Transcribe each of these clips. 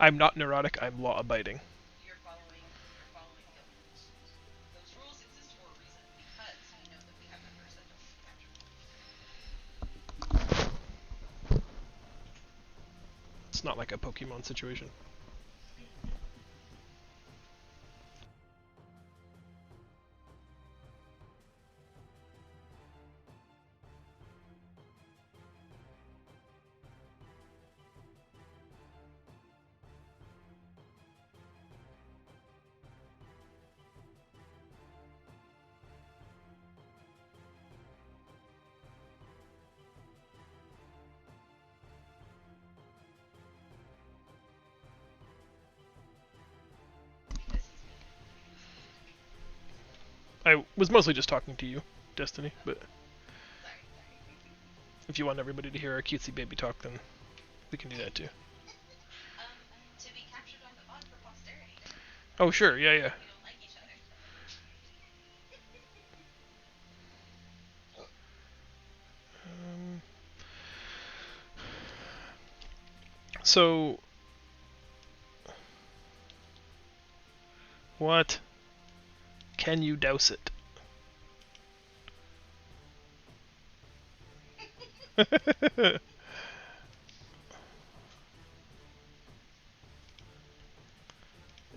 I'm not neurotic, I'm law-abiding. It's not like a Pokemon situation. I was mostly just talking to you, Destiny, but if you want everybody to hear our cutesy baby talk, then we can do that too. Oh, sure, yeah. Um, so, what? Can you douse it?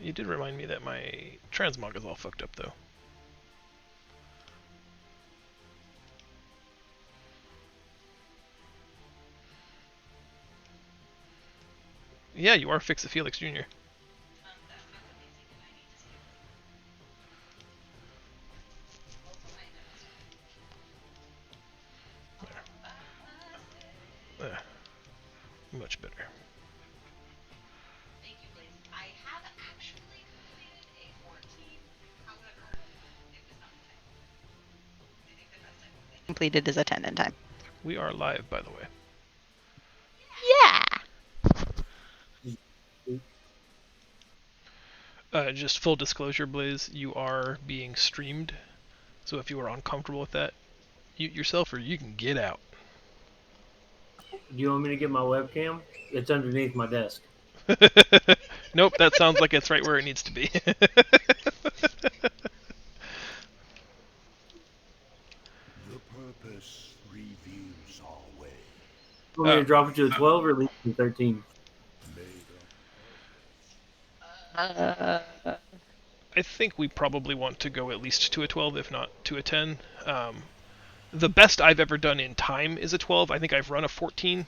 You did remind me that my transmog is all fucked up, though. Yeah, you are Fix-a-Felix Jr. There. Much better. Completed is a 10 in time. We are live, by the way. Yeah! Just full disclosure, Blaze, you are being streamed, so if you are uncomfortable with that, mute yourself or you can get out. Do you want me to get my webcam? It's underneath my desk. Nope, that sounds like it's right where it needs to be. The purpose reveals our way. You want me to drop it to a 12 or leave it to 13? I think we probably want to go at least to a 12, if not to a 10. The best I've ever done in time is a 12. I think I've run a 14.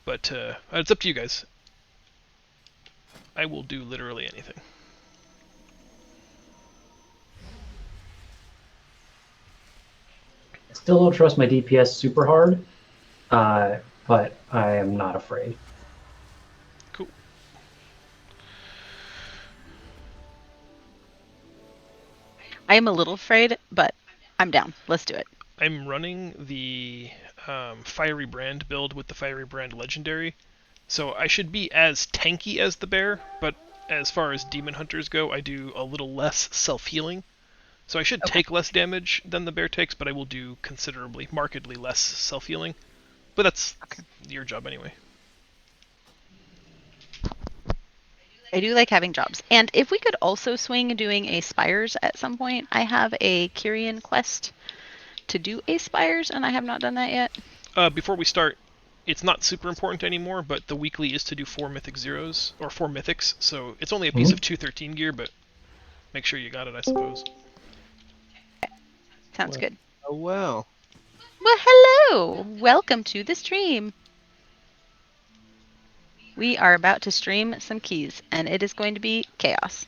But it's up to you guys. I will do literally anything. I still don't trust my DPS super hard, but I am not afraid. Cool. I am a little afraid, but I'm down. Let's do it. I'm running the Fiery Brand build with the Fiery Brand Legendary, so I should be as tanky as the bear, but as far as Demon Hunters go, I do a little less self-healing. So I should take less damage than the bear takes, but I will do considerably, markedly less self-healing. But that's your job anyway. I do like having jobs. And if we could also swing doing a Spires at some point, I have a Kyrian quest to do a Spires, and I have not done that yet. Before we start, it's not super important anymore, but the weekly is to do 4 Mythic Zeros, or 4 Mythics, so it's only a piece of 213 gear, but make sure you got it, I suppose. Sounds good. Oh, well. Well, hello! Welcome to the stream. We are about to stream some keys, and it is going to be chaos.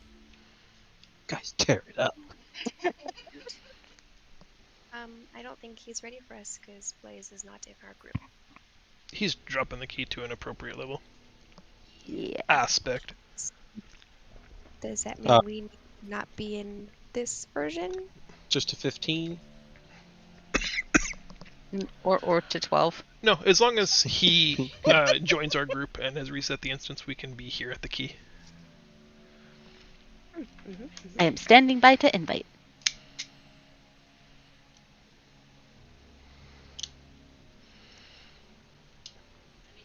Guys, tear it up. I don't think he's ready for us because Blaze is not in our group. He's dropping the key to an appropriate level. Yeah. Aspect. Does that mean we not be in this version? Just to 15? Or to 12. No, as long as he joins our group and has reset the instance, we can be here at the key. I am standing by to invite.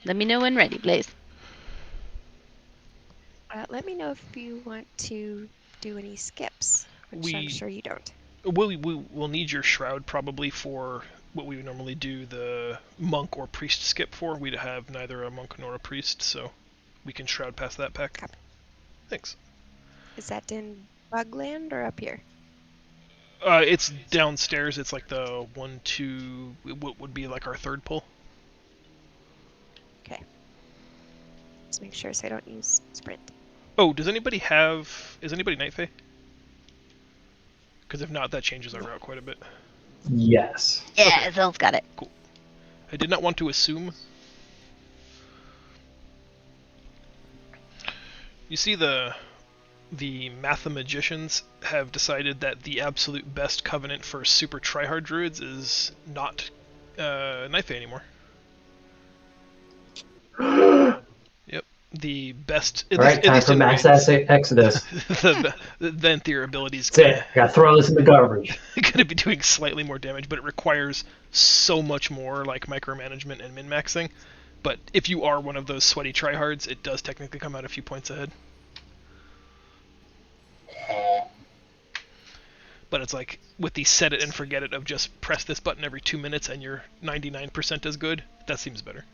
Let me know when ready, Blaze. Let me know if you want to do any skips, which I'm We- sure you don't. We'll need your shroud probably for what we would normally do the monk or priest skip for. We'd have neither a monk nor a priest, so we can shroud past that pack. Copy. Thanks. Is that in Bugland or up here? It's downstairs. It's like the 1, 2, what would be like our third pull. Okay. Let's make sure so I don't use sprint. Oh, is anybody Night Fae? Because if not, that changes our route quite a bit. Yes. Yeah, Zell's got it. I did not want to assume. You see, the mathemagicians have decided that the absolute best covenant for super tryhard druids is not Night Fae anymore. Yep, the best. All right, time for max Exodus. the Venthyr abilities That's it. I gotta throw this in the garbage. gonna be doing slightly more damage, but it requires so much more like micromanagement and min-maxing. But if you are one of those sweaty tryhards, it does technically come out a few points ahead. But it's like with the set it and forget it of just press this button every 2 minutes and you're 99% as good, that seems better.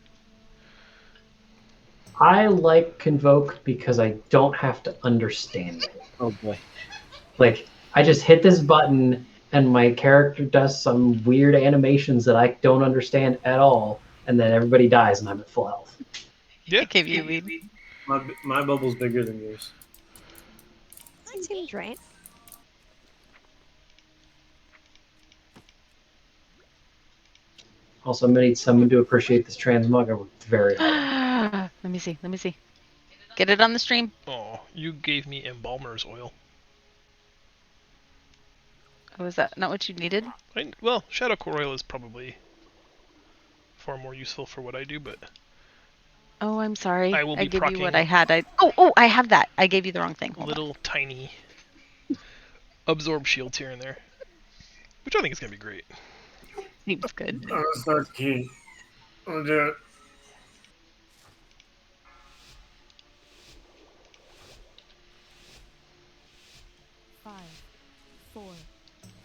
I like Convoke because I don't have to understand it. Oh boy. Like, I just hit this button and my character does some weird animations that I don't understand at all, and then everybody dies and I'm at full health. Yeah. I gave you weed. My bubble's bigger than yours. That seems right. Also, I'm gonna need someone to appreciate this transmog. I worked very hard. Let me see. Let me see. Get it on the stream. Oh, you gave me embalmer's oil. Oh, is that not what you needed? Well, Shadow Core oil is probably far more useful for what I do, but Oh, I'm sorry. I will be gave you what procking- I had. Oh, I have that. I gave you the wrong thing. Hold on. little tiny absorb shields here and there, which I think is gonna be great. Seems good. Oh, that's not key. I'll do it. Five, 4,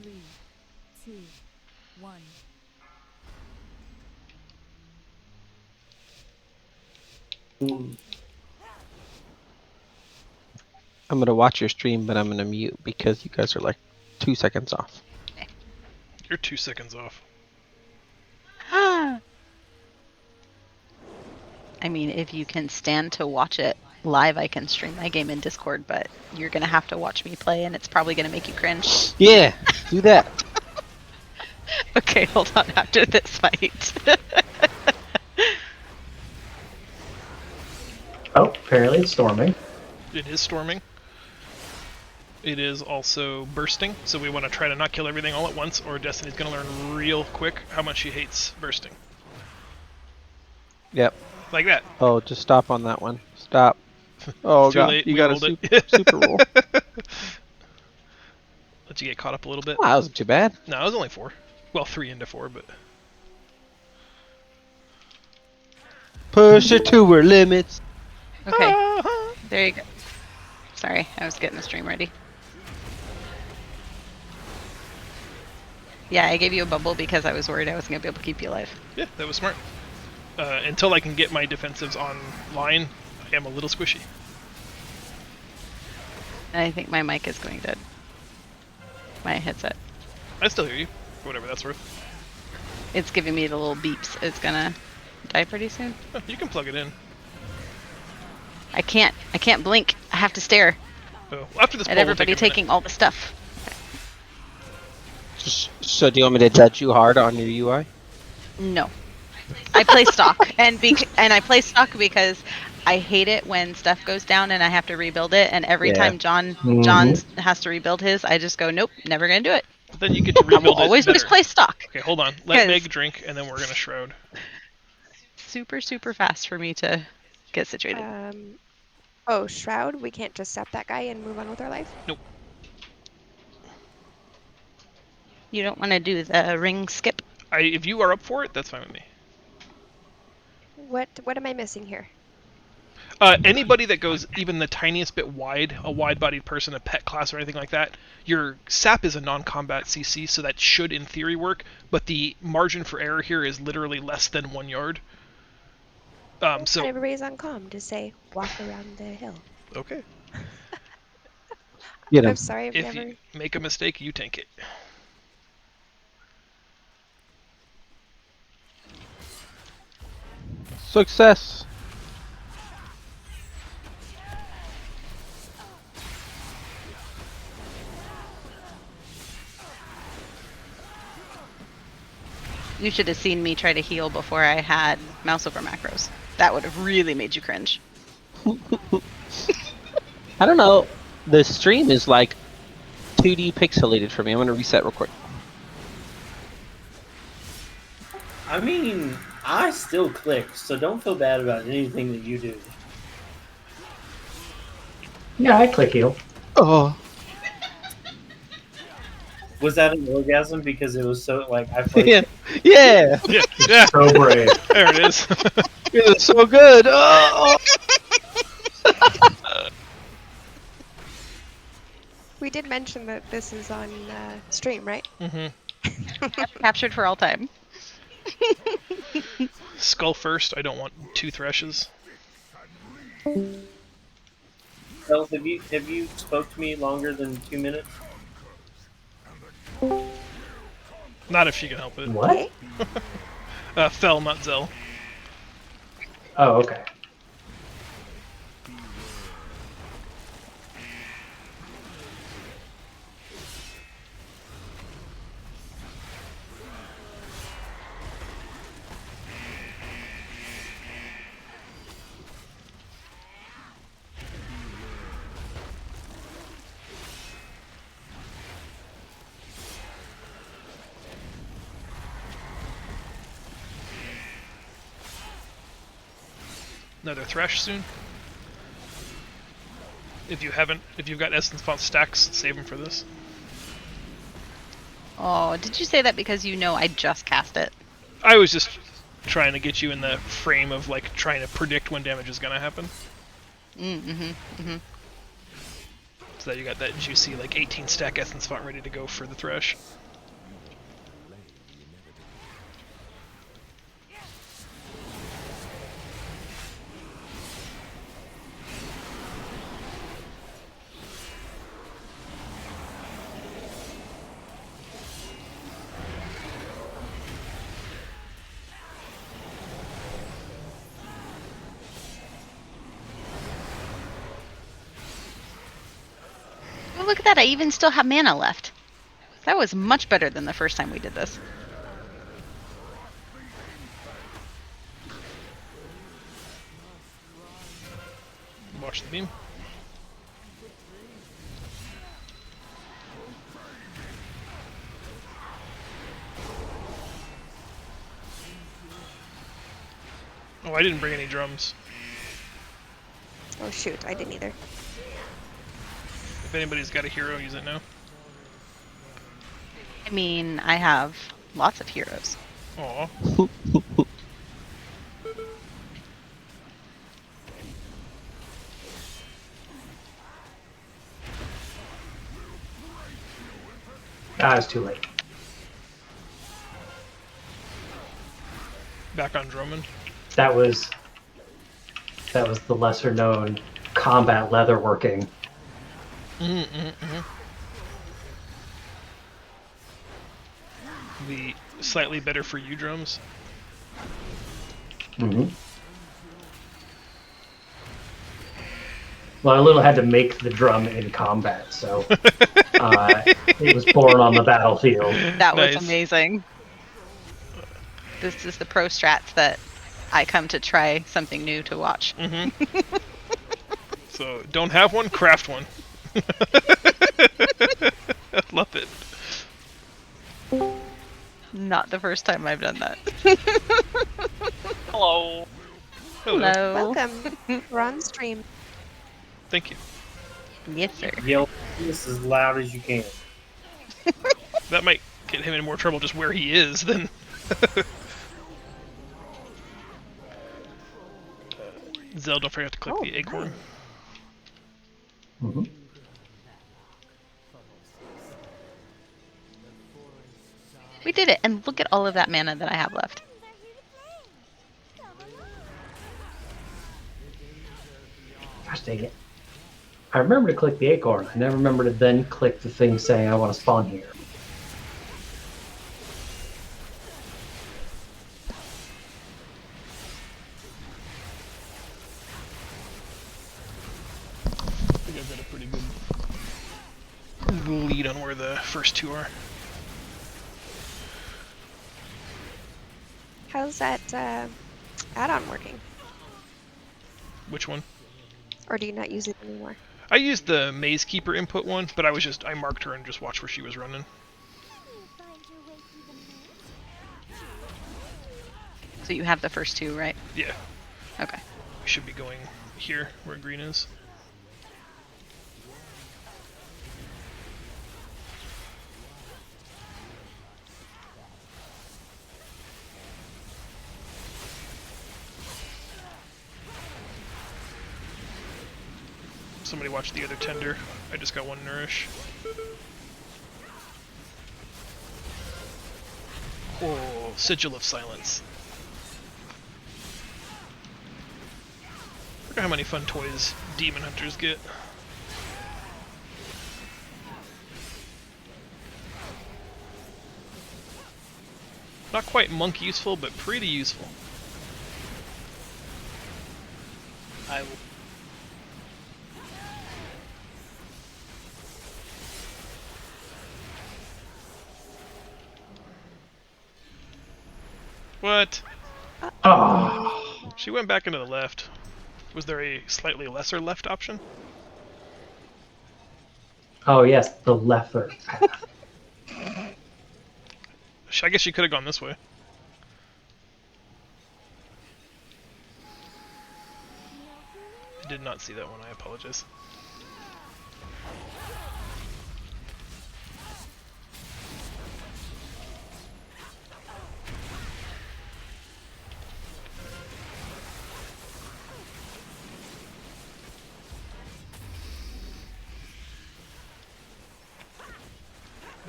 3, 2, 1. I'm gonna watch your stream, but I'm gonna mute because you guys are like 2 seconds off. You're 2 seconds off. I mean, if you can stand to watch it live, I can stream my game in Discord, but you're gonna have to watch me play, and it's probably gonna make you cringe. Yeah, do that. Okay, hold on. After this fight. Oh, apparently it's storming. It is storming. It is also bursting, so we want to try to not kill everything all at once, or Destiny's going to learn real quick how much she hates bursting. Yep. Like that. Oh, just stop on that one. Stop. Oh Too god, late, you we got a rolled it. super roll. Let you get caught up a little bit. Wow, that wasn't too bad. No, it was only 4. Well, 3 into 4, but... Push it to her limits. Okay, there you go. Sorry, I was getting the stream ready. Yeah, I gave you a bubble because I was worried I wasn't gonna be able to keep you alive. Yeah, that was smart. Until I can get my defensives online, I am a little squishy. And I think my mic is going dead. My headset. I still hear you, for whatever that's worth. It's giving me the little beeps. It's gonna die pretty soon. Oh, you can plug it in. I can't blink. I have to stare Oh, after this at poll, we'll take everybody a minute. taking all the stuff. So do you want me to judge you hard on your UI? No. I play stock and I play stock because I hate it when stuff goes down and I have to rebuild it, and every Yeah. time John has to rebuild his, I just go, nope, never gonna do it. But then you get to I will rebuild it always better. just play stock. Okay, hold on. Let 'Cause- Meg drink, and then we're gonna shroud. Super fast for me to get situated. Oh, Shroud, we can't just zap that guy and move on with our life? You don't want to do the ring skip? If you are up for it, that's fine with me. What am I missing here? Anybody that goes even the tiniest bit wide, a wide-bodied person, a pet class, or anything like that, your sap is a non-combat CC, so that should, in theory, work. But the margin for error here is literally less than 1 yard. So everybody's on comm to say walk around the hill. okay, Get I'm him. sorry, I've if never. you make a mistake, you tank it. Success. You should have seen me try to heal before I had mouse over macros. That would have really made you cringe. I don't know. The stream is like 2D pixelated for me. I'm gonna reset real quick. I mean, I still click, so don't feel bad about anything that you do. Yeah, I click heal. Oh. Was that an orgasm? Because it was so like I played. Yeah. Yeah. Yeah, So brave. there it is. It's so good. Oh. We did mention that this is on stream, right? Captured for all time. Skull first. I don't want 2 threshes. Well, have you spoke to me longer than 2 minutes? Not if she can help it. What? Fel, not Zell. Oh, okay. Another thresh soon. If you've got Essence Font stacks, save them for this. Oh, did you say that because you know I just cast it? I was just trying to get you in the frame of like trying to predict when damage is gonna happen. So that you got that juicy like 18 stack Essence Font ready to go for the thresh. Oh, look at that. I even still have mana left. That was much better than the first time we did this. Watch the beam. Oh, I didn't bring any drums. Oh shoot, I didn't either. If anybody's got a hero, use it now. I mean, I have lots of heroes. Aw. Ah, it's too late. Back on Drummond. That was the lesser known combat leatherworking. The slightly better for you drums. Mm-hmm. Well, I little had to make the drum in combat, so it was born on the battlefield. That was Nice. amazing. This is the pro strats that I come to try something new to watch. So, don't have one, craft one. Love it. Not the first time I've done that. Hello. Hello. Welcome. We're on stream. Thank you. Yes, sir. Yell this as loud as you can. That might get him in more trouble just where he is than... Zell, don't forget to click Oh, the acorn. Mhm. We did it, and look at all of that mana that I have left. Gosh dang it. I remember to click the acorn. I never remember to then click the thing saying I want to spawn here. I think I've got a pretty good lead on where the first two are. How's that add-on working? Which one? Or do you not use it anymore? I used the Maze Keeper input one, but I marked her and just watched where she was running. So you have the first two, right? Yeah, Okay. we should be going here, where green is. Somebody watch the other tender. I just got one nourish. Oh, Sigil of Silence. Look at how many fun toys demon hunters get. Not quite monk useful, but pretty useful. I will. What? Oh, She went back into the left. Was there a slightly lesser left option? oh yes, the leather. I guess she could have gone this way. I did not see that one, I apologize.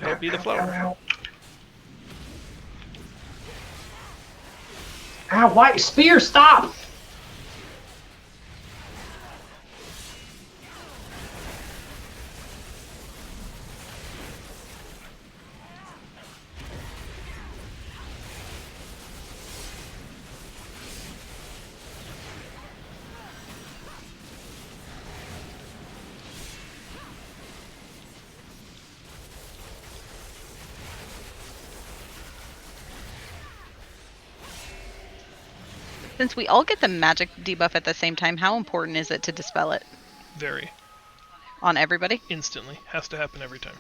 That'll be the flower. Ow, why? Spear, stop! Since we all get the magic debuff at the same time, how important is it to dispel it Very. on everybody? Instantly. Has to happen every time.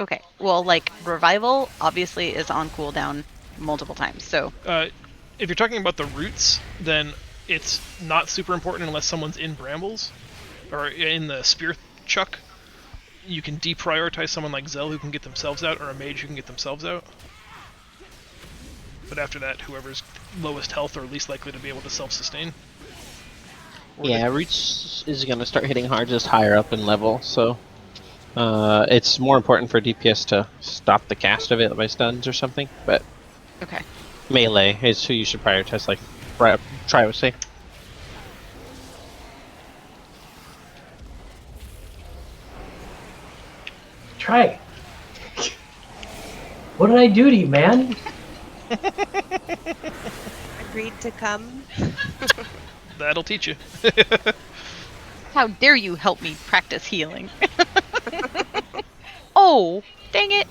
Okay. Well, like revival obviously is on cooldown multiple times. So If you're talking about the roots, then it's not super important unless someone's in brambles or in the spear chuck. You can deprioritize someone like Zell who can get themselves out, or a mage who can get themselves out. But after that, whoever's lowest health or least likely to be able to self-sustain. Or Yeah, Reach is going to start hitting hard just higher up in level, so it's more important for DPS to stop the cast of it by stuns or something, but okay. melee is who you should prioritize, like Tri would say. Try. What did I do to you, man? Agreed to come. That'll teach you. How dare you help me practice healing? Oh, dang it.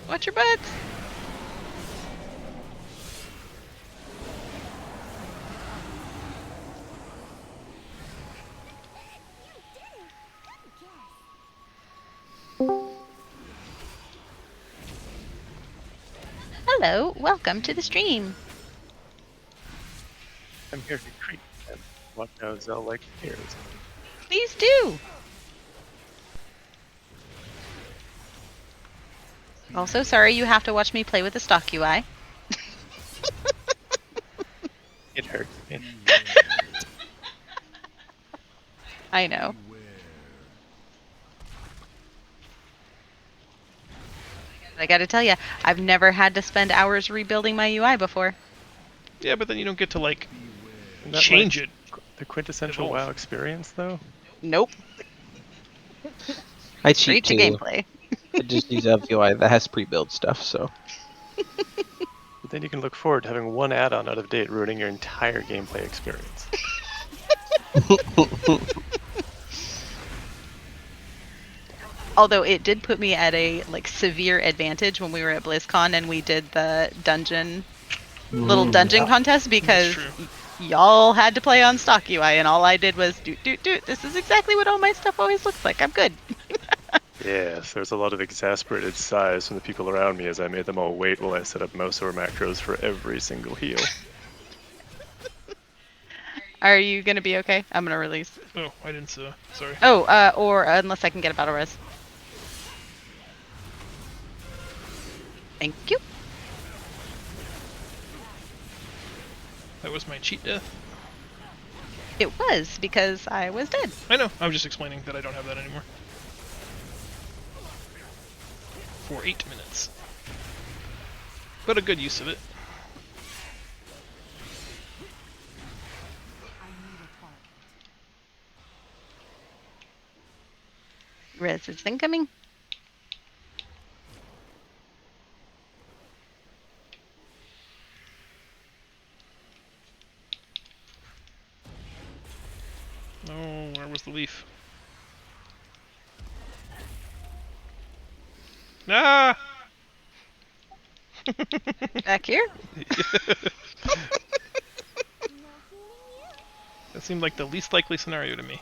Watch your butts. Hello, welcome to the stream. I'm here to creep and watch how Zell like hears. Please do. Also, sorry you have to watch me play with the stock UI. It hurt. I know. I gotta tell you, I've never had to spend hours rebuilding my UI before. Yeah, but then you don't get to like Isn't that change like it. the quintessential Evolve. WoW experience, though. Nope. I Straight cheat to too. gameplay. I just use UI that has pre-built stuff, so. But then you can look forward to having one add-on out of date ruining your entire gameplay experience. Although it did put me at a like severe advantage when we were at BlizzCon and we did the little dungeon contest because true. y'all had to play on stock UI and all I did was do. This is exactly what all my stuff always looks like. I'm good. Yes, there was a lot of exasperated sighs from the people around me as I made them all wait while I set up mouse over macros for every single heal. Are you gonna be okay? I'm gonna release. Oh, I didn't. Sorry. Oh, or unless I can get a battle res. Thank you. That was my cheat death. It was because I was dead. I know. I'm just explaining that I don't have that anymore. For 8 minutes. But a good use of it. Res is incoming. Oh, where was the leaf? Ah! Back here. That seemed like the least likely scenario to me.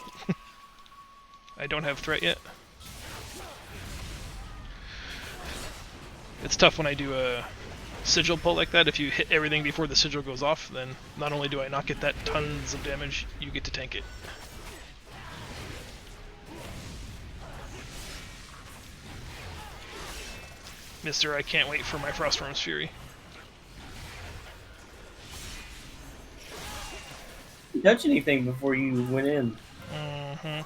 I don't have threat yet. It's tough when I do a sigil pull like that. If you hit everything before the sigil goes off, then not only do I not get that tons of damage, you get to tank it. Mister, I can't wait for my Frostworm's Fury. You touch anything before you went in? Mm-hmm.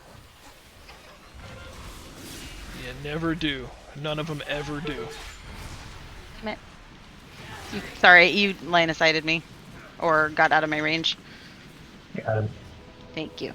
You never do. None of them ever do. Damn it. Sorry, you line of sighted me, or got out of my range. Got him. Thank you.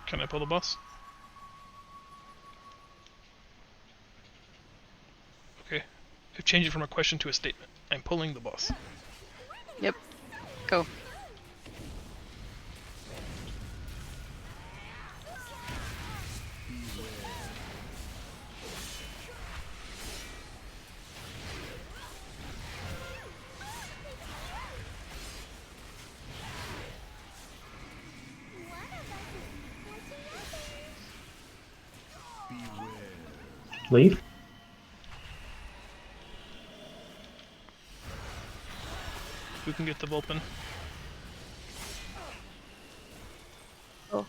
Can I pull the boss? Okay. I've changed it from a question to a statement. I'm pulling the boss. Yep. Go. Leaf? Who can get the Vulpin? Oh.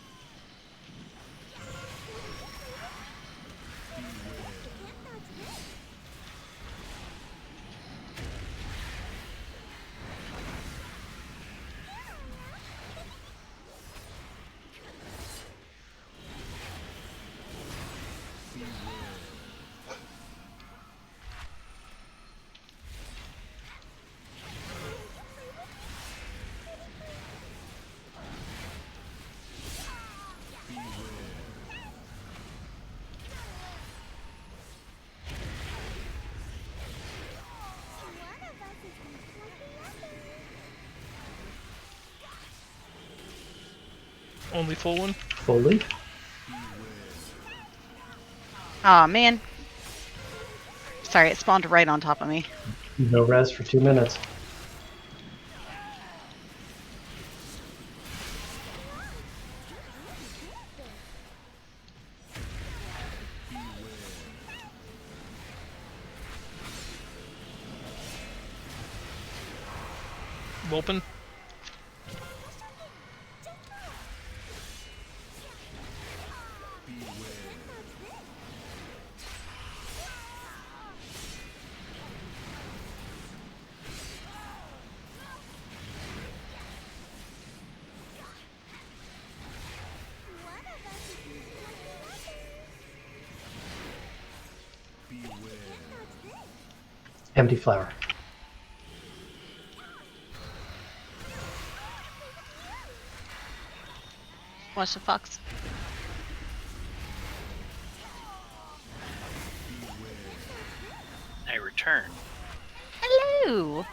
Only full one? Fully. Aw, man. Sorry, it spawned right on top of me. No res for 2 minutes. Vulpin? Empty flower. Watch the fox. I return. Hello.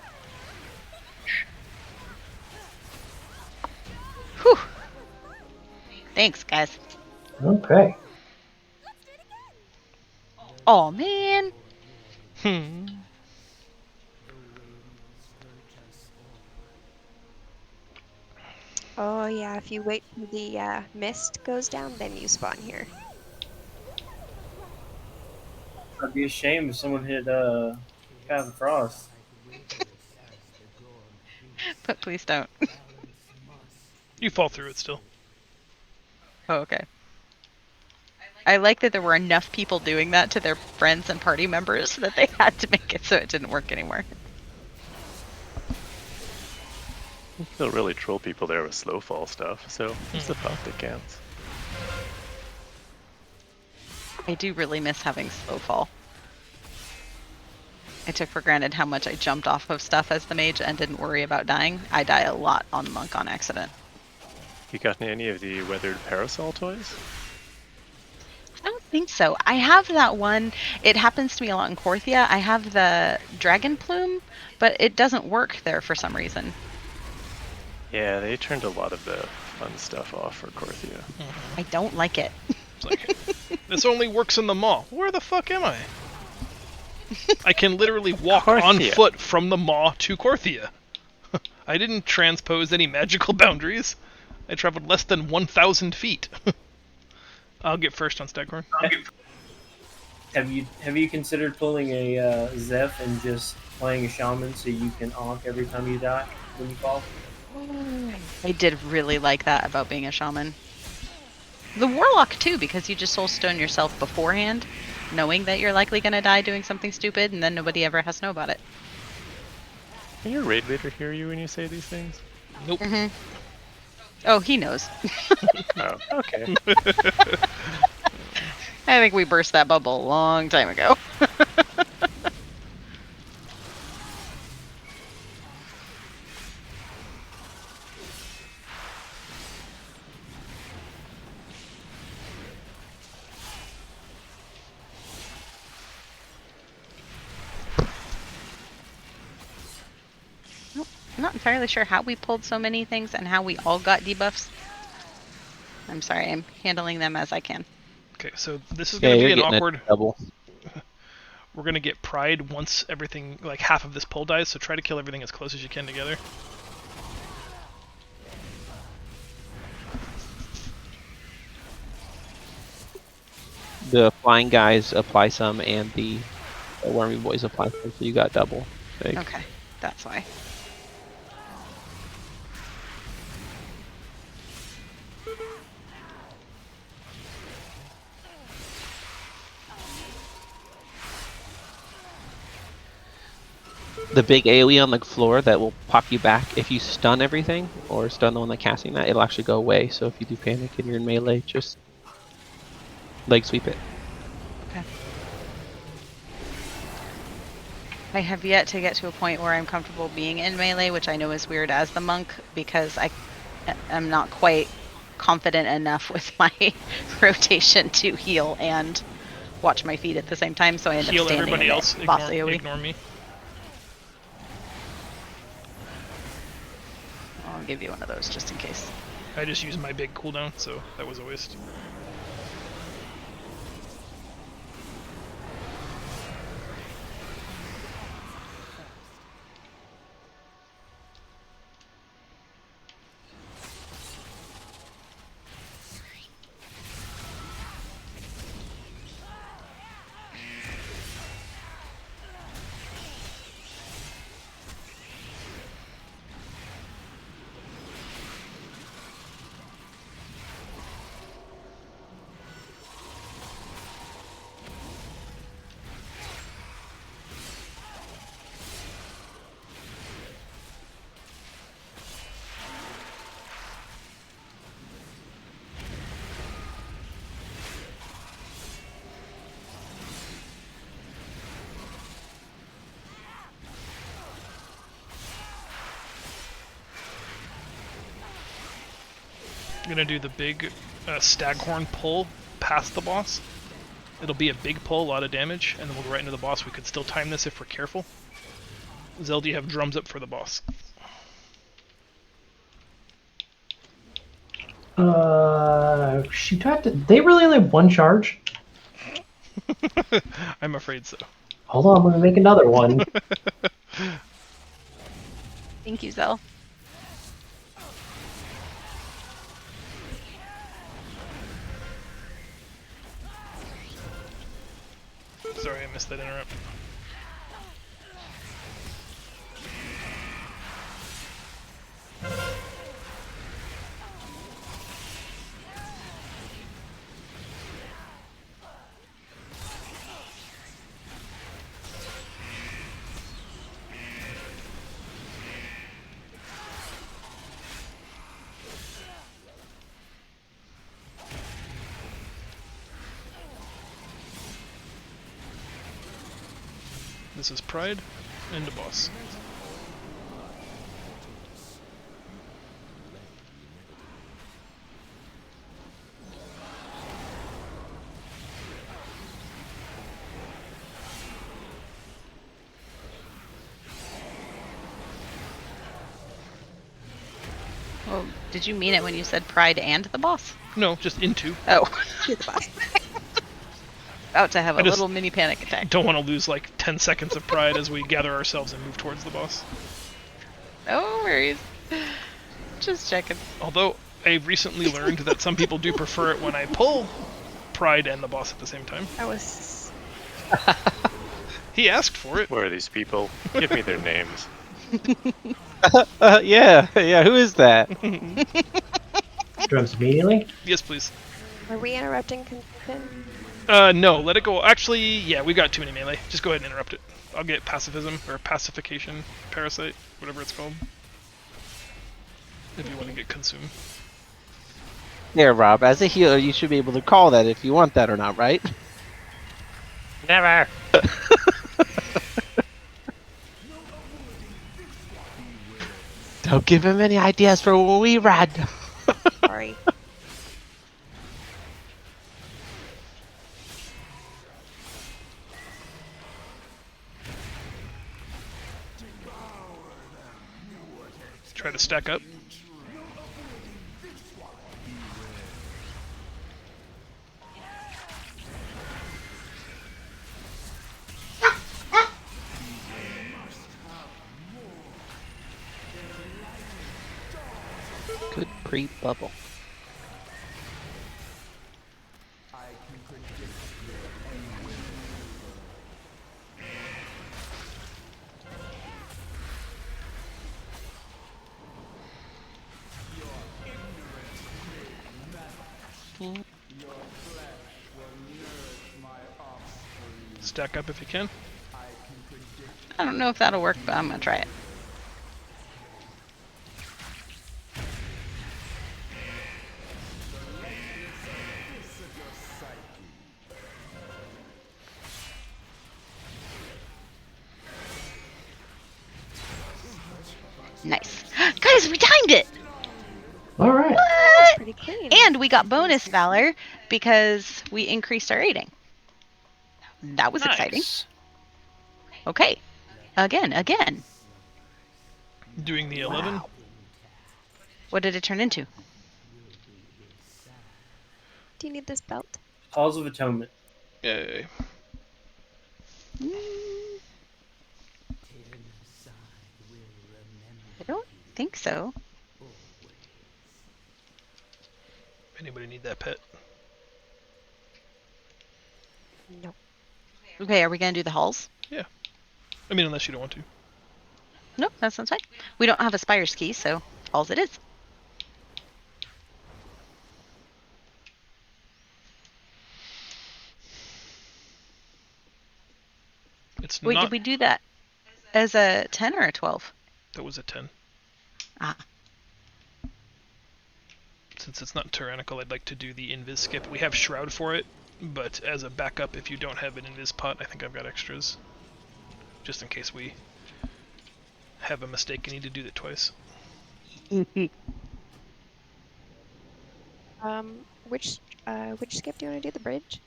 Whew. Thanks, guys. Okay. Oh man. Hmm. Oh yeah, if you wait till the mist goes down, then you spawn here. It'd be a shame if someone hit Path of Frost. But please don't. You fall through it still. Oh, okay. I like that there were enough people doing that to their friends and party members that they had to make it so it didn't work anymore. They'll really troll people there with slow fall stuff, so there's the thought that counts. I do really miss having slow fall. I took for granted how much I jumped off of stuff as the mage and didn't worry about dying. I die a lot on Monk on accident. You got any of the weathered parasol toys? I don't think so. I have that one. It happens to me a lot in Korthia. I have the dragon plume, but it doesn't work there for some reason. Yeah, they turned a lot of the fun stuff off for Korthia. I don't like it. It's like, this only works in the mall. Where the fuck am I? I can literally walk on Korthia. foot from the maw to Korthia. I didn't transpose any magical boundaries. I traveled less than 1,000 feet. I'll get first on Staghorn. Have you considered pulling a Zeph and just playing a shaman so you can onk every time you die when you fall? I did really like that about being a shaman. The warlock too, because you just soulstone yourself beforehand, knowing that you're likely going to die doing something stupid, and then nobody ever has to know about it. Can your raid leader hear you when you say these things? Nope. Mm-hmm. Oh, he knows. Oh, okay. I think we burst that bubble a long time ago. I'm not entirely sure how we pulled so many things and how we all got debuffs. I'm sorry, I'm handling them as I can. Okay, so this is Yeah, going to you're be an getting awkward... a double. We're going to get pride once everything, like half of this pull dies, so try to kill everything as close as you can together. The flying guys apply some, and the wormy boys apply some, so you got double. Big. Okay, that's why. The big AoE on the floor that will pop you back if you stun everything, or stun the one that's casting that, it'll actually go away. So if you do panic and you're in melee, just leg sweep it. Okay. I have yet to get to a point where I'm comfortable being in melee, which I know is weird as the monk, because I'm not quite confident enough with my rotation to heal and watch my feet at the same time, so I end up Heal standing everybody in it. else, Boss ignore, AoE. ignore me. I'll give you one of those just in case. I just used my big cooldown, so that was a waste. I'm gonna do the big Staghorn pull past the boss. It'll be a big pull, a lot of damage, and then we'll go right into the boss. We could still time this if we're careful. Zell, do you have drums up for the boss? She tried to. They really only have one charge. I'm afraid so. Hold on, I'm gonna make another one. Thank you, Zell. Sorry, I missed that interrupt. This is Pride and a boss. Well, did you mean it when you said Pride and the boss? No, just into. Oh. To the boss. About to have a I just little mini panic attack. Don't want to lose like 10 seconds of pride as we gather ourselves and move towards the boss. No worries. Just checking. Although I recently learned that some people do prefer it when I pull Pride and the boss at the same time. I was. He asked for it. Where are these people? Give me their names. Yeah, who is that? Drums immediately. Yes, please. Are we interrupting Consumption? No, let it go. Actually, yeah, we got too many melee. Just go ahead and interrupt it. I'll get pacifism, or pacification, parasite, whatever it's called. If you want to get consumed. Yeah, Rob, as a healer, you should be able to call that if you want that or not, right? Never! Don't give him any ideas for when we ride. Sorry. Try to stack up. Good pre-bubble. Stack up if you can. I don't know if that'll work, but I'm gonna try it. Nice. Guys, we timed it! All right. What? Pretty clean. And we got bonus valor because we increased our rating. That was exciting. Okay. Again. Doing the 11. What did it turn into? Do you need this belt? Halls of Atonement. Yay. I don't think so. Anybody need that pet? No. Okay, are we gonna do the halls? I mean, unless you don't want to. Nope, that sounds fine. We don't have a Spire's key, so halls it is. It's Wait, not. did we do that as a 10 or a 12? That was a 10. Ah. Since it's not tyrannical, I'd like to do the invis skip. We have Shroud for it, but as a backup, if you don't have an invis pot, I think I've got extras. Just in case we have a mistake and need to do that twice. Which skip do you want to do? The bridge?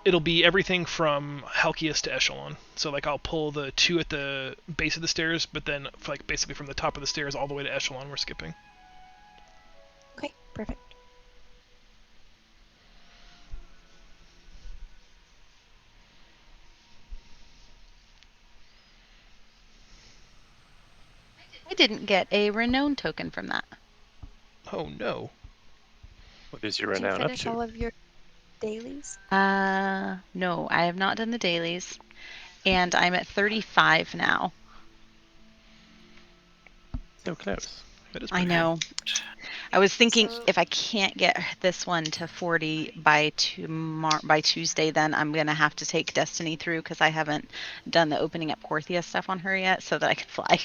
It'll be everything from Halkias to Echelon. So like I'll pull the 2 at the base of the stairs, but then like basically from the top of the stairs all the way to Echelon we're skipping. Okay, perfect. I didn't get a renown token from that. Oh no. What is your Did you renown up finish to? all of your dailies? No, I have not done the dailies. And I'm at 35 now. So close. That is I pretty know. I was thinking So- if I can't get this one to 40 by Tuesday, then I'm gonna have to take Destiny through because I haven't done the opening up Korthia stuff on her yet, so that I can fly.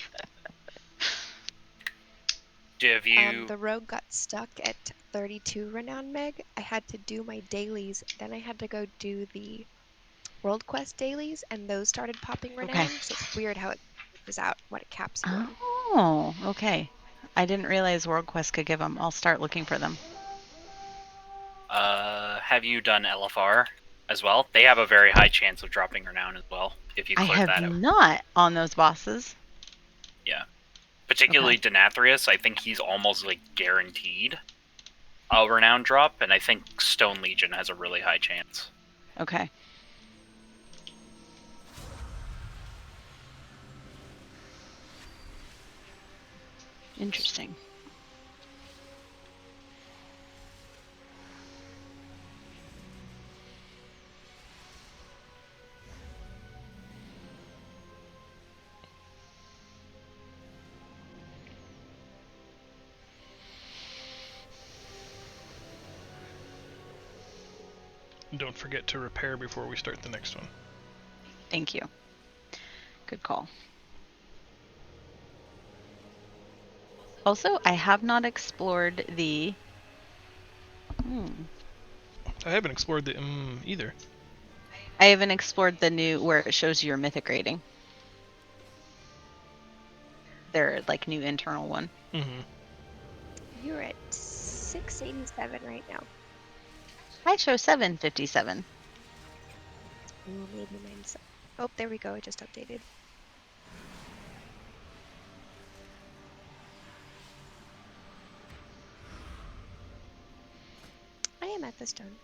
Have you? The rogue got stuck at 32 renown meg. I had to do my dailies, then I had to go do the World Quest dailies, and those started popping renown. So it's weird how it figures out what it caps you on. Oh, okay. I didn't realize World Quest could give them. I'll start looking for them. Have you done LFR as well? They have a very high chance of dropping renown as well if you I clear have that out. not on those bosses. Yeah. Particularly Denathrius, I think he's almost like guaranteed a renown drop, and I think Stone Legion has a really high chance. Okay. Interesting. Don't forget to repair before we start the next one. Thank you. Good call. Also, I have not explored the... I haven't explored the either. I haven't explored the new where it shows your mythic rating. Their like new internal one. Mm-hmm. You're at 687 right now. I show 757. Ooh, maybe mine's... Oh, there we go. It just updated. I am at the stone.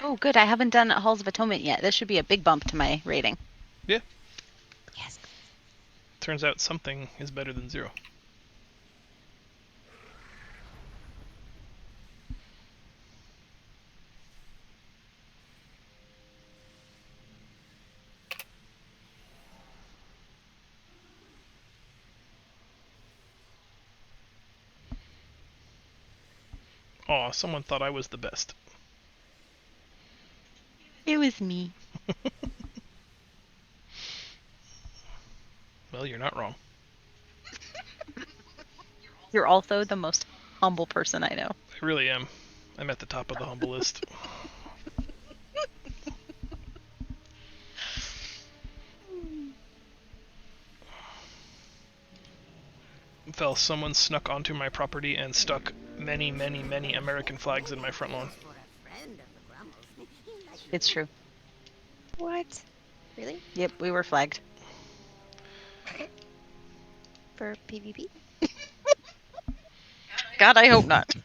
Oh, good. I haven't done Halls of Atonement yet. This should be a big bump to my rating. Yeah. Yes. Turns out something is better than 0. Aw, someone thought I was the best. It was me. Well, you're not wrong. You're also the most humble person I know. I really am. I'm at the top of the humble list. Fel, someone snuck onto my property and stuck many, many, many American flags in my front lawn. It's true. What? Really? Yep, we were flagged. For PvP? God, I hope not.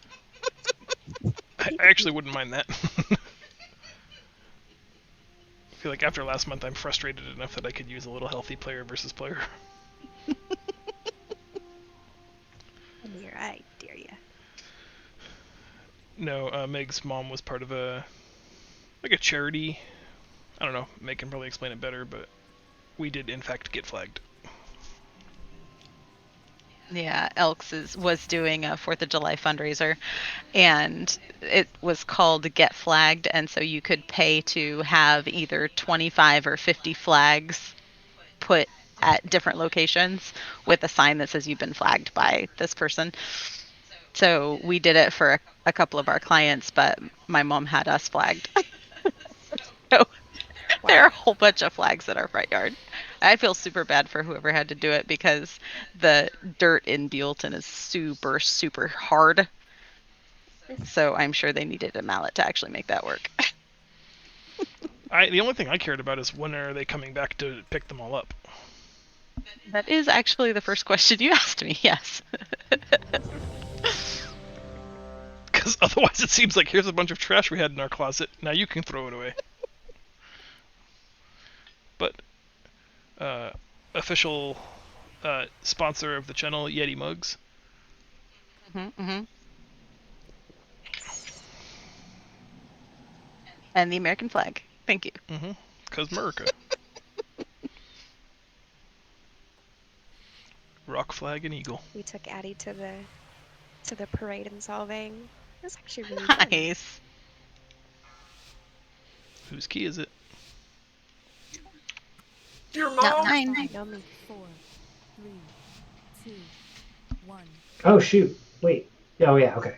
I actually wouldn't mind that. I feel like after last month, I'm frustrated enough that I could use a little healthy player versus player. I dare ya. No, Meg's mom was part of a charity. I don't know. Meg can probably explain it better, but we did in fact get flagged. Yeah, Elks was doing a 4th of July fundraiser, and it was called Get Flagged, and so you could pay to have either 25 or 50 flags put at different locations with a sign that says you've been flagged by this person. So we did it for a couple of our clients, but my mom had us flagged. So there are a whole bunch of flags in our front yard. I feel super bad for whoever had to do it because the dirt in Buellton is super, super hard. So I'm sure they needed a mallet to actually make that work. The only thing I cared about is when are they coming back to pick them all up? That is actually the first question you asked me, yes. Because otherwise it seems like here's a bunch of trash we had in our closet, now you can throw it away. But, official sponsor of the channel, Yeti Mugs. And the American flag. Thank you. Because America. Rock, flag, and eagle. We took Addie to the parade in Solvang. It was actually really fun. Nice. Whose key is it? Your mom. Not mine. 4, 3, 2, 1. Oh shoot! Wait. Oh yeah. Okay.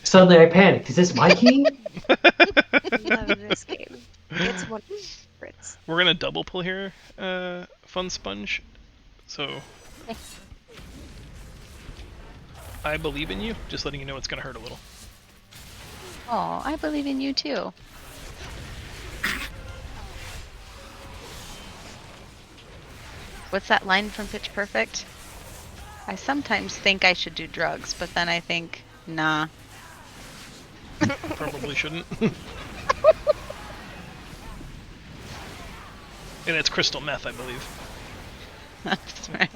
Suddenly I panicked. Is this my key? Love this game. It's one of my favorites. We're gonna double pull here, Fun Sponge. So I believe in you. Just letting you know it's gonna hurt a little. Oh, I believe in you too. What's that line from Pitch Perfect? I sometimes think I should do drugs, but then I think, nah. Probably shouldn't. And it's crystal meth, I believe. That's right.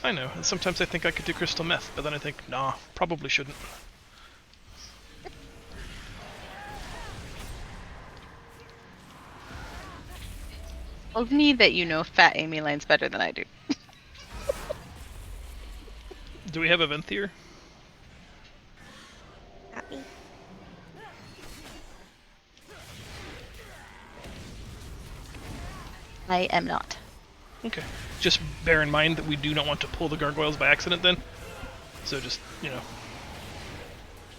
I know. And sometimes I think I could do crystal meth, but then I think, nah, probably shouldn't. Well, neat that you know Fat Amy lines better than I do. Do we have a Venthyr? Not me. I am not. Okay. Just bear in mind that we do not want to pull the gargoyles by accident then. So just,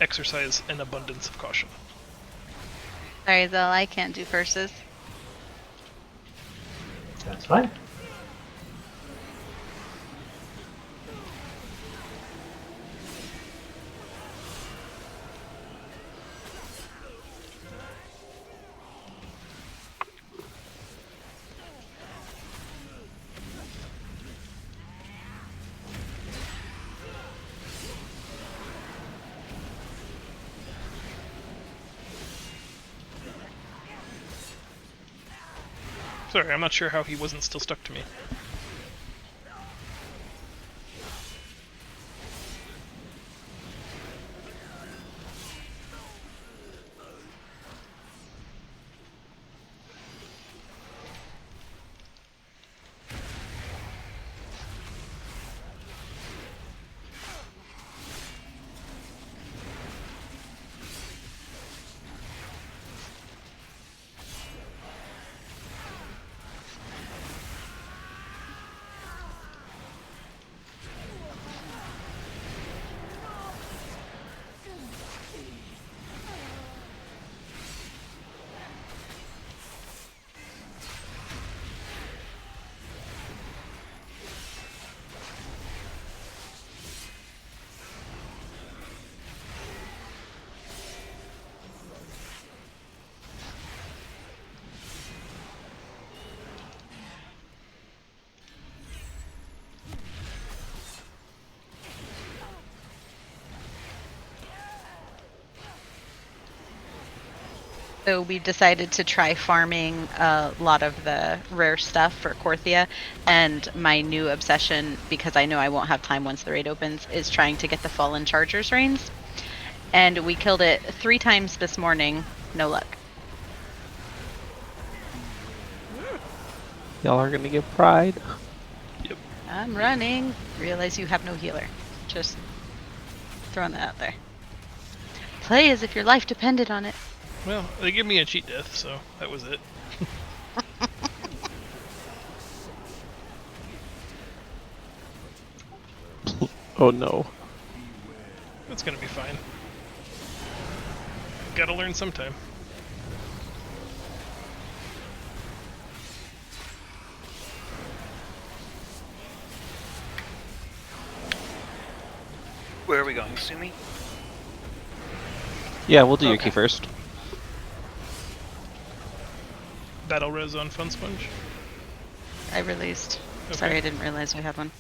exercise an abundance of caution. Sorry, Zell, I can't do verses. That's fine. Sorry, I'm not sure how he wasn't still stuck to me. So we decided to try farming a lot of the rare stuff for Korthia, and my new obsession, because I know I won't have time once the raid opens, is trying to get the Fallen Charger's reins. And we killed it 3 times this morning, no luck. Y'all are gonna get pride. I'm running. Realize you have no healer. Just throwing that out there. Play as if your life depended on it. Well, they gave me a cheat death, so that was it. Oh no. It's gonna be fine. Gotta learn sometime. Where are we going, Sumi? Yeah, we'll do your key first. Battle res on Fun Sponge. I released. Okay. Sorry, I didn't realize we had one.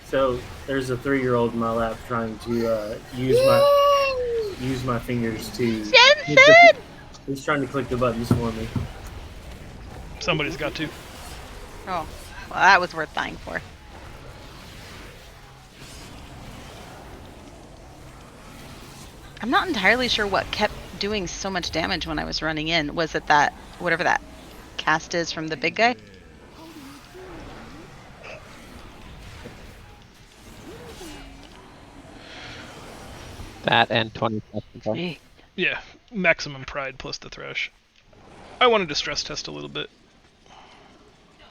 So there's a 3-year-old in my lap trying to use my fingers to. Jensen! He's trying to click the buttons for me. Somebody's got to. Oh, well, that was worth dying for. I'm not entirely sure what kept doing so much damage when I was running in. Was it that, whatever that cast is from the big guy? That and 20 seconds. Yeah, maximum pride plus the thresh. I wanted to stress test a little bit.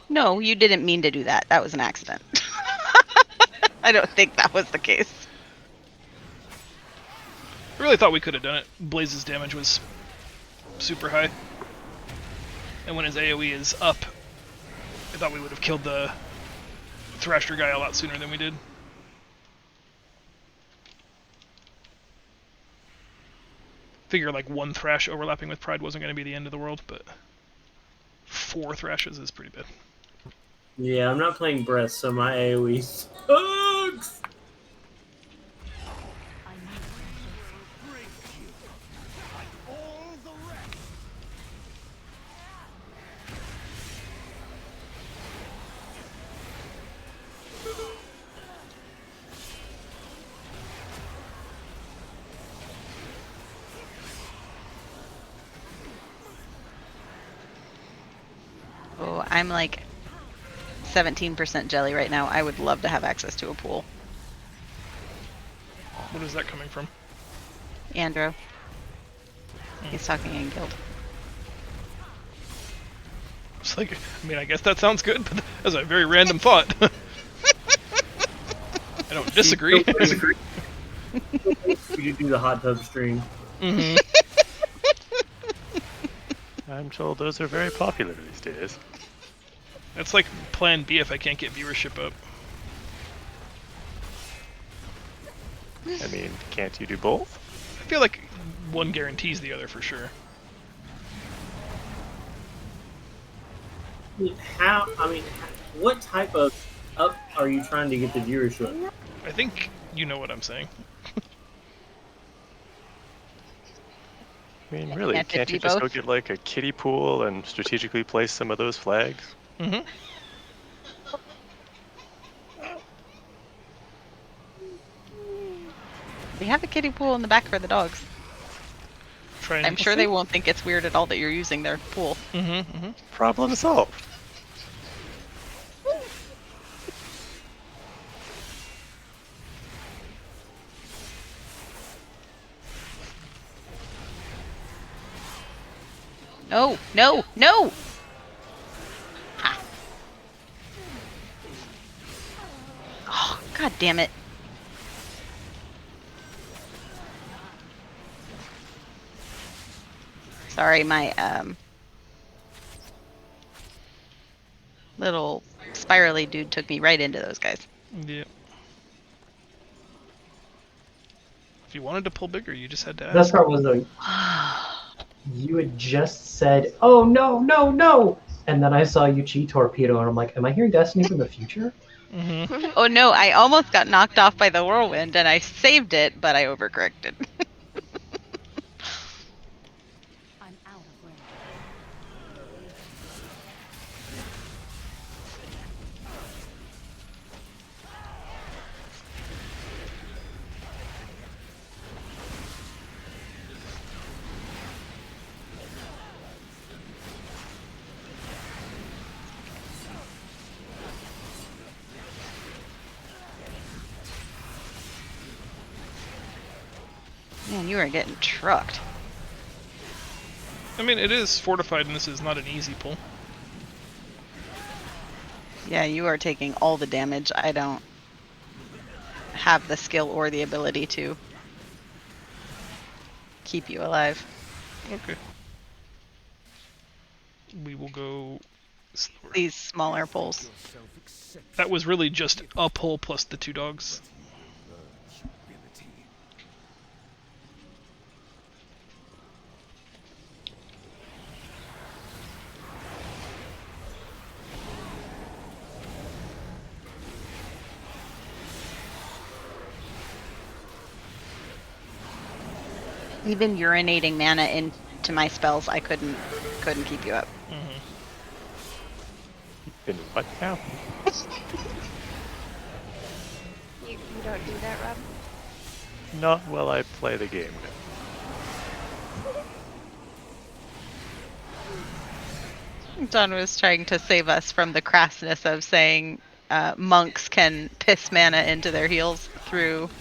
No, you didn't mean to do that. That was an accident. I don't think that was the case. I really thought we could have done it. Blaze's damage was super high. And when his AoE is up, I thought we would have killed the Thrasher guy a lot sooner than we did. Figure like 1 Thrash overlapping with Pride wasn't going to be the end of the world, but 4 Thrashes is pretty bad. Yeah, I'm not playing Breath, so my AoE sucks. Oh, I'm like 17% jelly right now. I would love to have access to a pool. What is that coming from? Andrew. He's talking in guild. It's like, I mean, I guess that sounds good, but that's a very random thought. I don't disagree. You do the hot tub stream. Mm-hmm. I'm told those are very popular these days. That's like plan B if I can't get viewership up. I mean, can't you do both? I feel like one guarantees the other for sure. How? I mean, what type of up are you trying to get the viewership? I think you know what I'm saying. I mean, really, Can't it can't be you just go both? get like a kiddie pool and strategically place some of those flags? Mm-hmm. We have a kiddie pool in the back for the dogs. I'm sure they won't think it's weird at all that you're using their pool. Mm-hmm, mm-hmm. Problem solved. No, no, no! Ah. Oh, god damn it. Sorry, my little spirally dude took me right into those guys. Yeah. If you wanted to pull bigger, you just had to ask. Best part was the You had just said, "Oh no, no, no!" And then I saw you chi torpedo, and I'm like, "Am I hearing Destiny from the future?" Mm-hmm. Oh no, I almost got knocked off by the whirlwind and I saved it, but I overcorrected. I'm out of range. Man, you are getting trucked. I mean, it is fortified, and this is not an easy pull. Yeah, you are taking all the damage. I don't have the skill or the ability to keep you alive. Okay. We will go slower. These smaller pulls. That was really just a pull plus the 2 dogs. Even urinating mana into my spells, I couldn't keep you up. Mm-hmm. In what now? You don't do that, Rob? Not while I play the game. John was trying to save us from the crassness of saying monks can piss mana into their heals through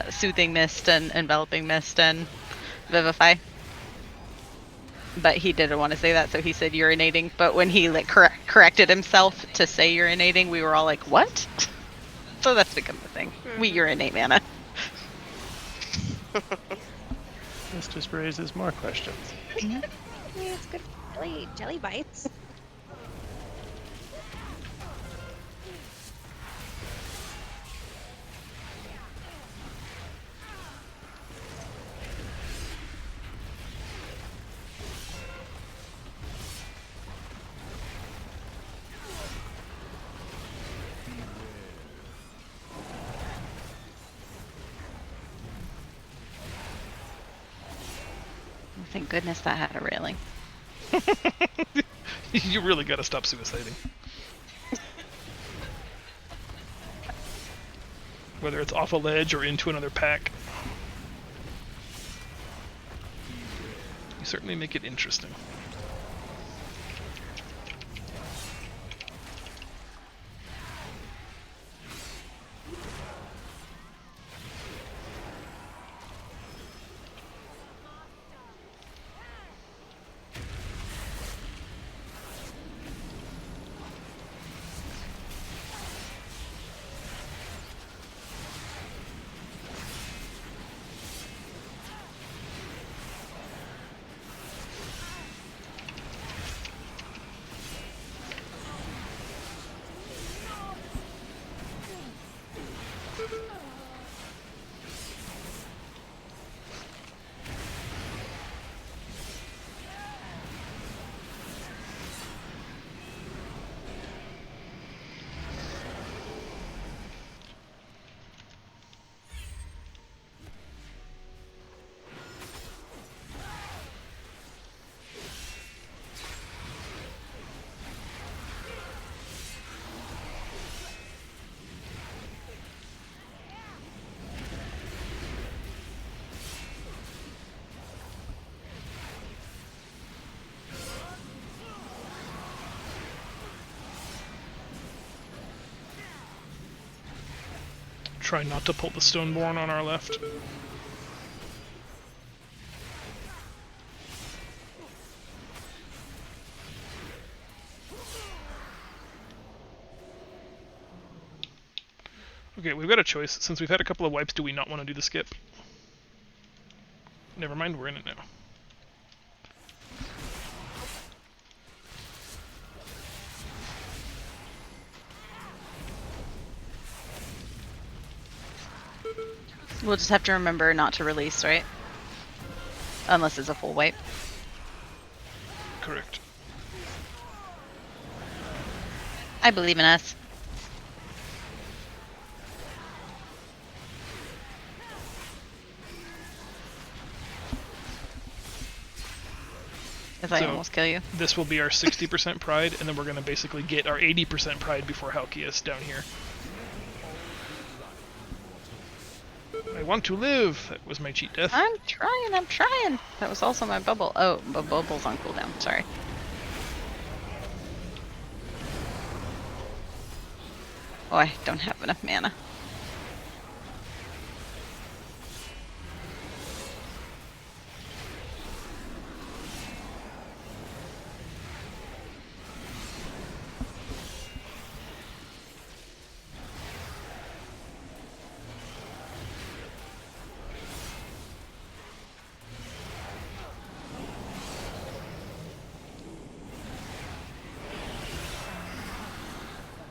Soothing Mist and Enveloping Mist and Vivify. But he didn't want to say that, so he said urinating. But when he like corrected himself to say urinating, we were all like, what? So that's become the thing. We urinate mana. This just raises more questions. Yeah, it's good. Jelly bites. Thank goodness that had a railing. You really gotta stop suiciding. Whether it's off a ledge or into another pack. You certainly make it interesting. Try not to pull the Stoneborn on our left. Okay, we've got a choice. Since we've had a couple of wipes, do we not want to do the skip? Never mind, we're in it now. We'll just have to remember not to release, right? Unless it's a full wipe. Correct. I believe in us. If I So- almost kill you. This will be our 60% pride, and then we're going to basically get our 80% pride before Halkias down here. I want to live! That was my cheat death. I'm trying. That was also my bubble. Oh, but bubble's on cooldown. Sorry. Oh, I don't have enough mana.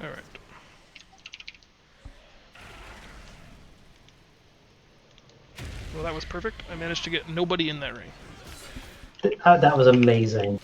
Alright. Well, that was perfect. I managed to get nobody in that ring. That was amazing.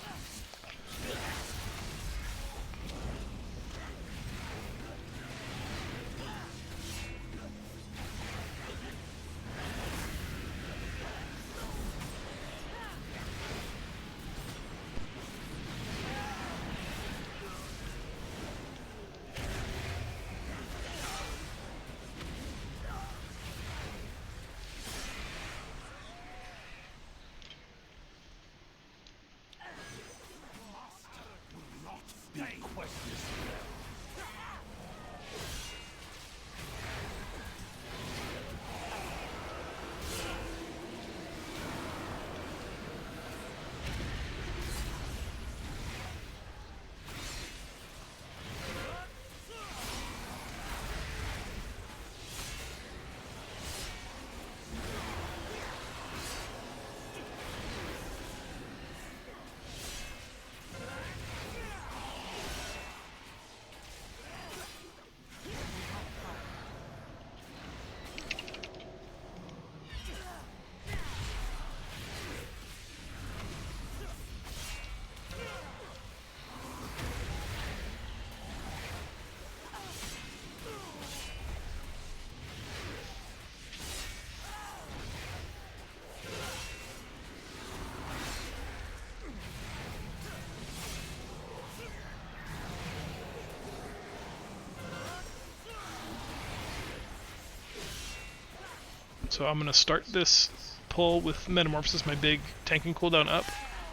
So I'm going to start this pull with Metamorphosis, my big tanking cooldown up.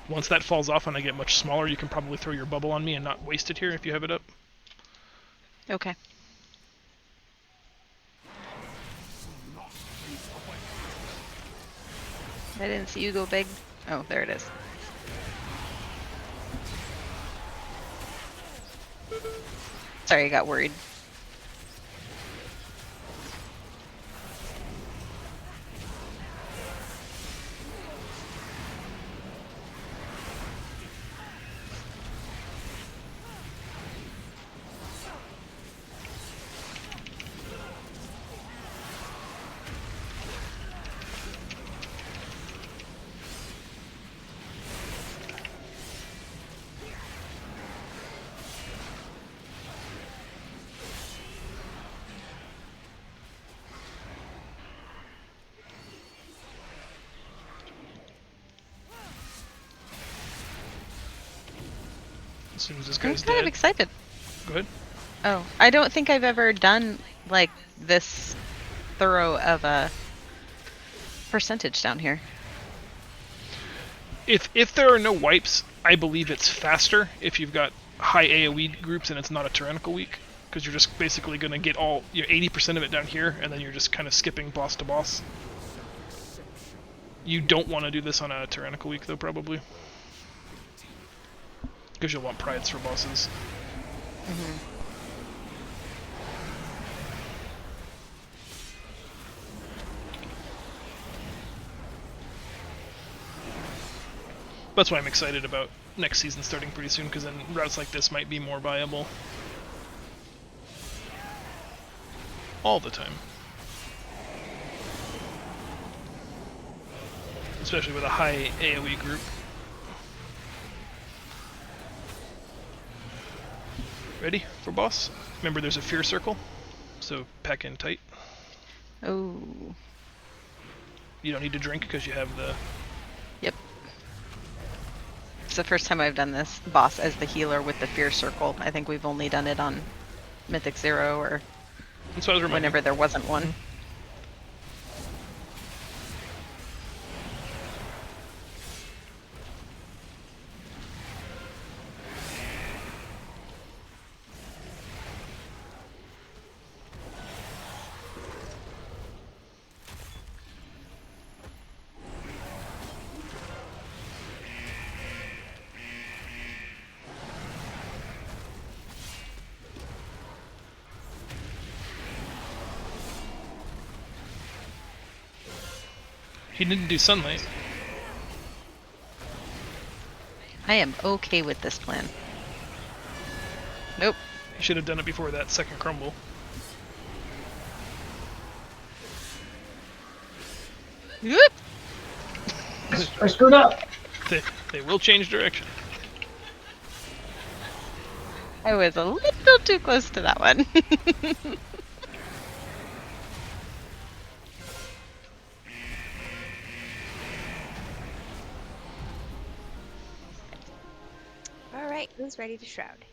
Once that falls off and I get much smaller, you can probably throw your bubble on me and not waste it here if you have it up. Okay. I didn't see you go big. Oh, there it is. Sorry, I got worried. As soon as this I'm guy's kind of dead. excited. Go ahead. Oh, I don't think I've ever done like this thorough of a percentage down here. If there are no wipes, I believe it's faster if you've got high AoE groups and it's not a tyrannical week, because you're just basically going to get all your 80% of it down here, and then you're just kind of skipping boss to boss. You don't want to do this on a tyrannical week, though, probably, because you'll want prides for bosses. That's why I'm excited about next season starting pretty soon, because then routes like this might be more viable. All the time. especially with a high AoE group. Ready for boss? Remember, there's a fear circle, so pack in tight. Oh. You don't need to drink because you have the... Yep. It's the first time I've done this boss as the healer with the fear circle. I think we've only done it on Mythic 0 or That's what I was reminding. whenever there wasn't one. He didn't do sunlight. I am okay with this plan. Nope. He should have done it before that second crumble. Whoop! I screwed up. They will change direction. I was a little too close to that one. Alright, who's ready to shroud?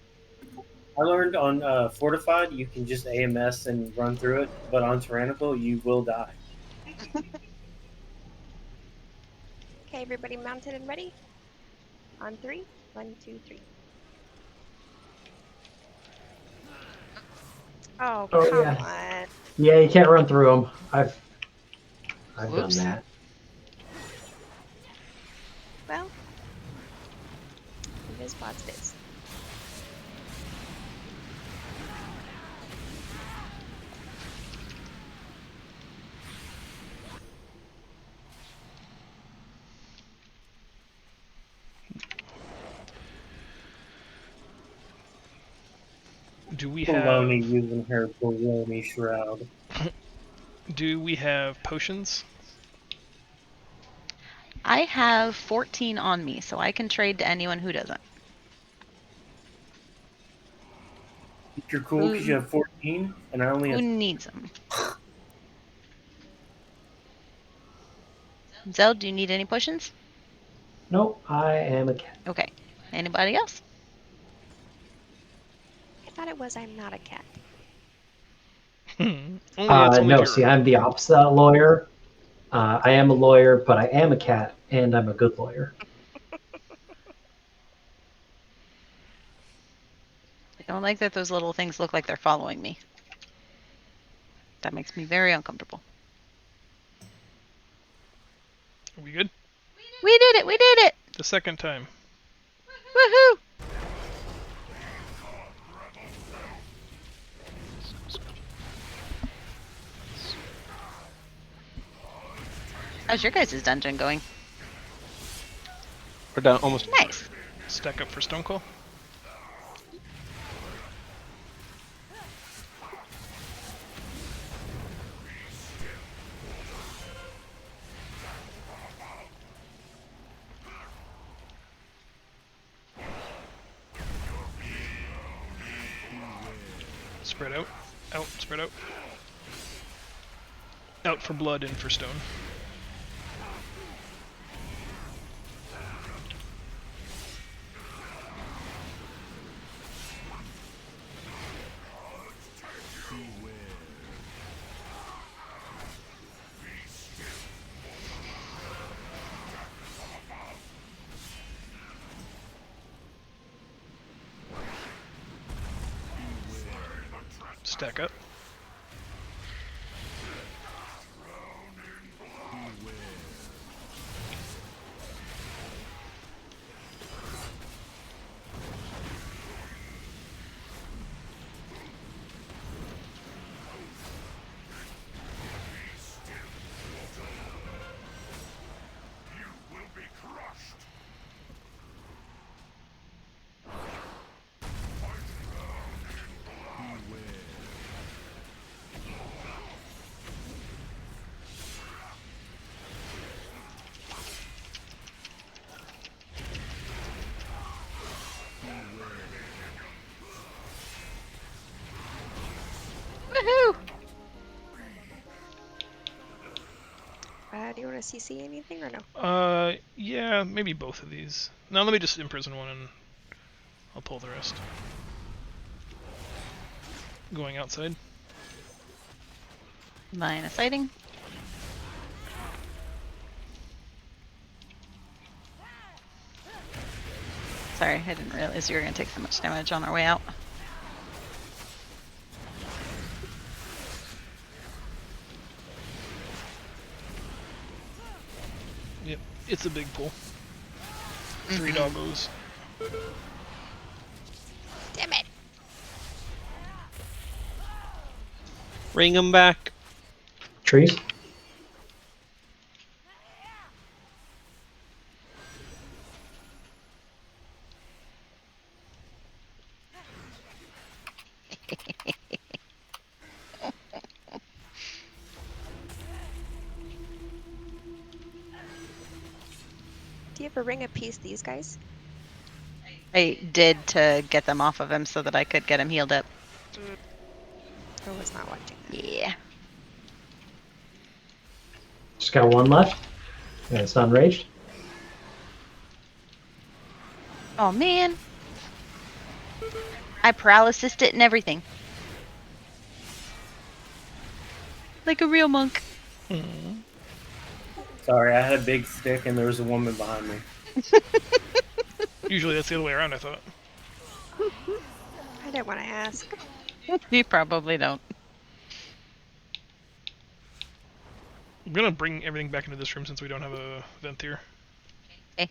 I learned on Fortified you can just AMS and run through it, but on Tyrannical you will die. Okay, everybody mounted and ready? On 3. 1, 2, 3. Oh, Oh, come yeah. on. Yeah, you can't run through them. I've done Whoops. that. Well, it is what it is. Do we have... Baloney using her baloney shroud. Do we have potions? I have 14 on me, so I can trade to anyone who doesn't. You're cool because you have 14, and I only Who have... needs them? Zell, do you need any potions? Nope, I am a cat. Okay. Anybody else? I thought it was I'm not a cat. Only it's only No, your- see, I'm the opposite lawyer. I am a lawyer, but I am a cat, and I'm a good lawyer. I don't like that those little things look like they're following me. That makes me very uncomfortable. Are we good? We did it! We did it! The second time. Woohoo! How's your guys' dungeon going? We're done almost. Nice. Stack up for Stone Cold. Spread out. Out, spread out. Out for blood, in for stone. Stack up. Woohoo! Do you want to CC anything or no? Yeah, maybe both of these. No, let me just imprison one and I'll pull the rest. Going outside. Line of sighting. Sorry, I didn't realize you were going to take so much damage on our way out. Yep, it's a big pull. 3 doggos. Damn it! Ring them back. Trees. Do you ever ring a piece these guys? I did to get them off of him so that I could get him healed up. I was not watching. Yeah. Just got one left. And it's not enraged. Oh man. I paralysed it and everything. Like a real monk. Sorry, I had a big stick and there was a woman behind me. Usually that's the other way around, I thought. I didn't want to ask. You probably don't. I'm gonna bring everything back into this room since we don't have a vent here. Okay.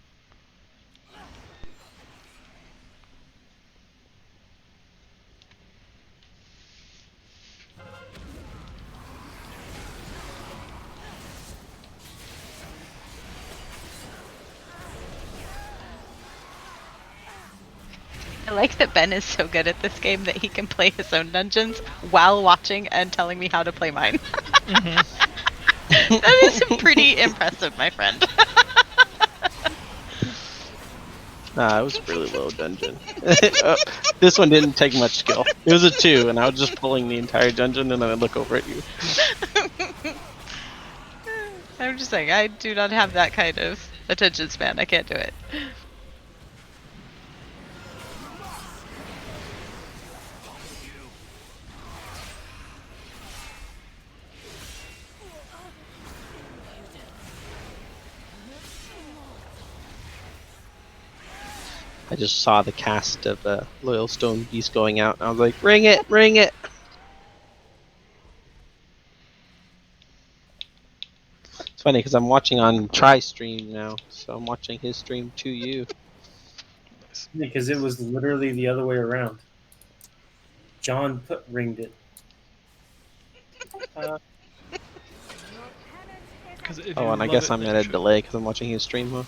I like that Ben is so good at this game that he can play his own dungeons while watching and telling me how to play mine. That is pretty impressive, my friend. Nah, it was a really low dungeon. This one didn't take much skill. It was a 2, and I was just pulling the entire dungeon, and then I'd look over at you. I'm just saying, I do not have that kind of attention span. I can't do it. I just saw the cast of Loyal Stone Beast going out, and I was like, ring it, ring it! It's funny, because I'm watching on Tri-Stream now, so I'm watching his stream to you. Because it was literally the other way around. John ringed it. Oh, and I guess I'm at a delay because I'm watching his stream, huh?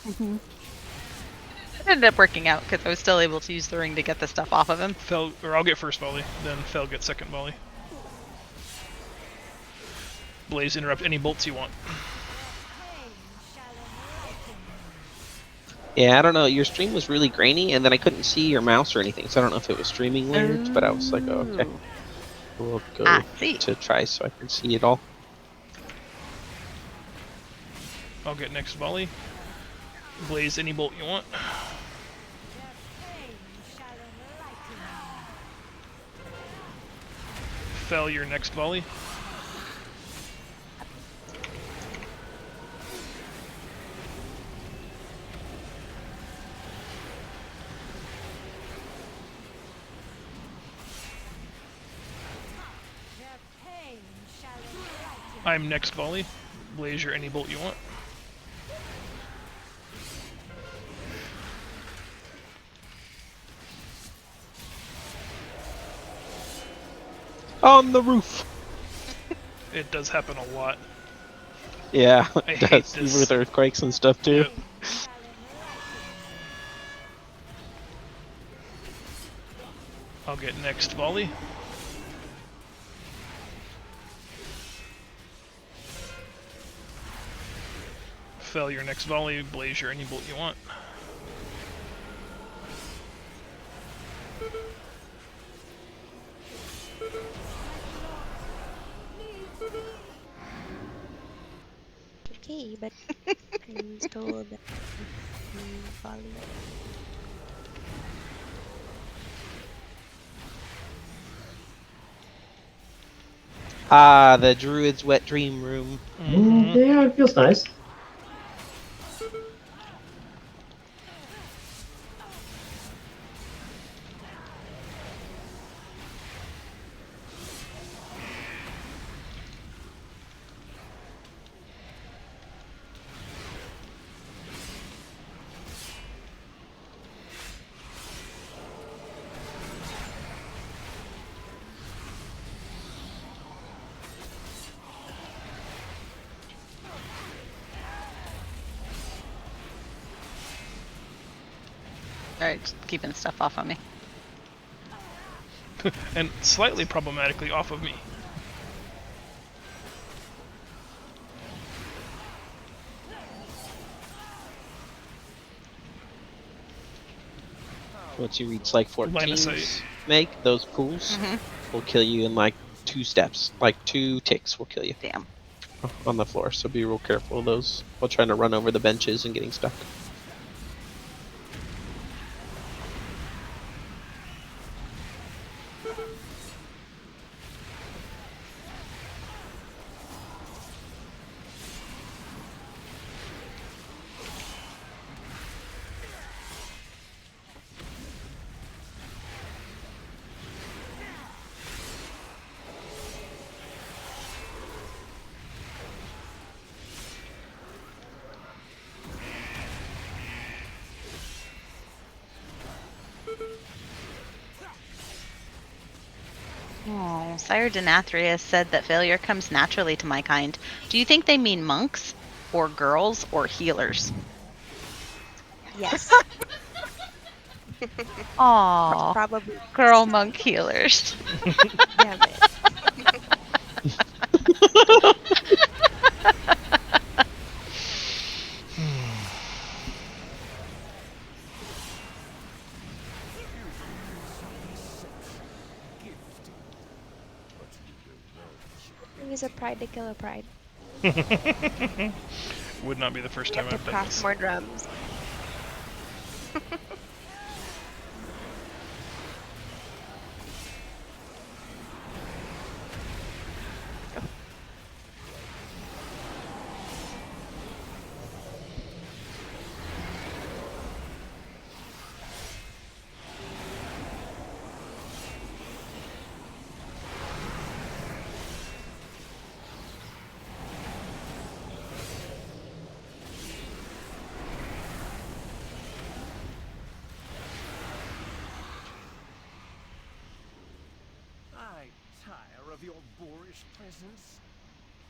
It ended up working out because I was still able to use the ring to get the stuff off of him. Fel, or I'll get first volley, then Fel gets second volley. Blaze, interrupt any bolts you want. Yeah, I don't know. Your stream was really grainy, and then I couldn't see your mouse or anything, so I don't know if it was streaming weird, but I was like, oh, okay. We'll go to try so I can see it all. I'll get next volley. Blaze any bolt you want. Fel your next volley. I'm next volley. Blaze your any bolt you want. On the roof! It does happen a lot. Yeah, I it hate does. this. Even with earthquakes and stuff, too. Yep. I'll get next volley. Fel your next volley, blaze your any bolt you want. me, but I'm told that I'm falling. Ah, the druid's wet dream room. Yeah, it feels nice. Alright, just keeping stuff off of me. And slightly problematically off of me. Once you reach like Line of 14, sight. make those pools will kill you in like 2 steps. Like 2 ticks will kill you Damn. on the floor. So be real careful of those while trying to run over the benches and getting stuck. Oh, Sire Denathrius said that failure comes naturally to my kind. Do you think they mean monks, or girls, or healers? Yes. Aww. Probably. Girl monk healers. Damn it. Use a pride to kill a pride. Would not be the first You time have I've to done craft this. more drums. I tire of your boorish presence.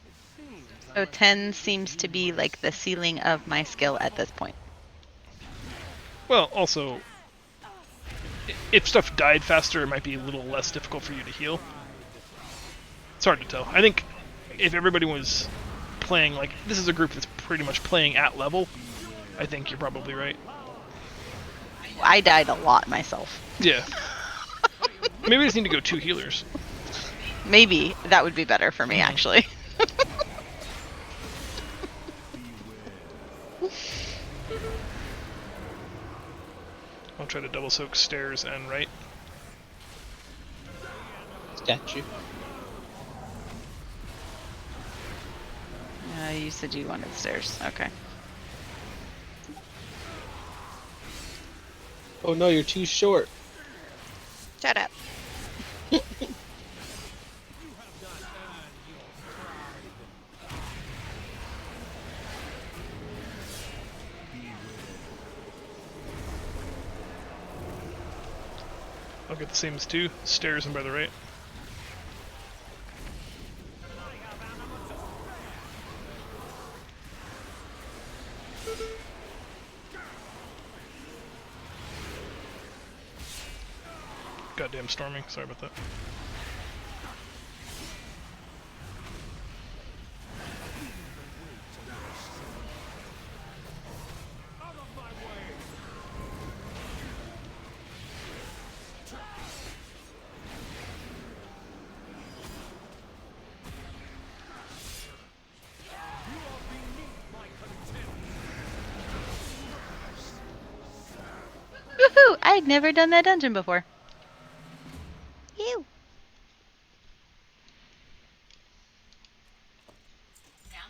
It seems So 10 seems to be like the ceiling of my skill at this point. Well, also, if stuff died faster, it might be a little less difficult for you to heal. It's hard to tell. I think if everybody was playing, like, this is a group that's pretty much playing at level, I think you're probably right. I died a lot myself. Yeah. Maybe we just need to go 2 healers. Maybe that would be better for me, actually. I'll try to double soak stairs and right. Statue. You said you wanted stairs. Okay. Oh no, you're too short. Shut up. I'll get the same as 2, stairs and by the right. Goddamn storming, sorry about that. Woohoo! I'd never done that dungeon before. You.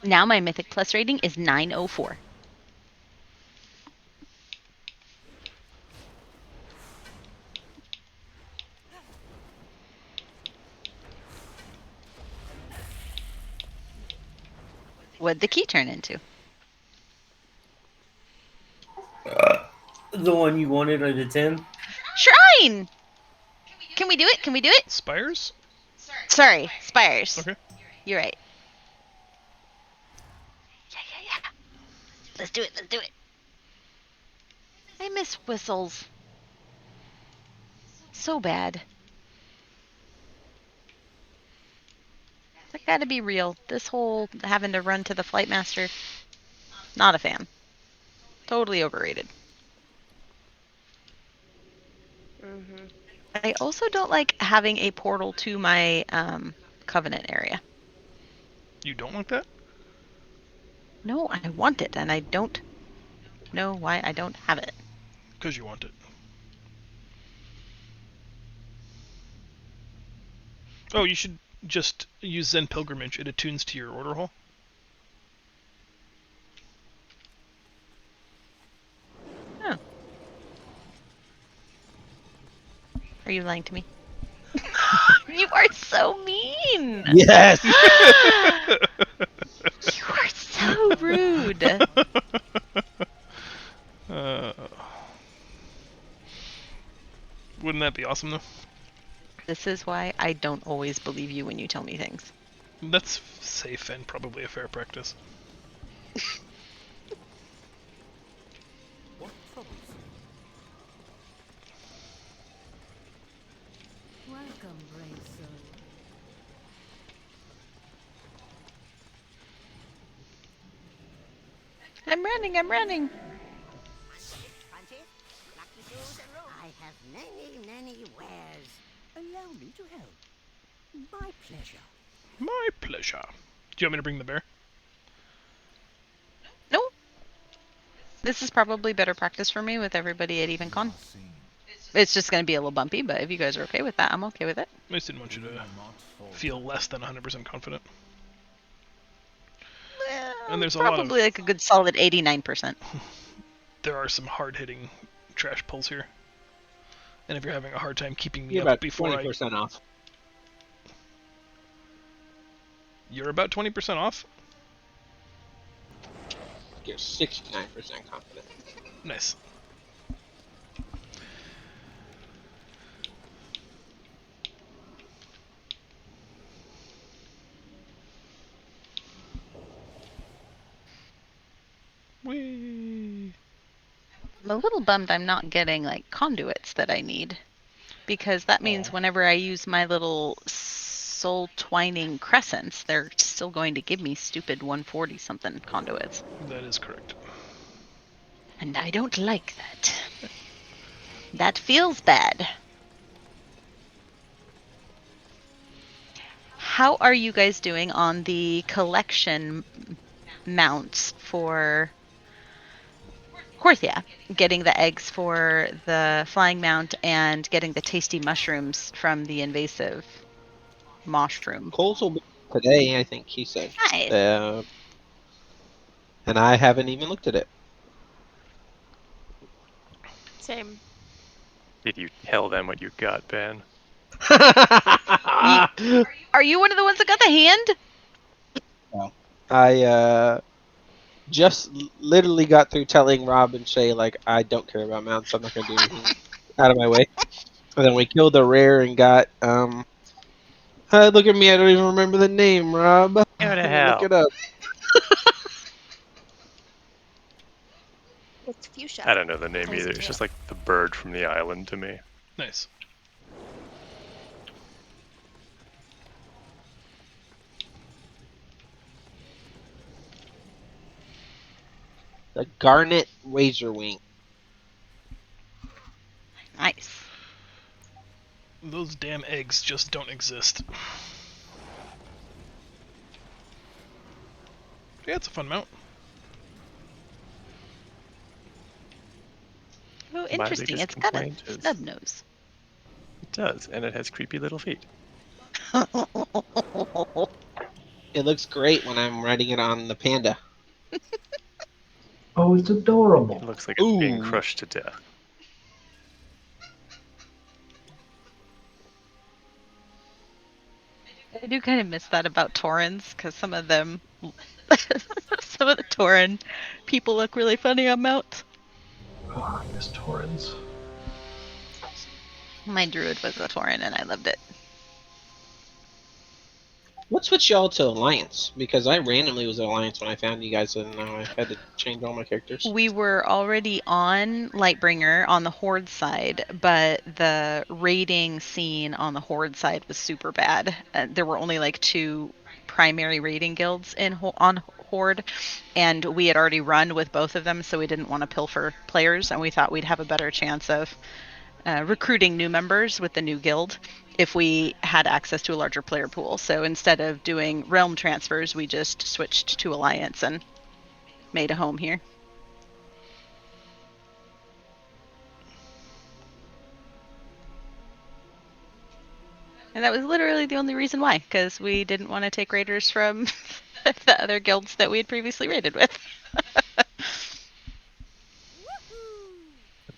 Now my Mythic Plus rating is 904. What'd the key turn into? The one you wanted at a 10? Shrine! Can we do it? Can we do it? Spires? Sorry, spires. Okay. You're right. Yeah. Let's do it. Let's do it. I miss whistles. So bad. I gotta be real. This whole having to run to the Flight Master, not a fan. Totally overrated. Mhm. I also don't like having a portal to my Covenant area. You don't like that? No, I want it, and I don't know why I don't have it. Because you want it. Oh, you should just use Zen Pilgrimage. It attunes to your order hall. Oh. Are you lying to me? You are so mean! Yes. You are so rude. Wouldn't that be awesome, though? This is why I don't always believe you when you tell me things. That's safe and probably a fair practice. What troubles you? Welcome, brave soul. I'm running. I have many wares. Allow me to help. My pleasure. My pleasure. Do you want me to bring the bear? No. This is probably better practice for me with everybody at Even Con. It's just going to be a little bumpy, but if you guys are okay with that, I'm okay with it. I just didn't want you to feel less than 100% confident. And there's a lot of... Probably like a good solid 89%. There are some hard-hitting trash pulls here. And if you're having a hard time keeping me You're up about before 20% off. You're about 20% off? You're 69% confident. Nice. Whee! I'm a little bummed I'm not getting like conduits that I need, because that means whenever I use my little soul twining crescents, they're still going to give me stupid 140 something conduits. That is correct. And I don't like that. That feels bad. How are you guys doing on the collection mounts for Korthia? Getting the eggs for the flying mount and getting the tasty mushrooms from the invasive mushroom. Coles will be today, I think he said. Nice. And I haven't even looked at it. Same. Did you tell them what you got, Ben? Are you one of the ones that got the hand? No. I just literally got through telling Rob and Shay, like, I don't care about mounts, I'm not going to do anything out of my way. And then we killed a rare and got, look at me, I don't even remember the name, Rob. How the Look hell? it up. It's fuchsia. I don't know the name As either. in It's it. just like the bird from the island to me. Nice. The Garnet Razorwing. Nice. Those damn eggs just don't exist. Yeah, it's a fun mount. Oh, interesting. biggest It's got a complaint is- snub nose. It does, and it has creepy little feet. It looks great when I'm riding it on the Panda. Oh, it's adorable. It looks like it's being Ooh. crushed to death. I do kind of miss that about Taurens, because some of them, some of the Tauren people look really funny on mount. Oh, I miss Taurens. My druid was a Tauren, and I loved it. What switched y'all to Alliance? Because I randomly was Alliance when I found you guys, and now I had to change all my characters. We were already on Lightbringer on the Horde side, but the raiding scene on the Horde side was super bad. There were only like 2 primary raiding guilds on Horde, and we had already run with both of them, so we didn't want to pilfer players, and we thought we'd have a better chance of recruiting new members with the new guild if we had access to a larger player pool. So instead of doing realm transfers, we just switched to Alliance and made a home here. And that was literally the only reason why, because we didn't want to take raiders from the other guilds that we had previously raided with.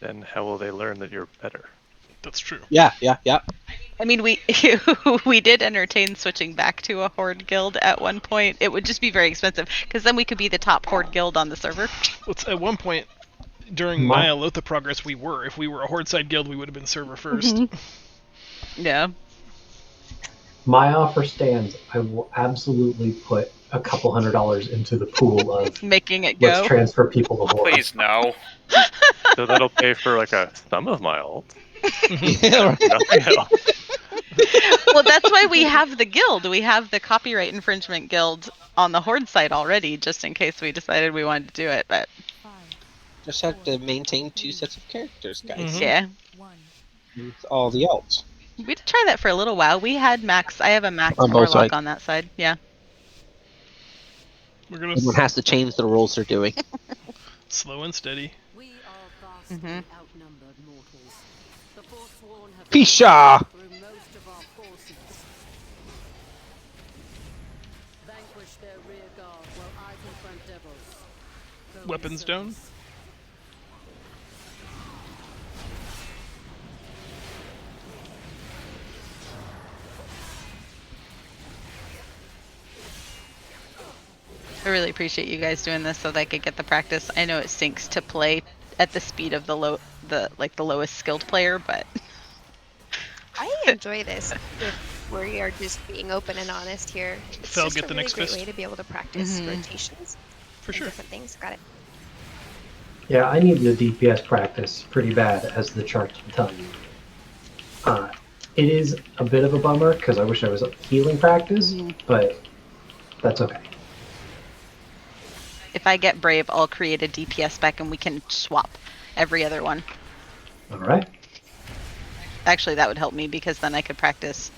Then how will they learn that you're better? That's true. Yeah. I mean, we we did entertain switching back to a Horde guild at one point. It would just be very expensive, because then we could be the top Horde guild on the server. At one point during Nyalotha progress, we were. If we were a Horde side guild, we would have been server first. Yeah. My offer stands. I will absolutely put a couple $100 into the pool of making it go. Let's transfer people to Horde. Please no. So that'll pay for like some of my ult. Yeah, right. Nothing else. Well, that's why we have the guild. We have the copyright infringement guild on the Horde site already, just in case we decided we wanted to do it. But Just have to maintain 2 sets of characters, guys. yeah, With all the else. we did try that for a little while. We had max. I have a max On both Warlock sides. on that side. Yeah. We're gonna Everyone has to change the rules they're doing. slow and steady. We are vastly outnumbered mortals. The Forsworn have Pisha! through most of our forces. Vanquish their rear guard while I confront devils. Go in Weapons down. service. I really appreciate you guys doing this so that I could get the practice. I know it sinks to play at the speed of the lowest skilled player, but I enjoy this. If we are just being open and honest here. It's Fel, just get a the really next great fist. way to be able to practice Mhm. rotations. For and sure. Different things. Got it. Yeah, I need the DPS practice pretty bad, as the chart can tell you. It is a bit of a bummer, because I wish I was healing practice, but that's okay. if I get brave, I'll create a DPS spec and we can swap every other one. Alright. Actually, that would help me because then I could practice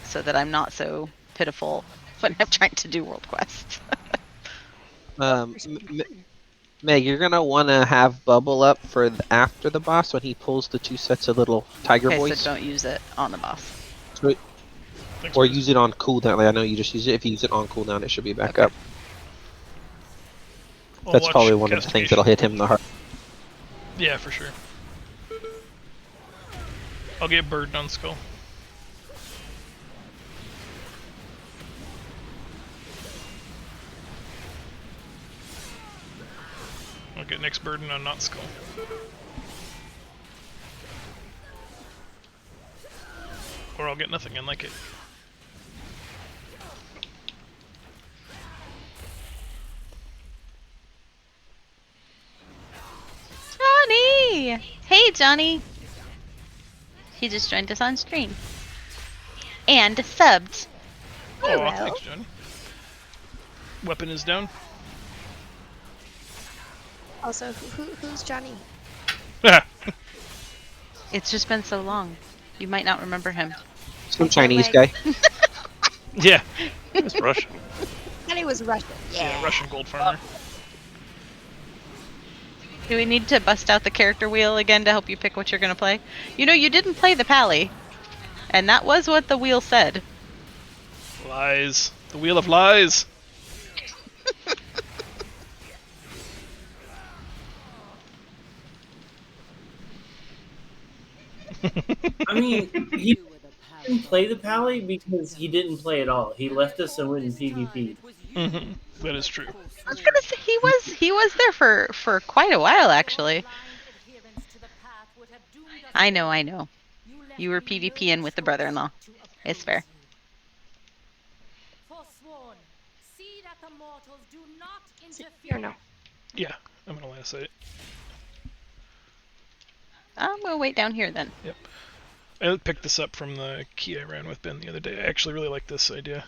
so that I'm not so pitiful when I'm trying to do world quests. Meg, you're gonna want to have Bubble up for after the boss when he pulls the 2 sets of little tiger Okay, boys. so don't use it on the boss. So- or use it on cooldown. Like, I know you just use it. If you use it on cooldown, it should be back up. I'll That's watch probably one of the things Castigation. that'll hit him the hard. Yeah, for sure. I'll get Burden on Skull. I'll get next Burden on Not Skull. Or I'll get nothing and like it. Johnny! Hey, Johnny! He just joined us on stream. And subbed. Oh, Hello. thanks, Johnny. Weapon is down. Also, who's Johnny? It's just been so long. You might not remember him. Some Chinese like- guy. Yeah. It's Russian. Johnny was Russian. Yeah, Russian gold farmer. Do we need to bust out the character wheel again to help you pick what you're going to play? You know, you didn't play the Pally. And that was what the wheel said. Lies. The wheel of lies. I mean, he didn't play the Pally because he didn't play at all. He left us and went in PvP. That is true. I was gonna say he was there for quite a while actually. I know. You were PvPing with the brother-in-law. It's fair. Forsworn, see that the mortals do not Or no. Yeah, I'm gonna last it. I'm gonna wait down here then. Yep. I picked this up from the key I ran with Ben the other day. I actually really like this idea.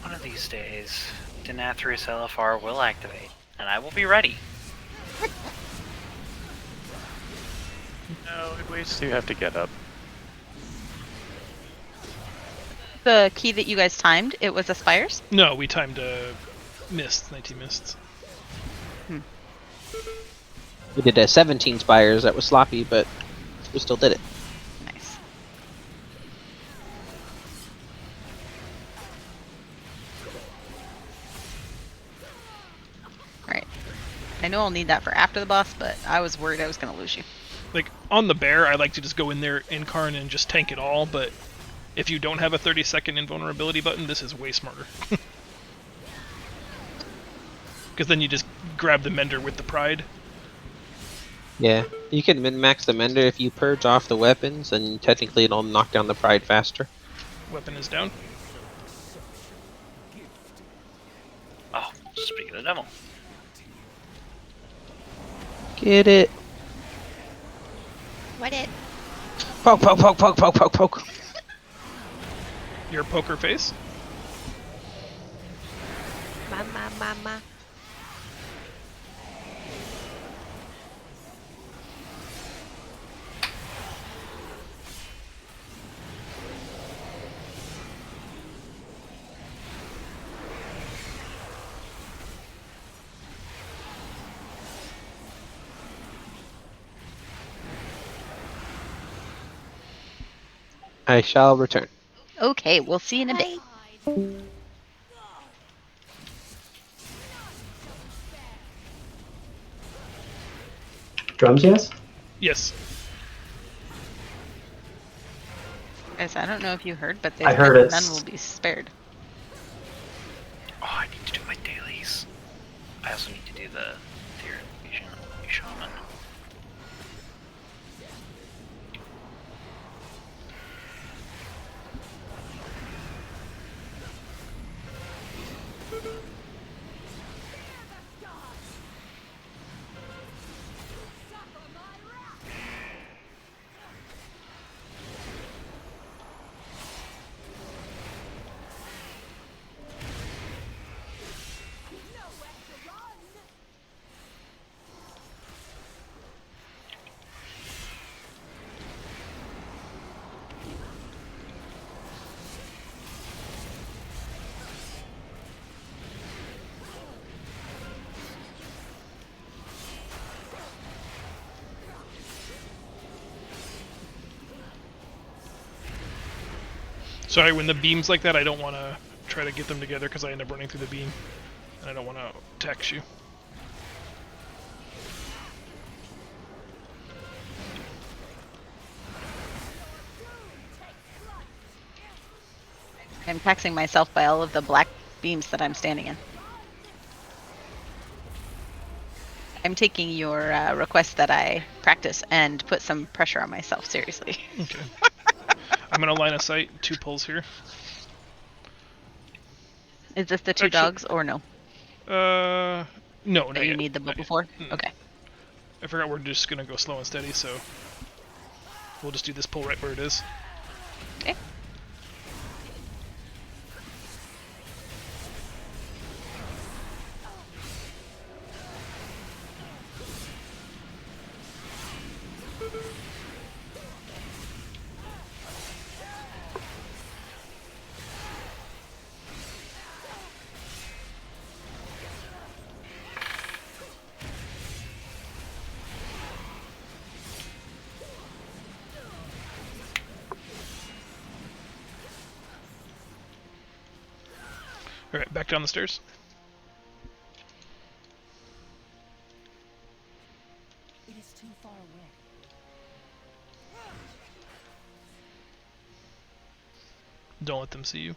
One of these days, Denathrius LFR will activate, and I will be ready. No, it waits till you have to get up. The key that you guys timed, it was Aspires? No, we timed Mists, 19 Mists. We did 17 spires. That was sloppy, but we still did it. Nice. Alright. I know I'll need that for after the boss, but I was worried I was going to lose you. Like, on the bear, I like to just go in there, Incarn, and just tank it all, but if you don't have a 30-second invulnerability button, this is way smarter. Because then you just grab the Mender with the Pride. Yeah, you can min-max the Mender if you purge off the weapons, and technically it'll knock down the Pride faster. Weapon is down. Oh, speaking of the devil. Get it. What it? Poke, poke, poke, poke, poke, poke, poke. Your poker face? Mama. I shall return. Okay, we'll see you in a bit. Drums, yes? Yes. Guys, I don't know if you heard, but I heard it. none will be spared. Oh, I need to do my dailies. I also need to do the Deer Shaman. Sorry, when the beam's like that, I don't want to try to get them together because I end up running through the beam. And I don't want to tax you. I'm taxing myself by all of the black beams that I'm standing in. I'm taking your request that I practice and put some pressure on myself, seriously. Okay. I'm going to line of sight 2 pulls here. Is this the 2 dogs or no? No, no. You need the book before? Okay. I forgot we're just going to go slow and steady, so we'll just do this pull right where it is. Okay. Alright, back down the stairs. It is too far away. Don't let them see you.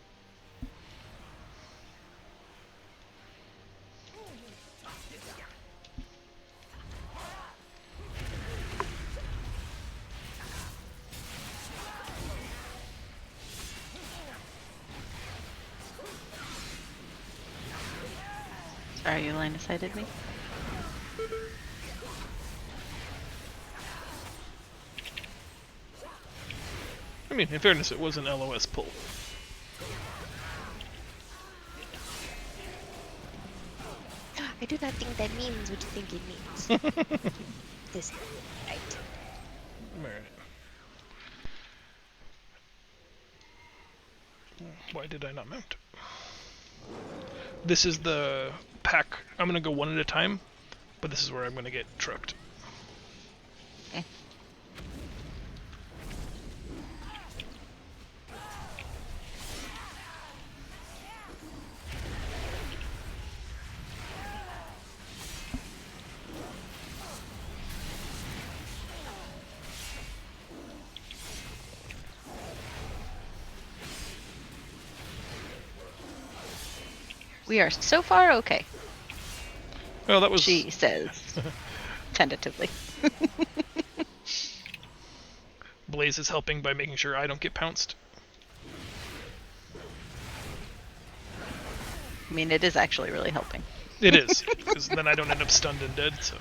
Sorry, you line-of-sighted me. I mean, in fairness, it was an LOS pull. I do not think that means what you think it means. This right. Alright. Why did I not mount? This is the pack. I'm gonna go one at a time, but this is where I'm gonna get trucked. Okay. We are so far okay, Well, that was... she says, tentatively. Blaze is helping by making sure I don't get pounced. I mean, it is actually really helping. It is, because then I don't end up stunned and dead, so...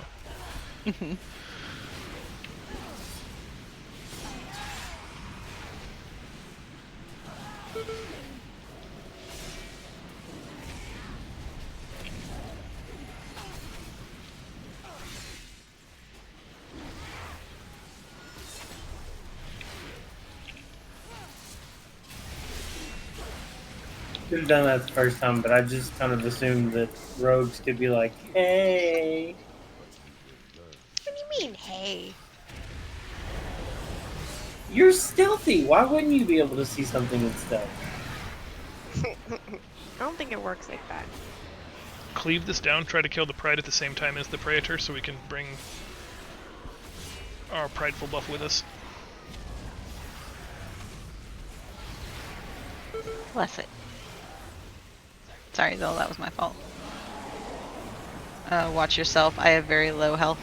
Could have done that the first time, but I just kind of assumed that rogues could be like, hey. What do you mean, hey? You're stealthy. Why wouldn't you be able to see something in stealth? I don't think it works like that. Cleave this down, try to kill the Pride at the same time as the Praetor, so we can bring our prideful buff with us. Bless it. Sorry, Zol, that was my fault. Watch yourself. I have very low health.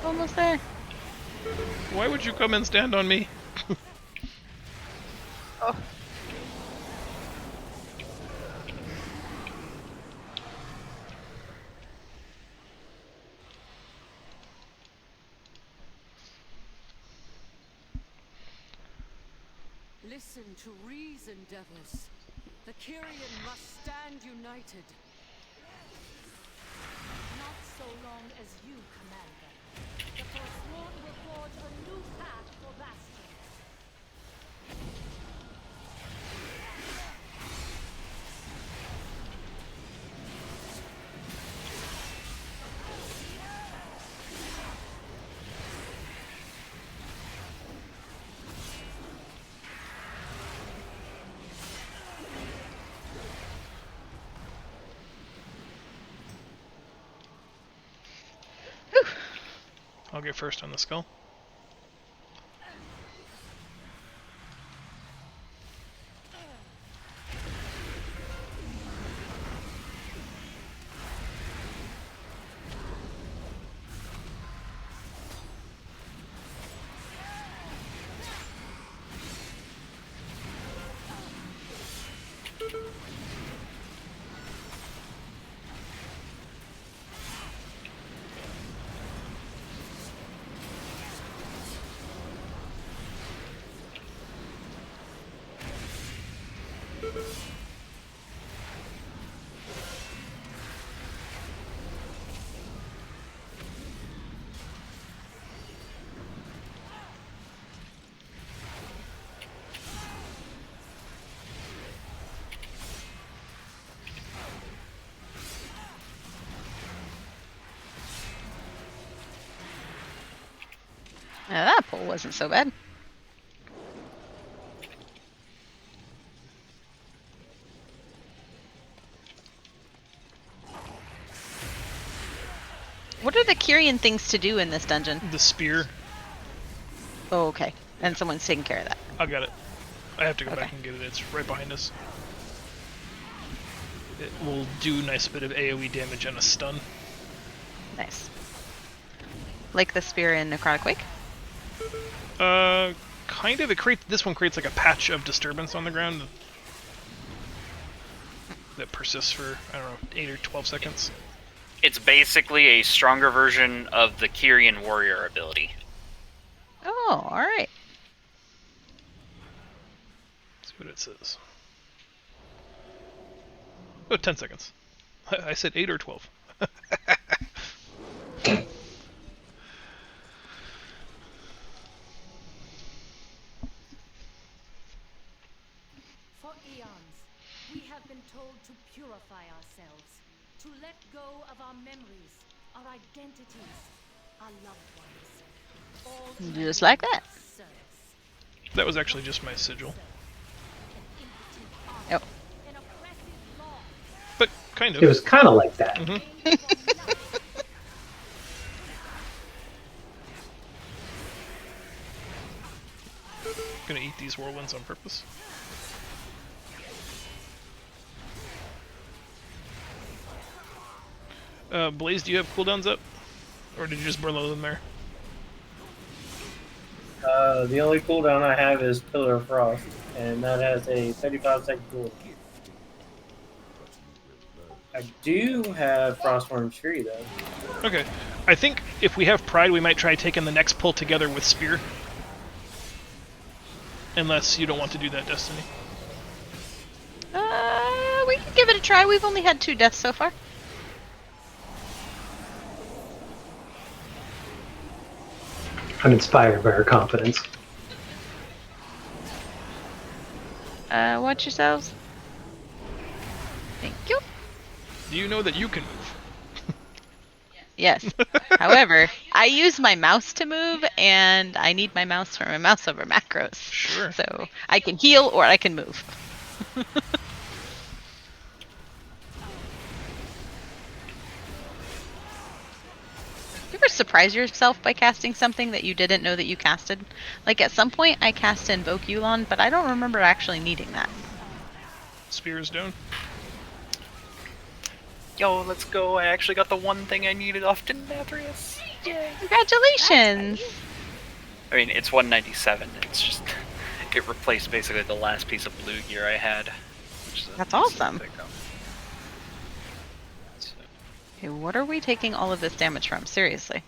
Almost there. Why would you come and stand on me? Oh. Listen to reason, devils. The Kyrian must stand united. Not so long as you command them. The Forsworn will forge a new path for Bastion. I'll get first on the skull. That pull wasn't so bad. What are the Kyrian things to do in this dungeon? The spear. Oh, okay. And someone's taking care of that. I got it. I have to go Okay. back and get it. It's right behind us. It will do a nice bit of AoE damage and a stun. Nice. Like the spear in Necrotic Wake? Kind of. This one creates like a patch of disturbance on the ground that persists for, I don't know, 8 or 12 seconds. It's basically a stronger version of the Kyrian warrior ability. Oh, alright. Let's see what it says. Oh, 10 seconds. I said 8 or 12. For eons, we have been told to purify ourselves, to let go of our memories, our identities, our loved ones. All Just like that. serves That was actually just my sigil. Yep. an oppressive law. But kind of. It was kind of like that. Mhm. Gonna eat these whirlwinds on purpose. Blaze, do you have cooldowns up? Or did you just blow them there? The only cooldown I have is Pillar of Frost, and that has a 35-second cooldown. I do have Frostworm's Fury, though. Okay. I think if we have Pride, we might try taking the next pull together with Spear. Unless you don't want to do that, Destiny. We can give it a try. We've only had 2 deaths so far. I'm inspired by her confidence. Watch yourselves. Thank you. Do you know that you can move? Yes. However, I use my mouse to move, and I need my mouse for my mouse over macros. Sure. So I can heal or I can move. You ever surprise yourself by casting something that you didn't know that you casted? Like at some point I cast Invoke Yulon, but I don't remember actually needing that. Spear's down. Yo, let's go. I actually got the one thing I needed off Denathrius. Yay. Congratulations! I mean, it's 197. It's just... It replaced basically the last piece of blue gear I had. Which is a That's decent awesome. pickup. So, Okay, what are we taking all of this damage from? Seriously.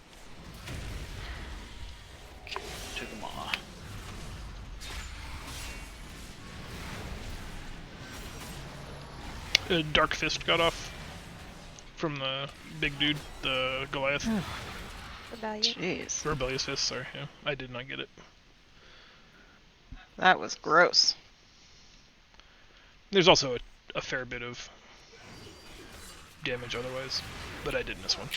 to the maw. Dark Fist got off from the big dude, the Goliath. Rebellion. Jeez. Rebellious Fist, sorry. Yeah, I did not get it. That was gross. There's also a fair bit of damage otherwise, but I did miss one.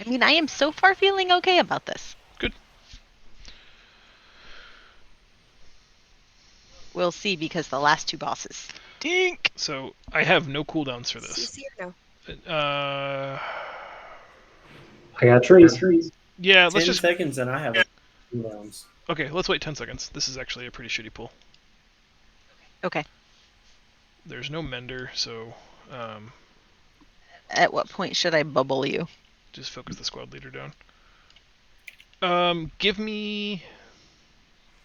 I mean, I am so far feeling okay about this. Good. We'll see because the last 2 bosses. Dink! So, I have no cooldowns for this. CC or no? I got trees. Yeah, let's 10 just... seconds and I have cooldowns. Okay, let's wait 10 seconds. This is actually a pretty shitty pull. Okay. There's no Mender, so... At what point should I bubble you? Just focus the squad leader down. Give me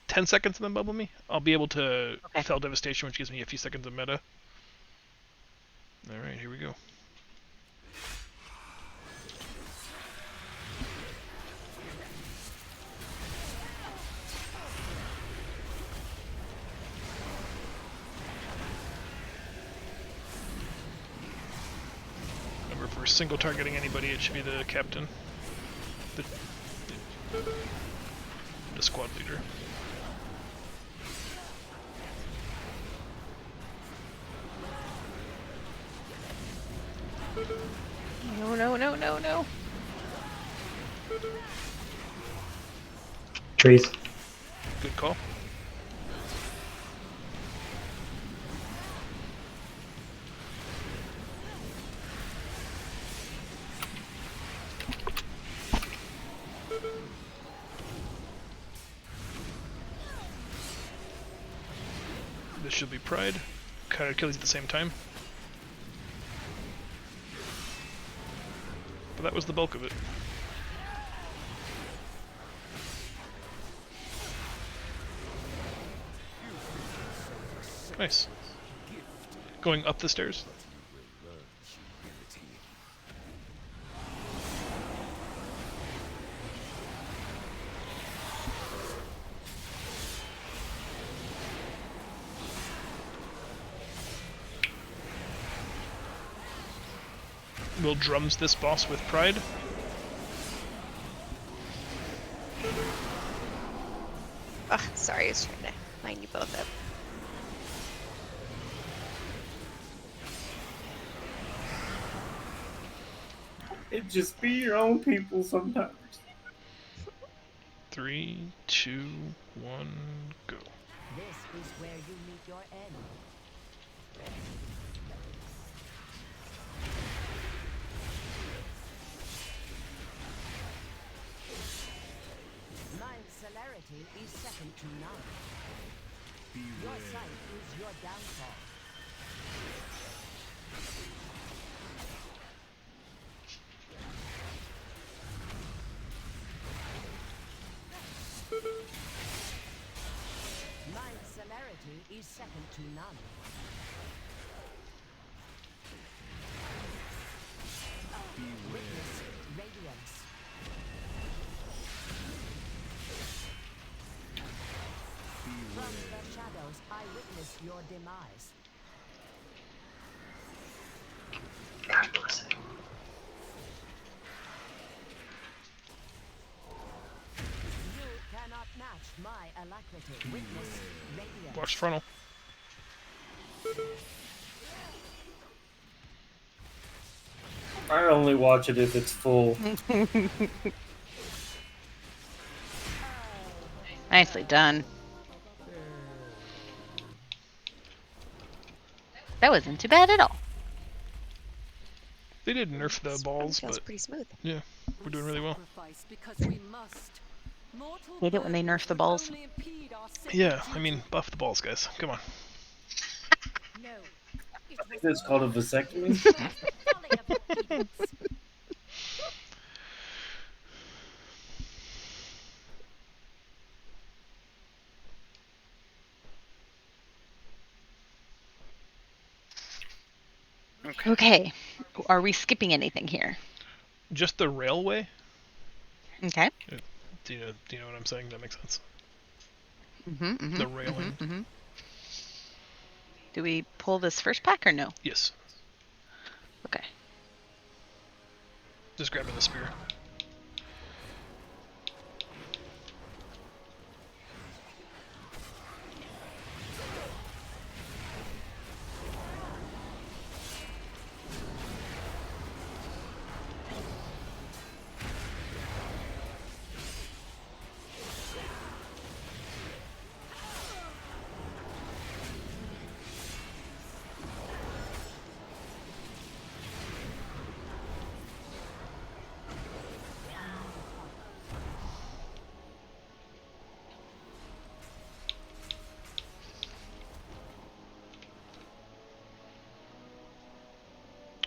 10 seconds and then bubble me. I'll be able to Fell Devastation, which gives me a few seconds of meta. Alright, here we go. Remember, if we're single targeting anybody, it should be the captain. The squad leader. No, no, no, no, no. Trees. Good call. This should be Pride. Kind of kills at the same time. But that was the bulk of it. Nice. Going up the stairs. Will drums this boss with Pride. Oh, sorry, I was trying to line you both up. It just be your own people sometimes. 3, 2, 1, go. This is where you meet your end. Mind celerity is second to none. Your sight is your downfall. Mind celerity is second to none. Witness radiance. From the shadows, I witness your demise. God bless it. You cannot match my alacrity. Witness radiance. Watch frontal. I only watch it if it's full. Nicely done. That wasn't too bad at all. They did nerf the balls, Feels but pretty smooth. yeah, we're doing really well. Sacrifice because we must. Mortal Hate it when they nerf the balls. only impede our Yeah, I mean, buff the balls, guys. Come on. No. I think that's called a vasectomy. Okay. Are we skipping anything here? Just the railway? Okay. Do you know what I'm saying? That makes sense. Mm-hmm, The railing. Do we pull this first pack or no? Yes. Okay. Just grabbing the spear.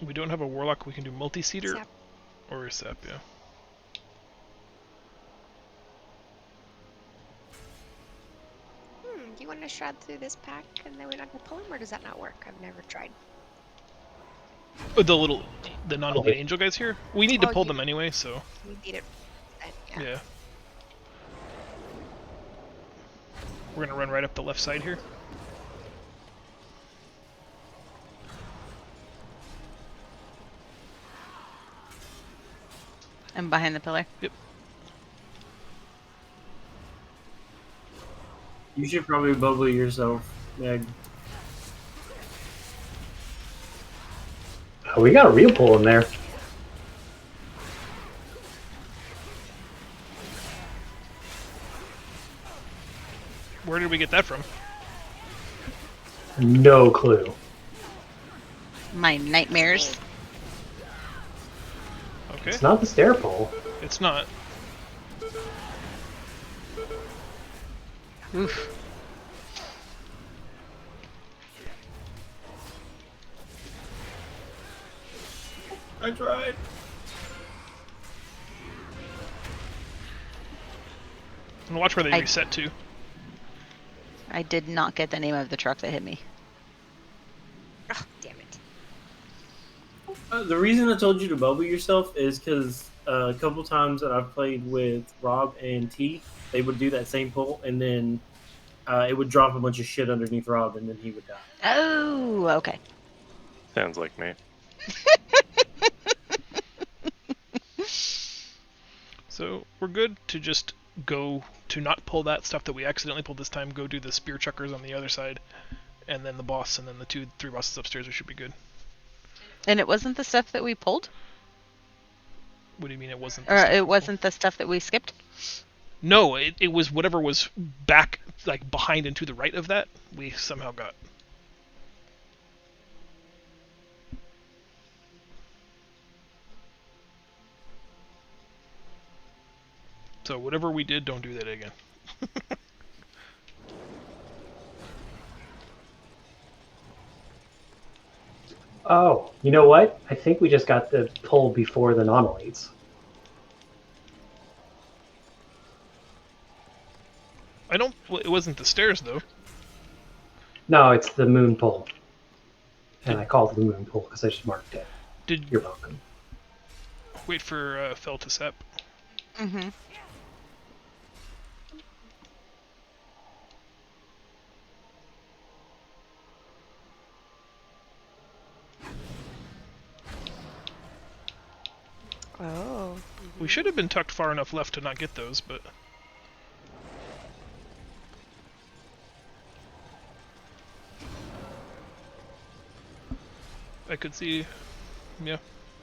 We don't have a warlock. We can do multi-seater Sap. or sap. Yeah. Do you want to shroud through this pack and then we don't have to pull him, or does that not work? I've never tried. Oh, the non-elite angel guys here. We need to Oh, pull you- them anyway, so We need it. Yeah. yeah. We're gonna run right up the left side here. I'm behind the pillar. Yep. You should probably bubble yourself, Meg. Oh, we got a real pull in there. Where did we get that from? No clue. My nightmares. Okay. It's not the stair pull. It's not. Oof. I tried. And watch where they I- reset to. I did not get the name of the truck that hit me. Oh, damn it. The reason I told you to bubble yourself is because a couple times that I've played with Rob and T, they would do that same pull, and then it would drop a bunch of shit underneath Rob, and then he would die. Oh, okay. Sounds like me. So we're good to just go to not pull that stuff that we accidentally pulled this time. Go do the spear chuckers on the other side, and then the boss, and then the 3 bosses upstairs. We should be good. And it wasn't the stuff that we pulled? What do you mean it wasn't? Or it wasn't the stuff that we skipped? No, it was whatever was back, like behind and to the right of that. We somehow got. So whatever we did, don't do that again. Oh, you know what? I think we just got the pull before the non-elites. I don't. Well, it wasn't the stairs though. No, it's the moon pull. And I called it the moon pull because I just marked it. Did You're welcome. wait for Fel to sep. Mm-hmm. Oh. We should have been tucked far enough left to not get those, but I could see. Yeah.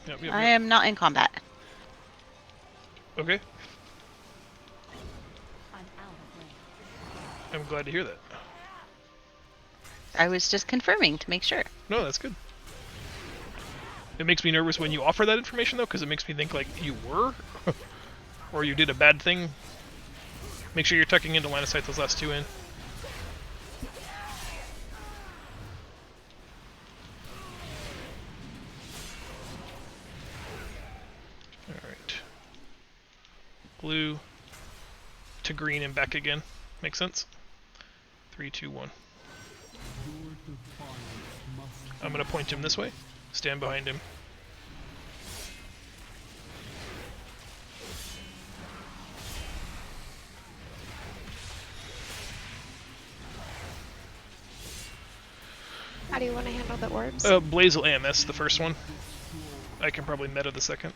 Yep. I am not in combat. Okay. I'm out of range. I'm glad to hear that. I was just confirming to make sure. No, that's good. It makes me nervous when you offer that information, though, because it makes me think, like, you were? Or you did a bad thing. Make sure you're tucking into line of sight those last 2 in. Alright. Blue to green and back again. Make sense? 3, 2, 1. I'm gonna point him this way. Stand behind him. How do you want to handle the orbs? Blazel AMS, the first one. I can probably meta the second.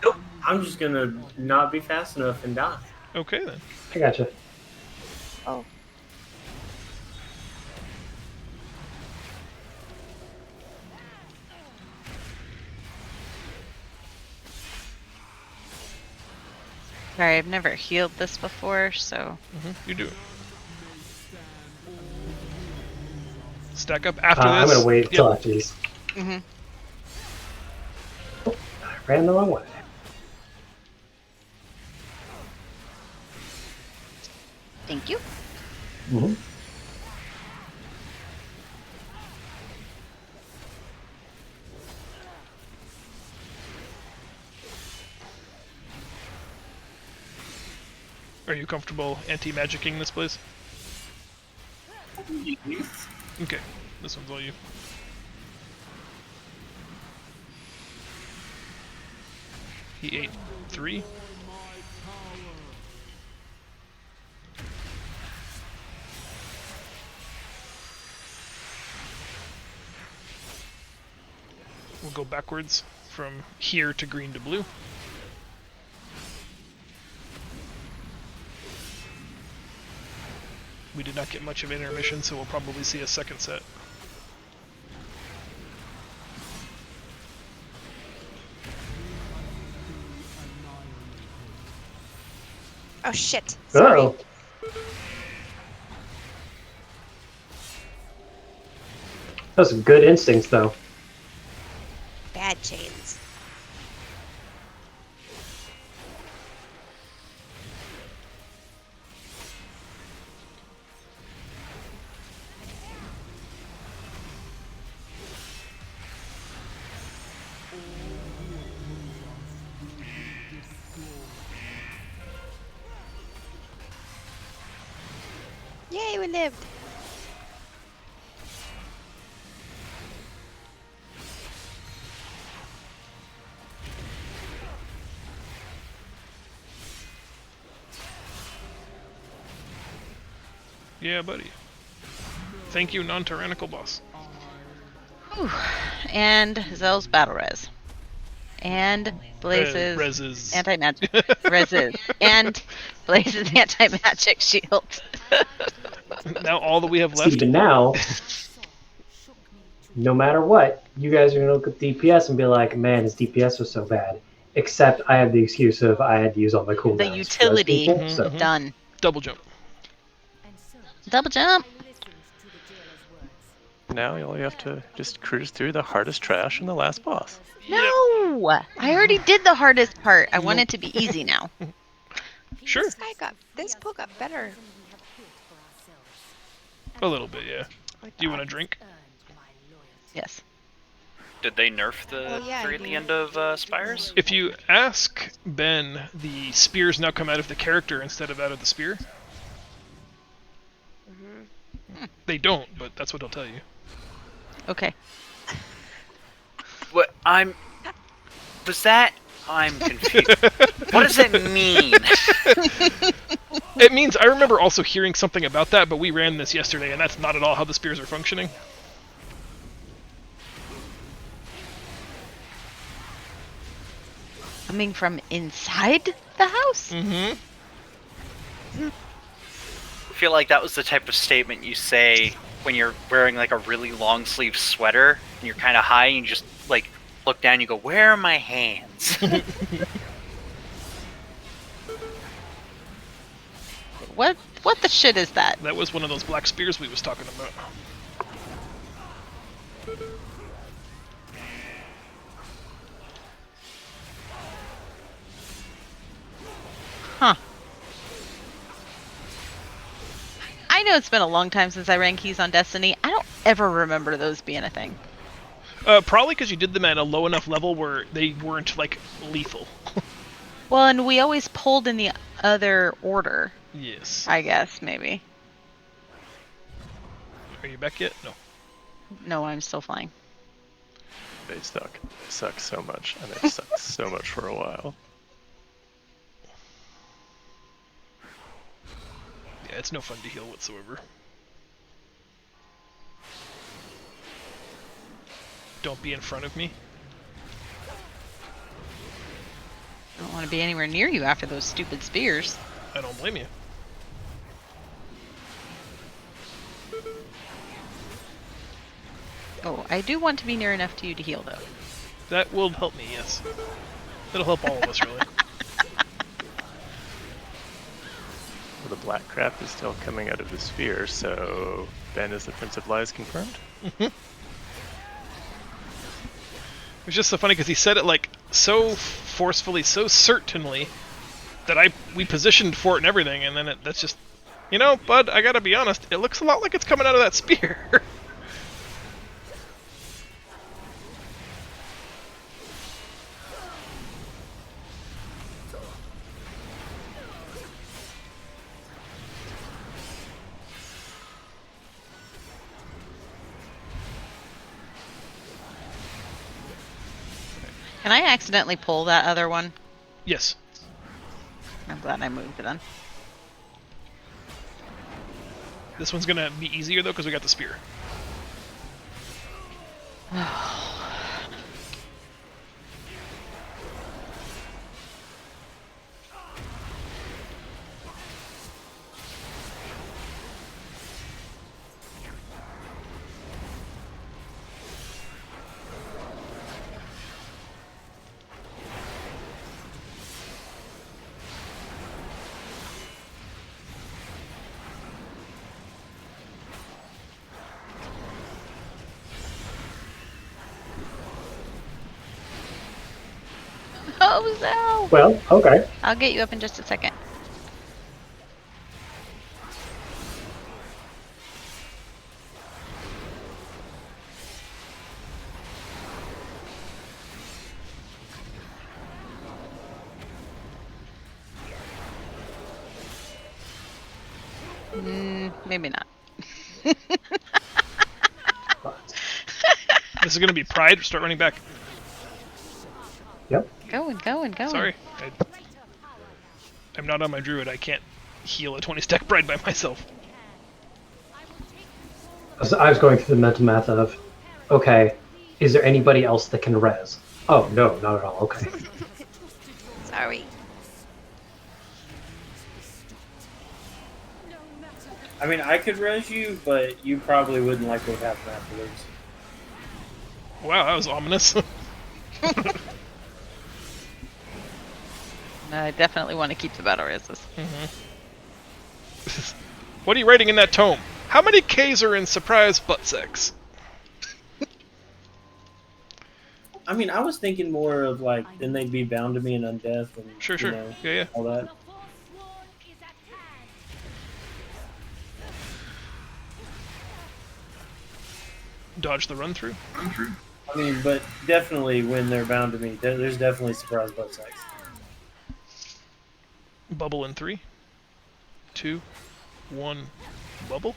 Nope. I'm just gonna not be fast enough and die. Okay then. I gotcha. Oh. Sorry, I've never healed this before, so... You do it. Stack up after I'm this. gonna wait Yep. till after these. Mm-hmm. Oh, I ran the wrong way. Thank you. Mm-hmm. Are you comfortable anti-magicking this place? Okay, this one's all you. He ate 3. We'll go backwards from here to green to blue. We did not get much of an intermission, so we'll probably see a second set. Oh shit. Sorry. Uh-oh. Those are good instincts, though. Bad chains. Yay, we lived. Yeah, buddy. Thank you, non-tyrannical boss. Whew. And Zell's battle res. And Blaze's Rez's. anti-magic. Rez's. And Blaze's anti-magic shield. Now all that we have left. Even now, no matter what, you guys are going to look at DPS and be like, man, his DPS was so bad. Except I have the excuse of I had to use all my cooldowns. The utility. For those people, so. Done. Double jump. Double jump. Now all you have to just cruise through the hardest trash in the last boss. No! I already did the hardest part. I want it to be easy now. Sure. This pull got better. A little bit, yeah. Do you want a drink? Yes. Did they nerf the three at the end of Spires? If you ask Ben, the spears now come out of the character instead of out of the spear. They don't, but that's what he'll tell you. Okay. What I'm confused. What does it mean? It means I remember also hearing something about that, but we ran this yesterday, and that's not at all how the spears are functioning. Coming from inside the house? Mm-hmm. I feel like that was the type of statement you say when you're wearing like a really long sleeve sweater and you're kind of high and you just like look down and you go, where are my hands? What the shit is that? That was one of those black spears we was talking about. Huh. I know it's been a long time since I ran keys on Destiny. I don't ever remember those being a thing. Probably because you did them at a low enough level where they weren't, like, lethal. Well, and we always pulled in the other order. Yes. I guess, maybe. Are you back yet? No. No, I'm still flying. They suck. They suck so much, and they sucked so much for a while. Yeah, it's no fun to heal whatsoever. Don't be in front of me. I don't want to be anywhere near you after those stupid spears. I don't blame you. Oh, I do want to be near enough to you to heal, though. That will help me, yes. It'll help all of us, really. Well, the black crap is still coming out of the sphere, so Ben is the Prince of Lies confirmed? It's just so funny because he said it like so forcefully, so certainly that we positioned for it and everything, and then that's just, you know, bud, I gotta be honest, it looks a lot like it's coming out of that spear. Can I accidentally pull that other one? Yes. I'm glad I moved it then. This one's gonna be easier though because we got the spear. Oh, no! Well, okay. I'll get you up in just a second. Maybe not. This is gonna be pride. Start running back. Yep. Going. Sorry, I'm not on my druid. I can't heal a 20 stack pride by myself. I was going through the mental math of, okay, is there anybody else that can res? Oh, no, not at all. Okay. Sorry. I mean, I could res you, but you probably wouldn't like what happened afterwards. Wow, that was ominous. I definitely want to keep the battle races. What are you writing in that tome? How many Ks are in surprise butt sex? I mean, I was thinking more of like, then they'd be bound to me in undeath and Sure. you know, Yeah. all that. Dodge the run through. I mean, but definitely when they're bound to me, there's definitely surprise butt sex. Bubble in 3, 2, 1. Bubble.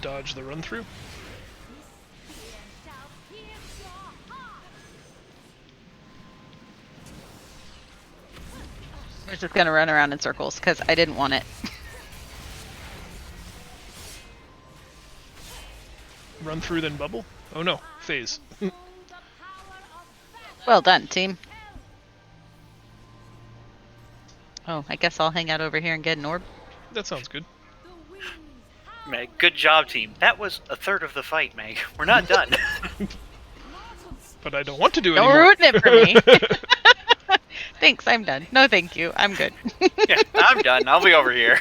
Dodge the run through. We're just gonna run around in circles because I didn't want it. Run through, then bubble. Oh no, phase. Well done, team. Oh, I guess I'll hang out over here and get an orb. That sounds good. Meg, good job, team. That was a third of the fight, Meg. We're not done. But I don't want to do it Don't anymore. ruin it for me. Thanks, I'm done. No, thank you. I'm good. Yeah, I'm done. I'll be over here.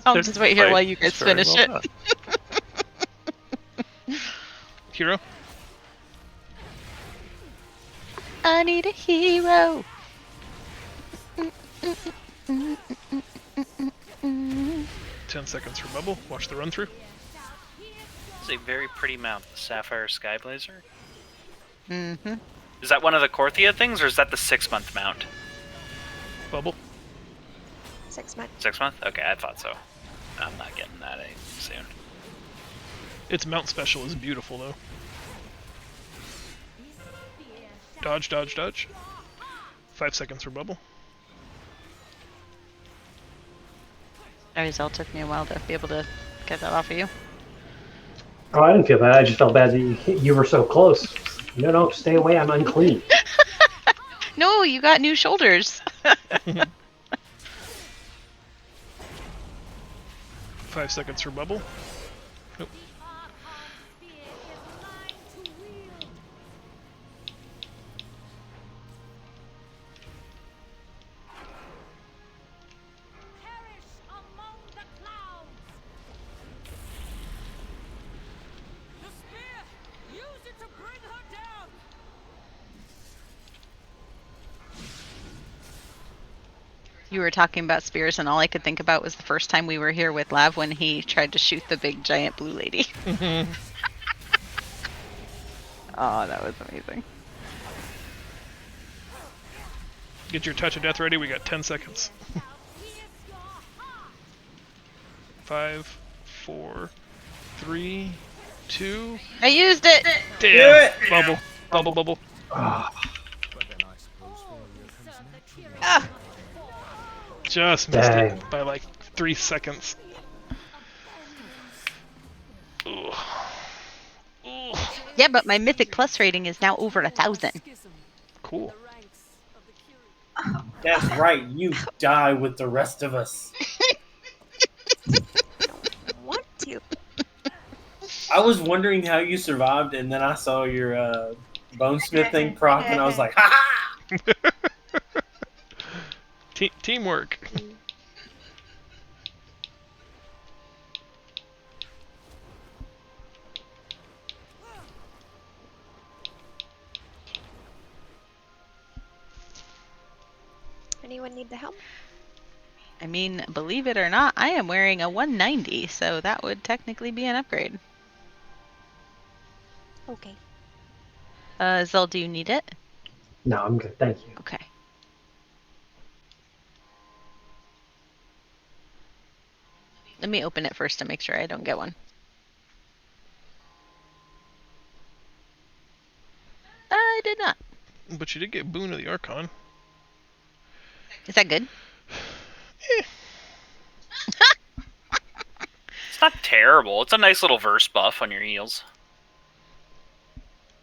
I'll just wait here while you guys finish it. Hero. I need a hero. 10 seconds for bubble. Watch the run through. It's a very pretty mount, the Sapphire Skyblazer. Mm-hmm. Is that one of the Korthia things, or is that the 6-month mount? Bubble. 6 months. 6 month? Okay, I thought so. I'm not getting that any soon. Its mount special is beautiful though. Dodge, dodge, dodge. 5 seconds for bubble. Arizal took me a while to be able to get that off of you. Oh, I didn't feel bad. I just felt bad that you were so close. No, stay away. I'm unclean. No, you got new shoulders. 5 seconds for bubble. Nope. You were talking about spears, and all I could think about was the first time we were here with Lav when he tried to shoot the big giant blue lady. Oh, that was amazing. Get your touch of death ready. We got 10 seconds. 5, 4, 3, 2. I used it. Damn. Bubble. Bubble, bubble. Ah, Ah, Just missed Dang. it by like 3 seconds. Ooh. Ooh. yeah, but my Mythic Plus rating is now over 1,000. Cool. That's right. You die with the rest of us. Want to? I was wondering how you survived, and then I saw your bonesmithing prop, and I was like, ha ha! Teamwork. Anyone need the helm? I mean, believe it or not, I am wearing a 190, so that would technically be an upgrade. Okay. Zell, do you need it? no, I'm good. Thank you. Okay. Let me open it first to make sure I don't get one. I did not. But you did get Boon of the Archon. Is that good? It's not terrible. It's a nice little verse buff on your heals.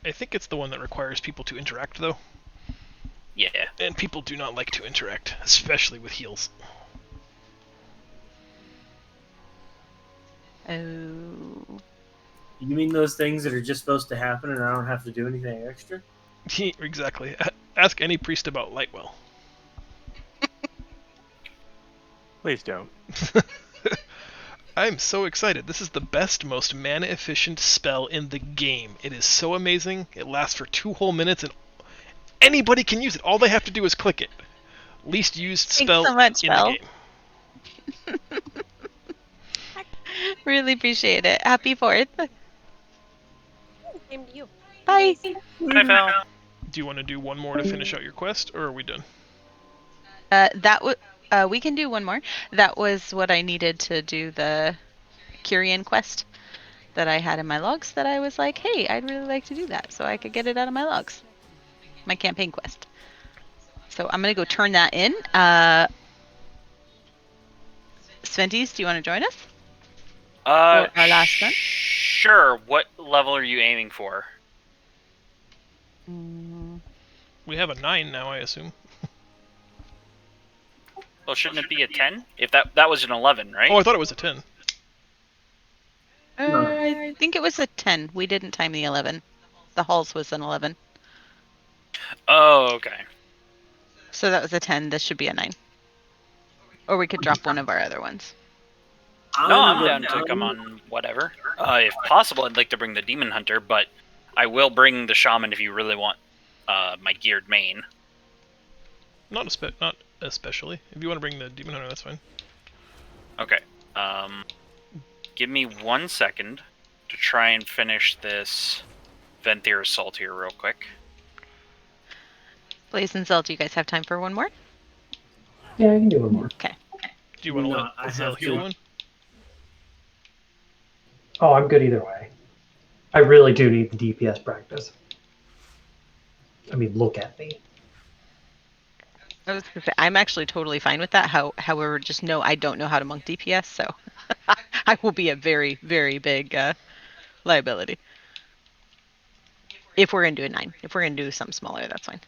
I think it's the one that requires people to interact, though. Yeah. And people do not like to interact, especially with heals. Oh. You mean those things that are just supposed to happen, and I don't have to do anything extra? Exactly. Ask any priest about Lightwell. Please don't. I'm so excited. This is the best, most mana-efficient spell in the game. It is so amazing. It lasts for 2 whole minutes, and anybody can use it. All they have to do is click it. Least used spell so much, in Belle. the game. Really appreciate it. Happy 4th. Same to you. Bye. Hi, Val. Do you want to do one more to finish out your quest, or are we done? We can do one more. That was what I needed to do the Kyrian quest that I had in my logs that I was like, hey, I'd really like to do that so I could get it out of my logs. My campaign quest. So I'm going to go turn that in. Sventies, do you want to join us? For our last one? Sure. What level are you aiming for? We have a 9 now, I assume. Well, shouldn't it be a 10? If that was an 11, right? Oh, I thought it was a 10. I think it was a 10. We didn't time the 11. The halls was an 11. Oh, okay. So that was a 10. This should be a 9. Or we could drop one of our other ones. No, I'm down to come on whatever. If possible, I'd like to bring the Demon Hunter, but I will bring the Shaman if you really want my geared main. Not especially. If you want to bring the Demon Hunter, that's fine. Okay. Give me 1 second to try and finish this Venthyr Assault here real quick. Blaze and Zell, do you guys have time for one more? Yeah, I can do one more. Okay. Do you want to No, let I Zell have heal to. one? Oh, I'm good either way. I really do need the DPS practice. I mean, look at me. I was gonna say, I'm actually totally fine with that. However, just know I don't know how to monk DPS, so I will be a very, very big liability. If we're going to do a 9. If we're going to do something smaller, that's fine.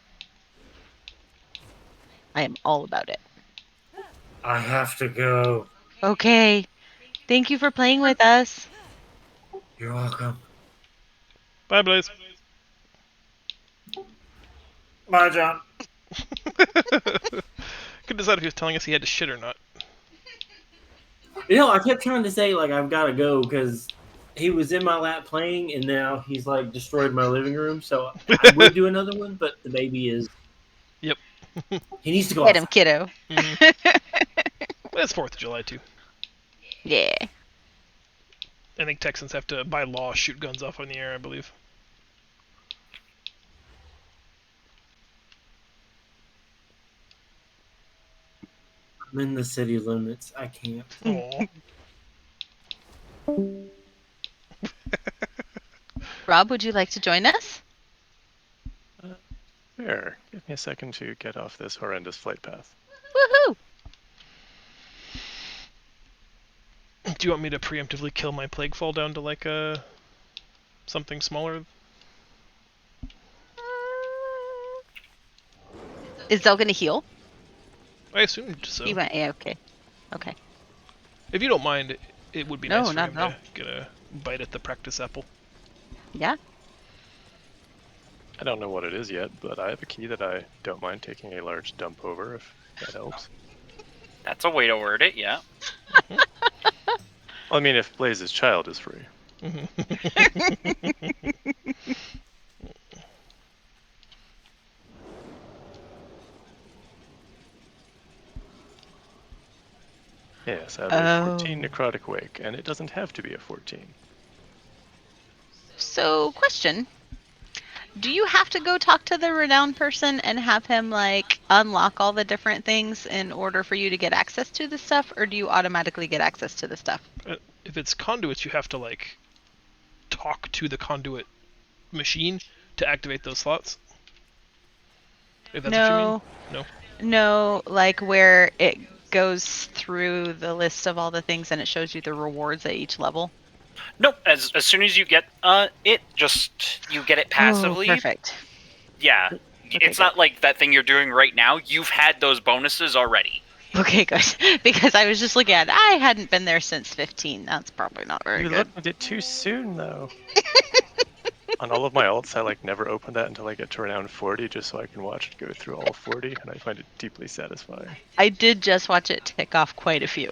I am all about it. I have to go. Okay. Thank you for playing with us. You're welcome. Bye, Blaze. Bye, John. Couldn't decide if he was telling us he had to shit or not. You know, I kept trying to say, like, I've got to go because he was in my lap playing, and now he's, like, destroyed my living room. So I would do another one, but the baby is... Yep. He needs to go Get him, outside. kiddo. It's 4th of July, too. Yeah. I think Texans have to, by law, shoot guns off in the air, I believe. I'm in the city limits. I can't. Aw. Rob, would you like to join us? Sure. Give me a second to get off this horrendous flight path. Woohoo! Do you want me to preemptively kill my plague fall down to like something smaller? Is Zell gonna heal? I assumed so. He went okay. Okay. If you don't mind, it would be No, nice for not him at all. to get a bite at the practice apple. Yeah. I don't know what it is yet, but I have a key that I don't mind taking a large dump over if that helps. That's a way to word it, yeah. Well, I mean, if Blaze's child is free. Yes, I have a 14 necrotic wake, and it doesn't have to be a 14. So, question. Do you have to go talk to the renowned person and have him, like, unlock all the different things in order for you to get access to the stuff, or do you automatically get access to the stuff? If it's conduits, you have to, like, talk to the conduit machine to activate those slots. If that's what you mean? No. No, like, where it goes through the list of all the things and it shows you the rewards at each level? Nope. As soon as you get it, you get it passively. Oh, perfect. Yeah. It's not like that thing you're doing right now. You've had those bonuses already. Okay, good. Because I was just looking at it. I hadn't been there since 15. That's probably not very You good. looked at it too soon, though. On all of my ults, I like never open that until I get to around 40, just so I can watch it go through all 40, and I find it deeply satisfying. I did just watch it tick off quite a few.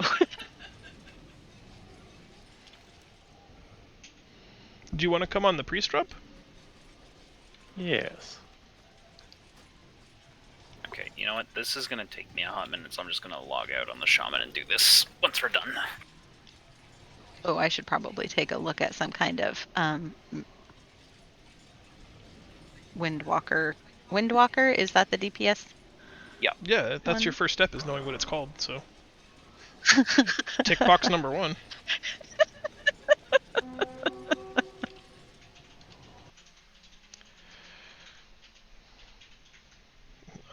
Do you want to come on the priest drop? Yes. Okay, you know what? This is going to take me a hot minute, so I'm just going to log out on the shaman and do this once we're done. Oh, I should probably take a look at some kind of Windwalker. Windwalker, is that the DPS? Yeah. Yeah, that's your first step, is knowing what it's called, so. Tick box number 1.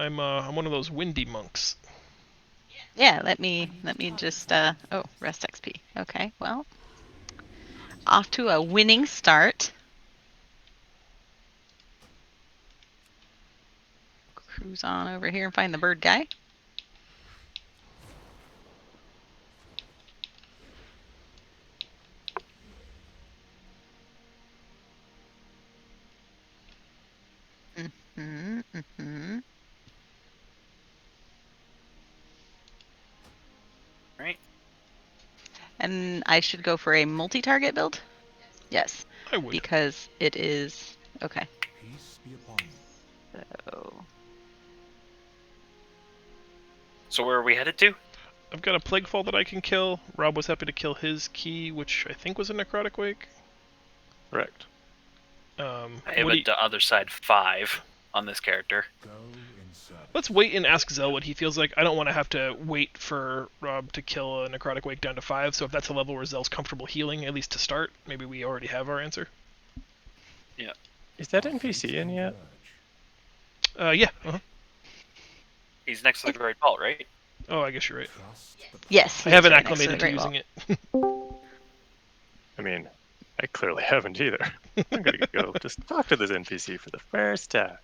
I'm one of those windy monks. Yeah, let me just oh, rest XP. Okay, well. Off to a winning start. Cruise on over here and find the bird guy. Right. And I should go for a multi-target build? Yes. I would. Because it is... Okay. Peace be upon you. So where are we headed to? I've got a plague fall that I can kill. Rob was happy to kill his key, which I think was a necrotic wake. Correct. I have the other side 5 on this character. Let's wait and ask Zell what he feels like. I don't want to have to wait for Rob to kill a necrotic wake down to 5, so if that's a level where Zell's comfortable healing, at least to start, maybe we already have our answer. Yeah. Is that NPC in yet? Yeah. He's next to the Great Ball, right? Oh, I guess you're right. Yes. I haven't acclimated to using it. I mean, I clearly haven't either. I'm gonna go just talk to this NPC for the first time.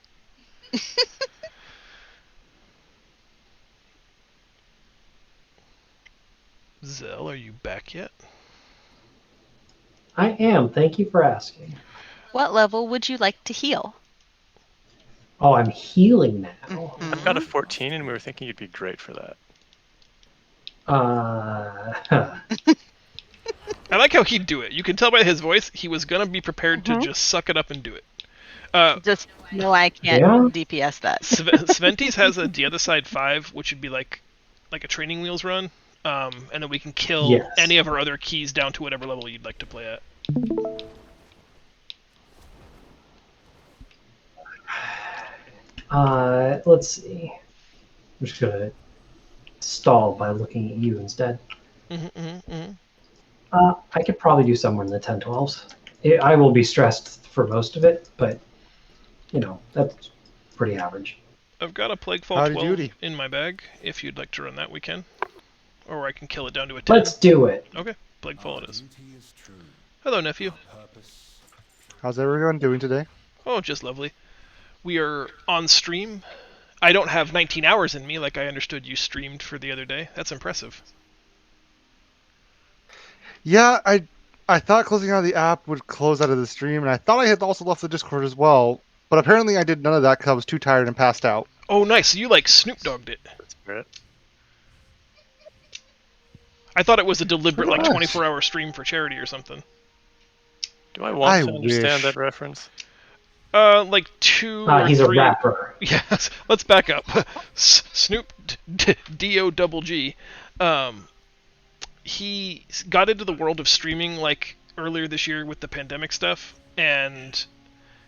Zell, are you back yet? I am. Thank you for asking. What level would you like to heal? Oh, I'm healing now. I've got a 14, and we were thinking you'd be great for that. I like how he'd do it. You can tell by his voice, he was gonna be prepared to just suck it up and do it. Just no, I can't DPS that. Sventis has a the other side 5, which would be like a training wheels run, and then we can kill any of our other keys down to whatever level you'd like to play at. Let's see. I'm just gonna stall by looking at you instead. I could probably do somewhere in the 10-12s. I will be stressed for most of it, but that's pretty average. I've got a Plaguefall Howdy 12 doody. in my bag. If you'd like to run that, we can. Or I can kill it down to a 10. Let's do it. Okay, Plaguefall it is. Hello, nephew. How's everyone doing today? Oh, just lovely. We are on stream. I don't have 19 hours in me like I understood you streamed for the other day. That's impressive. Yeah, I thought closing out of the app would close out of the stream, and I thought I had also left the Discord as well, but apparently I did none of that because I was too tired and passed out. Oh, nice. So you like Snoop Dogged it. That's great. I thought it was a deliberate like Pretty much. 24-hour stream for charity or something. Do I want I to understand wish. that reference? Like 2 or He's 3. a rapper. Yes. Let's back up. Snoop D-O-double-G. He got into the world of streaming like earlier this year with the pandemic stuff, and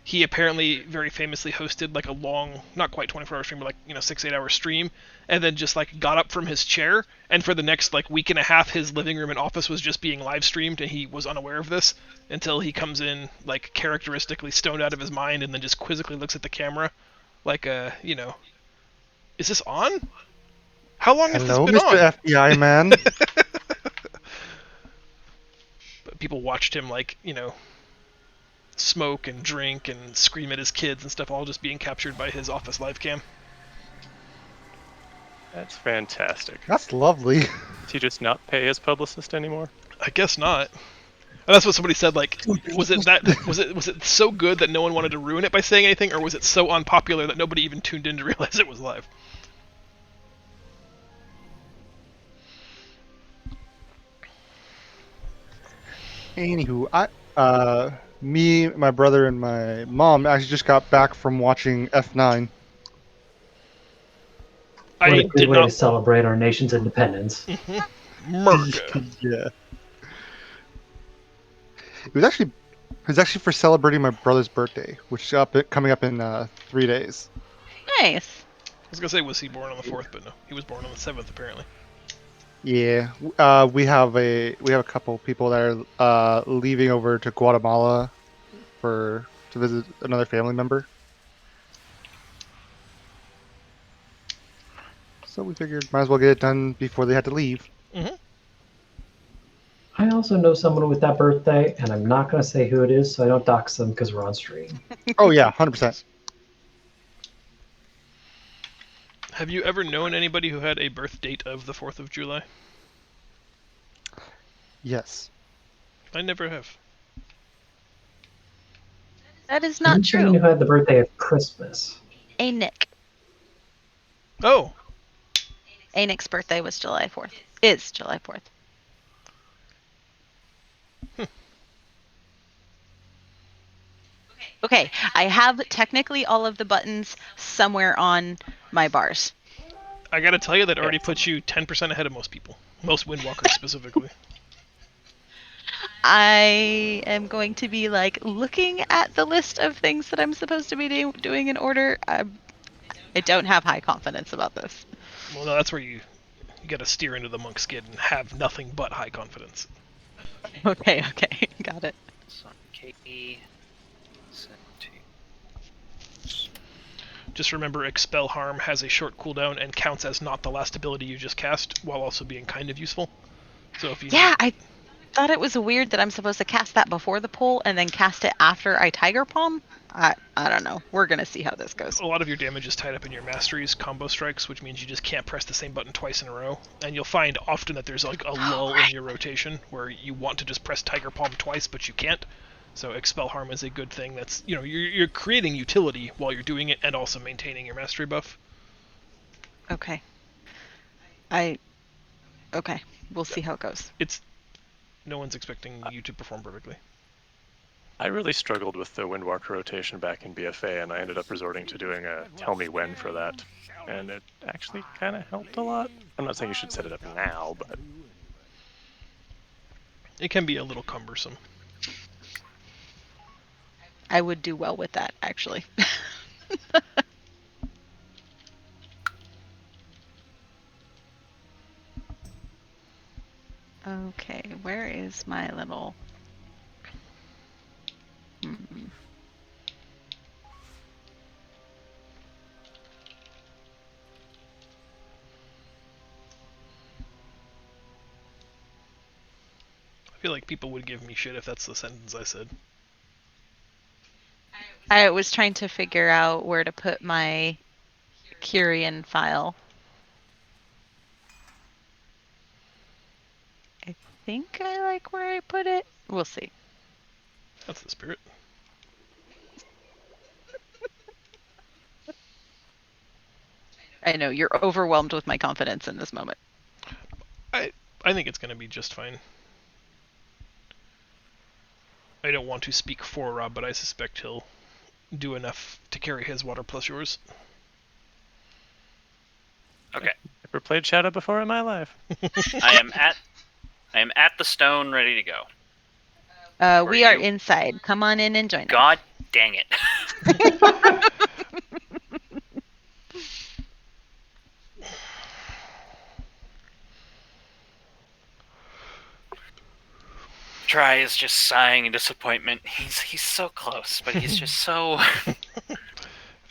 he apparently very famously hosted like a long, not quite 24-hour stream, but like 6-8 hour stream, and then just like got up from his chair, and for the next like week and a half his living room and office was just being live streamed, and he was unaware of this until he comes in like characteristically stoned out of his mind and then just quizzically looks at the camera like is this on? How long has Hello, this been Mr. on? FBI man. But people watched him like smoke and drink and scream at his kids and stuff, all just being captured by his office live cam. That's fantastic. That's lovely. Does he just not pay his publicist anymore? I guess not. And that's what somebody said. Like, was it so good that no one wanted to ruin it by saying anything, or was it so unpopular that nobody even tuned in to realize it was live? Anywho, me, my brother, and my mom actually just got back from watching F9. What I a good did way to not. celebrate our nation's independence. America. Yeah. It was actually for celebrating my brother's birthday, which is coming up in 3 days. Nice. I was gonna say, was he born on the 4th, but no, he was born on the 7th apparently. Yeah, we have a couple people that are leaving over to Guatemala to visit another family member. So we figured might as well get it done before they had to leave. Mm-hmm. I also know someone with that birthday, and I'm not going to say who it is so I don't dox them because we're on stream. Oh yeah, 100%. Have you ever known anybody who had a birth date of the 4th of July? Yes. I never have. That is I not knew someone true. who had the birthday of Christmas. A Nick. Oh, A Nick's birthday was July 4th. Is July 4th. Okay, I have technically all of the buttons somewhere on my bars. I gotta tell you, that already puts you 10% ahead of most people. Most Windwalkers specifically. I am going to be like looking at the list of things that I'm supposed to be doing in order. I don't have high confidence about this. Well, no, that's where you gotta steer into the monk skid and have nothing but high confidence. Okay, got it. KE. Just remember, Expel Harm has a short cooldown and counts as not the last ability you just cast, while also being kind of useful. So if you Yeah, I thought it was weird that I'm supposed to cast that before the pull and then cast it after I Tiger Palm. I don't know. We're gonna see how this goes. a lot of your damage is tied up in your masteries combo strikes, which means you just can't press the same button twice in a row. And you'll find often that there's like a lull in your rotation where you want to just press Tiger Palm twice, but you can't. So Expel Harm is a good thing. That's you're creating utility while you're doing it and also maintaining your mastery buff. Okay. Okay. We'll see how it goes. No one's expecting you to perform perfectly. I really struggled with the Windwalker rotation back in BFA, and I ended up resorting to doing a Tell Me When for that. And it actually kind of helped a lot. I'm not saying you should set it up now, but... It can be a little cumbersome. I would do well with that, actually. Okay, where is my little... I feel like people would give me shit if that's the sentence I said. I was trying to figure out where to put my Kyrian file. I think I like where I put it. We'll see. That's the spirit. I know you're overwhelmed with my confidence in this moment. I think it's going to be just fine. I don't want to speak for Rob, but I suspect he'll do enough to carry his water plus yours. Okay. Never played Shadow before in my life. I am at the stone, ready to go. We are inside. Come on in and join us. God dang it. Try is just sighing in disappointment. He's so close, but he's just so...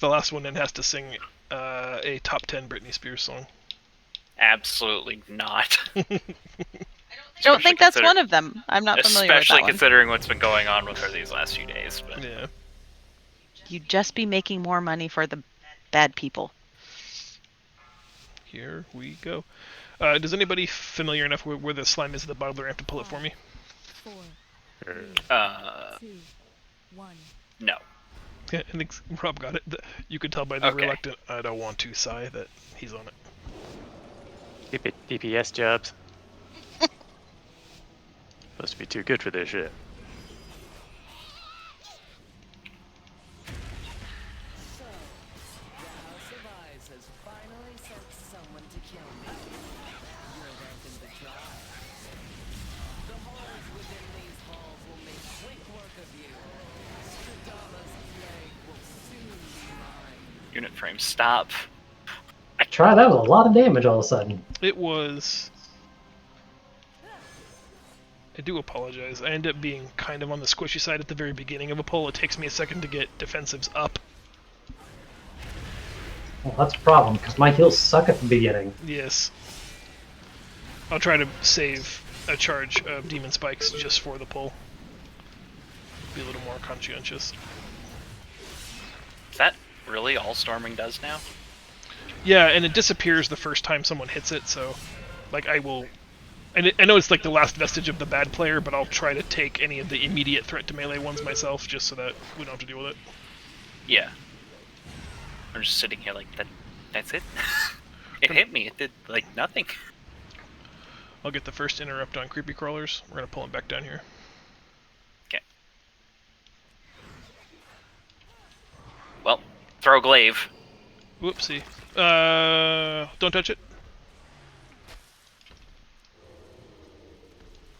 The last one then has to sing a top 10 Britney Spears song. Absolutely not. I don't think that's one of them. I'm not familiar with that Especially one. considering what's been going on with her these last few days. But. Yeah. You'd just be making more money for the bad people. Here we go. Does anybody familiar enough where the slime is at the bottom of the ramp to pull it for me? 4, 3, 2, 1. No. Yeah, I think Rob got it. You could tell by the reluctant "I don't want to" sigh that he's on it. Keep it DPS jobs. Supposed to be too good for this shit. So, the House of Ice has finally sent someone to kill me. You're welcome to try. The holes within these walls will make quick work of you. Stradama's plague will soon be mine. Unit frame, stop. Try, that was a lot of damage all of a sudden. It was... I do apologize. I end up being kind of on the squishy side at the very beginning of a pull. It takes me a second to get defensives up. Well, that's a problem, because my heals suck at the beginning. Yes. I'll try to save a charge of Demon Spikes just for the pull. Be a little more conscientious. Is that really all Storming does now? Yeah, and it disappears the first time someone hits it, so... Like, I will... And I know it's like the last vestige of the bad player, but I'll try to take any of the immediate threat to melee ones myself, just so that we don't have to deal with it. Yeah. I'm just sitting here like, that's it? It hit me, it did, like, nothing. I'll get the first interrupt on creepy crawlers. We're gonna pull him back down here. Okay. Well, throw glaive. Whoopsie. Don't touch it.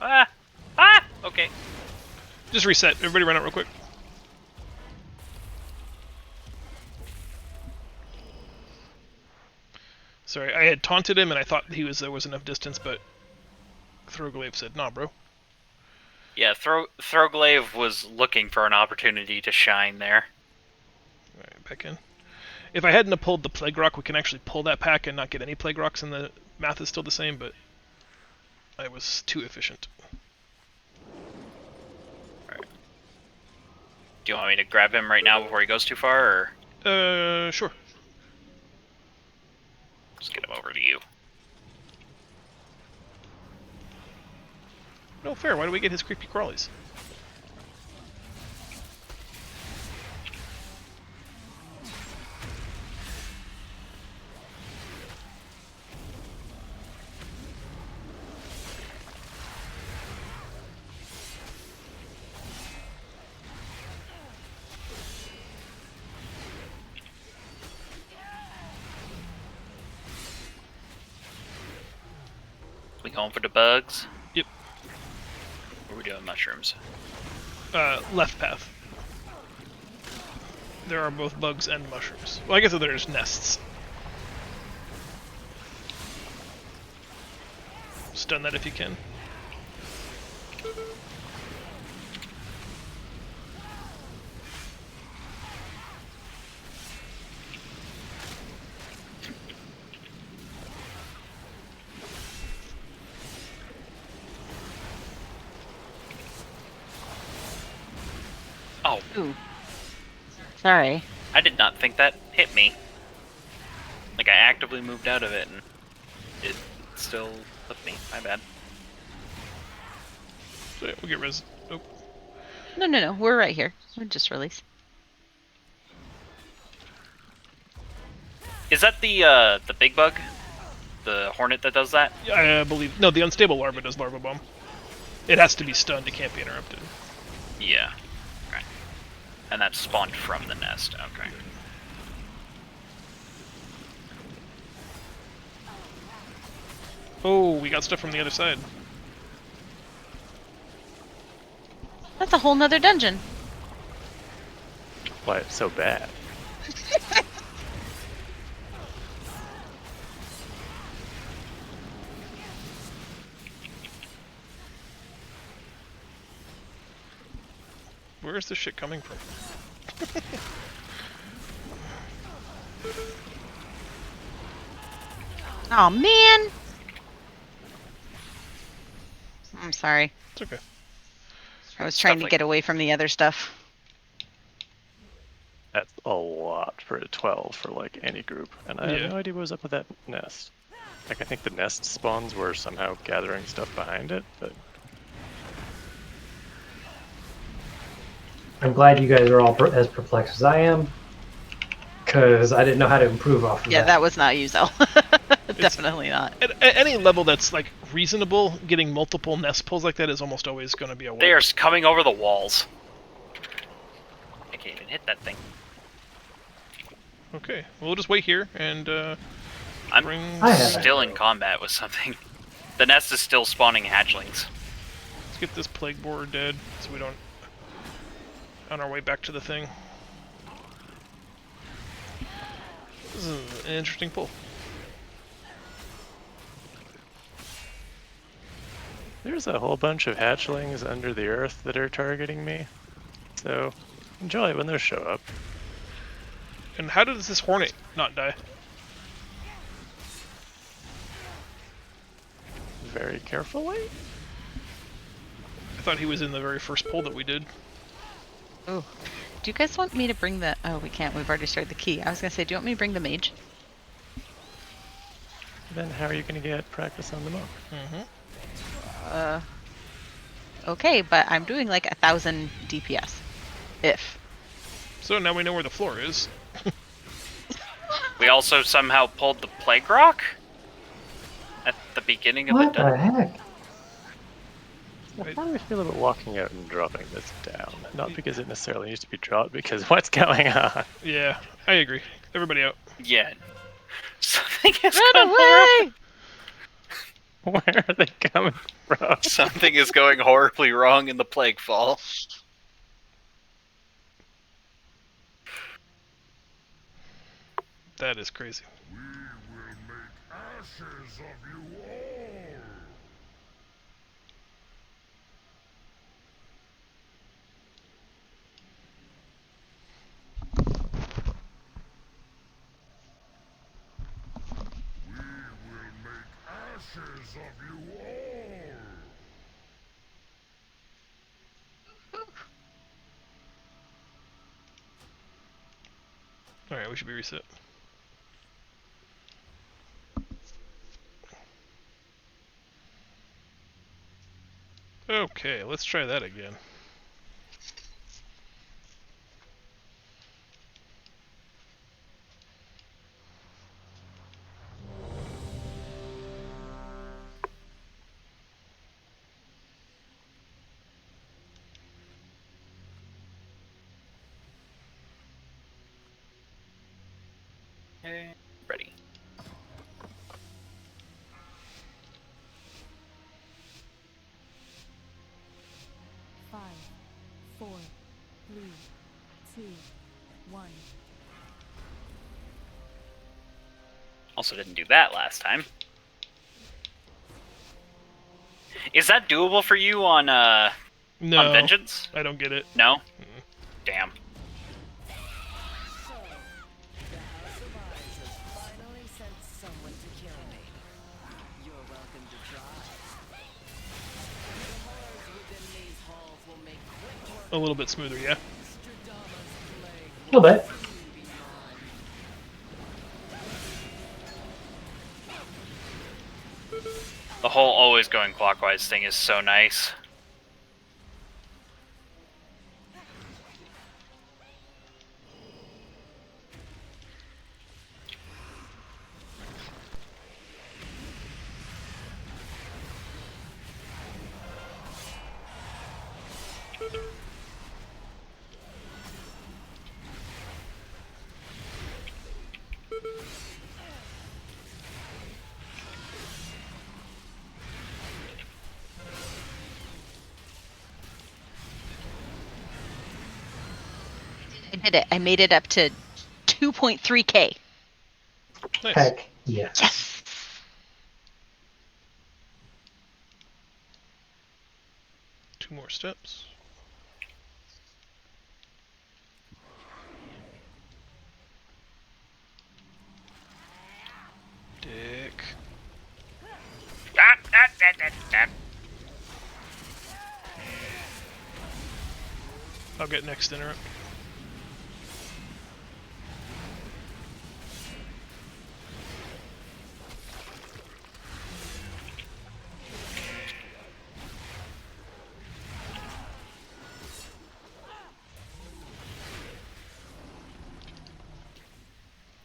Ah! Ah! Okay. Just reset. Everybody run out real quick. Sorry, I had taunted him and I thought there was enough distance, but Throwglaive said, "Nah, bro." Yeah, Throwglaive was looking for an opportunity to shine there. Alright, back in. If I hadn't have pulled the Plague Rock, we can actually pull that pack and not get any Plague Rocks, and the math is still the same, but I was too efficient. Alright. Do you want me to grab him right now before he goes too far, or...? Sure. Just get him over to you. No fair, why do we get his creepy crawlies? We going for the bugs? Yep. Or are we doing mushrooms? Left path. There are both bugs and mushrooms. Well, I guess there's nests. Stun that if you can. Oh. Ooh. Sorry. I did not think that hit me. Like, I actively moved out of it, and it still hit me. My bad. So yeah, we'll get res. Oh. No. We're right here. We're just release. Is that the big bug? The hornet that does that? I believe. No, the unstable larva does larva bomb. It has to be stunned. It can't be interrupted. Yeah. Okay. And that's spawned from the nest. Okay. Oh, we got stuff from the other side. That's a whole nother dungeon. Why it's so bad? Where is this shit coming from? Oh man. I'm sorry. It's okay. I was trying to get away from the other stuff. That's a lot for a 12 for like any group, and I Yeah. have no idea what was up with that nest. Like I think the nest spawns were somehow gathering stuff behind it, but I'm glad you guys are all as perplexed as I am, because I didn't know how to improve off of Yeah, that. that was not you, Zell. Definitely not. At any level that's like reasonable, getting multiple nest pulls like that is almost always going to be a wipe. They are coming over the walls. I can't even hit that thing. Okay, we'll just wait here and I'm bring. still in combat with something. The nest is still spawning hatchlings. Let's get this plague borer dead so we don't. On our way back to the thing. This is an interesting pull. there's a whole bunch of hatchlings under the earth that are targeting me. So enjoy when those show up. And how does this hornet not die? Very carefully. I thought he was in the very first pull that we did. Oh. Do you guys want me to bring the... Oh, we can't. We've already started the key. I was going to say, do you want me to bring the mage? Then how are you going to get practice on the monk? Okay, but I'm doing like 1,000 DPS. If. So now we know where the floor is. We also somehow pulled the plague rock at the beginning of What the the heck? How do I feel about walking out and dropping this down? Not because it necessarily needs to be dropped, because what's going on? Yeah, I agree. Everybody out. Yeah. Something is Run going away! Where are they coming from? Something is going horribly wrong in the plague fall. That is crazy. We will make ashes of you all. We will make ashes of you all. Alright, we should be reset. Okay, let's try that again. Okay, ready. Five, 4, 3, 2, 1. Also didn't do that last time. Is that doable for you on No, on Vengeance? I don't get it. No? Damn. So, the House of Ice has finally sent someone to kill me. You're welcome to try. The horrors within these halls will make quick work A little bit smoother, yeah. of little bit. The whole always going clockwise thing is so nice. I did it. I made it up to 2.3k. Nice. Heck yes. Yes. Two more steps. Dick. I'll get next interrupt.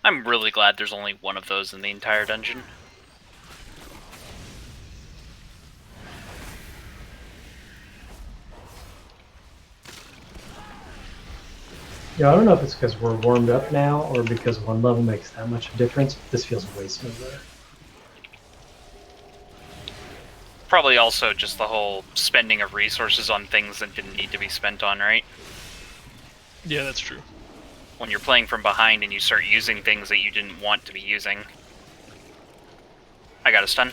I'm really glad there's only one of those in the entire dungeon. Yeah, I don't know if it's because we're warmed up now or because one level makes that much of a difference, but this feels way smoother. Probably also just the whole spending of resources on things that didn't need to be spent on, right? Yeah, that's true. When you're playing from behind and you start using things that you didn't want to be using. I got a stun.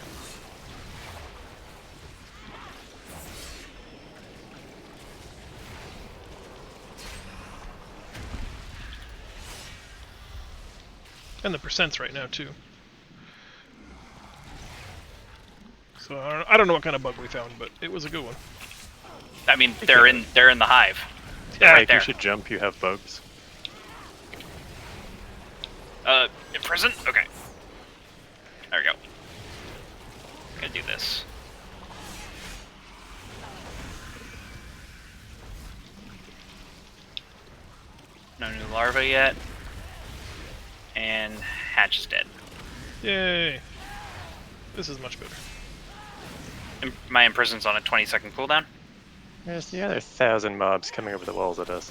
And the percents right now too. So I don't know what kind of bug we found, but it was a good one. I mean, they're in the hive. Yeah, right If there. you should jump, you have bugs. In prison? Okay. There we go. Gonna do this. No new larva yet. And Hatch is dead. Yay! This is much better. My imprison's on a 20-second cooldown. There's the other 1,000 mobs coming over the walls at us.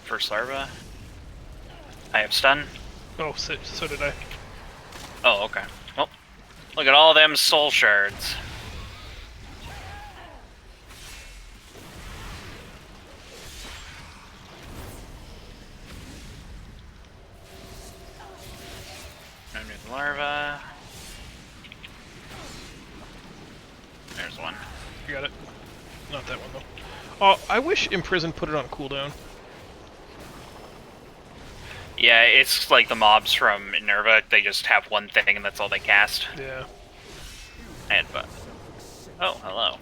First larva. I have stun. Oh, so did I. Oh, okay. Well, look at all them soul shards. No new larva. There's one. You got it. Not that one though. Oh, I wish Imprison put it on cooldown. Yeah, it's like the mobs from Minerva. They just have one thing and that's all they cast. Yeah. Headbutt. Oh, hello.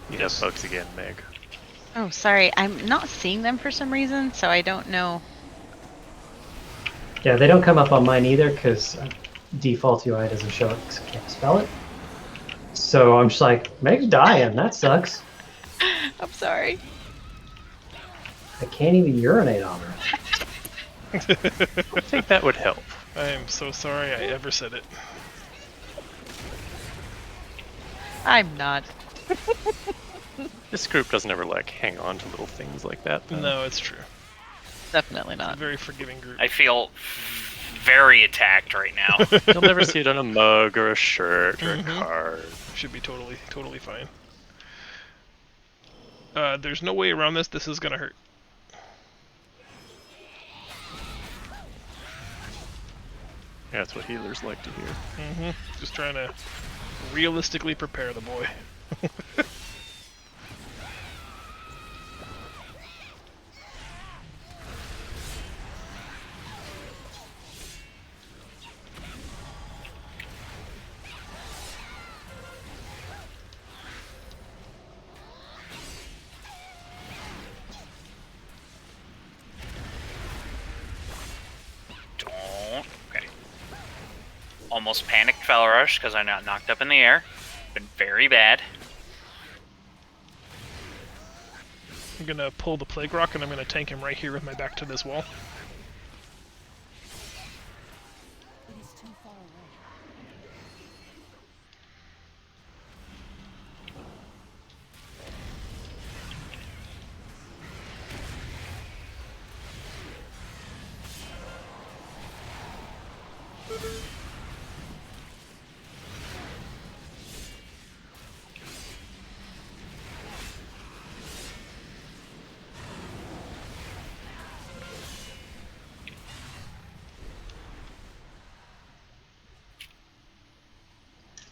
You have bugs again, Meg. Oh, sorry. I'm not seeing them for some reason, so I don't know. Yeah, they don't come up on mine either because default UI doesn't show it because I can't spell it. So I'm just like, Meg's dying. That sucks. I'm sorry. I can't even urinate on her. I think that would help. I am so sorry I ever said it. I'm not. This group doesn't ever like hang on to little things like that. though. No, it's true. Definitely It's a not. very forgiving group. I feel very attacked right now. You'll never see it on a mug or a shirt or a Mhm. card. Should be totally fine. There's no way around this. This is gonna hurt. Yeah, that's what healers like to hear. Just trying to realistically prepare the boy. Okay. Almost panicked Fel Rush because I got knocked up in the air. Been very bad. I'm gonna pull the Plague Rock and I'm gonna tank him right here with my back to this wall. It is too far away.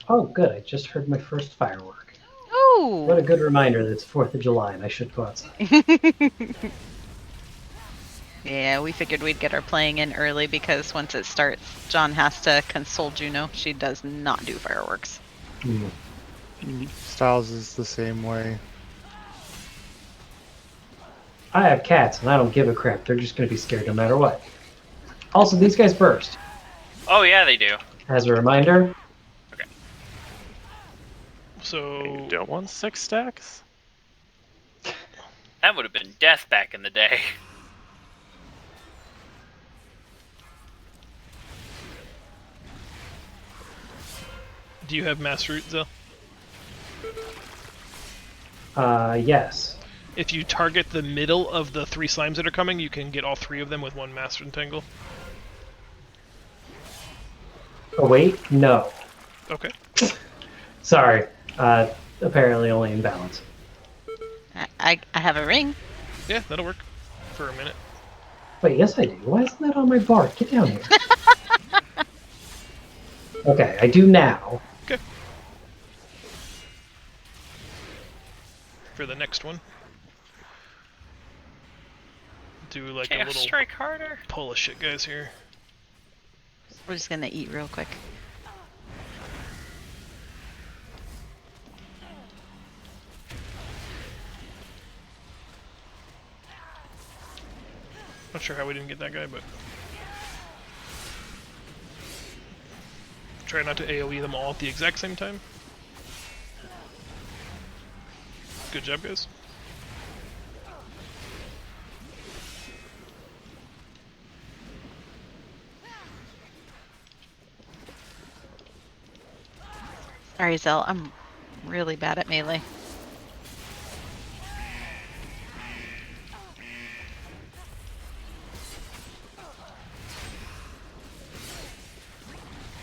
Oh, good. I just heard my first firework. Ooh. What a good reminder that it's 4th of July and I should go outside. Yeah, we figured we'd get our playing in early because once it starts, John has to console Juno. She does not do fireworks. Styles is the same way. I have cats and I don't give a crap. They're just going to be scared no matter what. Also, these guys burst. Oh yeah, they do. As a reminder. So You don't want 6 stacks? That would have been death back in the day. do you have Mass Root, Zell? Yes. If you target the middle of the 3 slimes that are coming, you can get all 3 of them with 1 Mass Entangle. Oh, wait. No. Okay. Sorry. Apparently only in balance. I have a ring. Yeah, that'll work for a minute. Wait, yes I do. Why isn't that on my bar? Get down here. Okay, I do now. Okay. For the next one, do like a Chaos little strike harder. pull of shit guys here. We're just gonna eat real quick. Not sure how we didn't get that guy, but try not to AoE them all at the exact same time. Good job, guys. Sorry, Zell. I'm really bad at melee.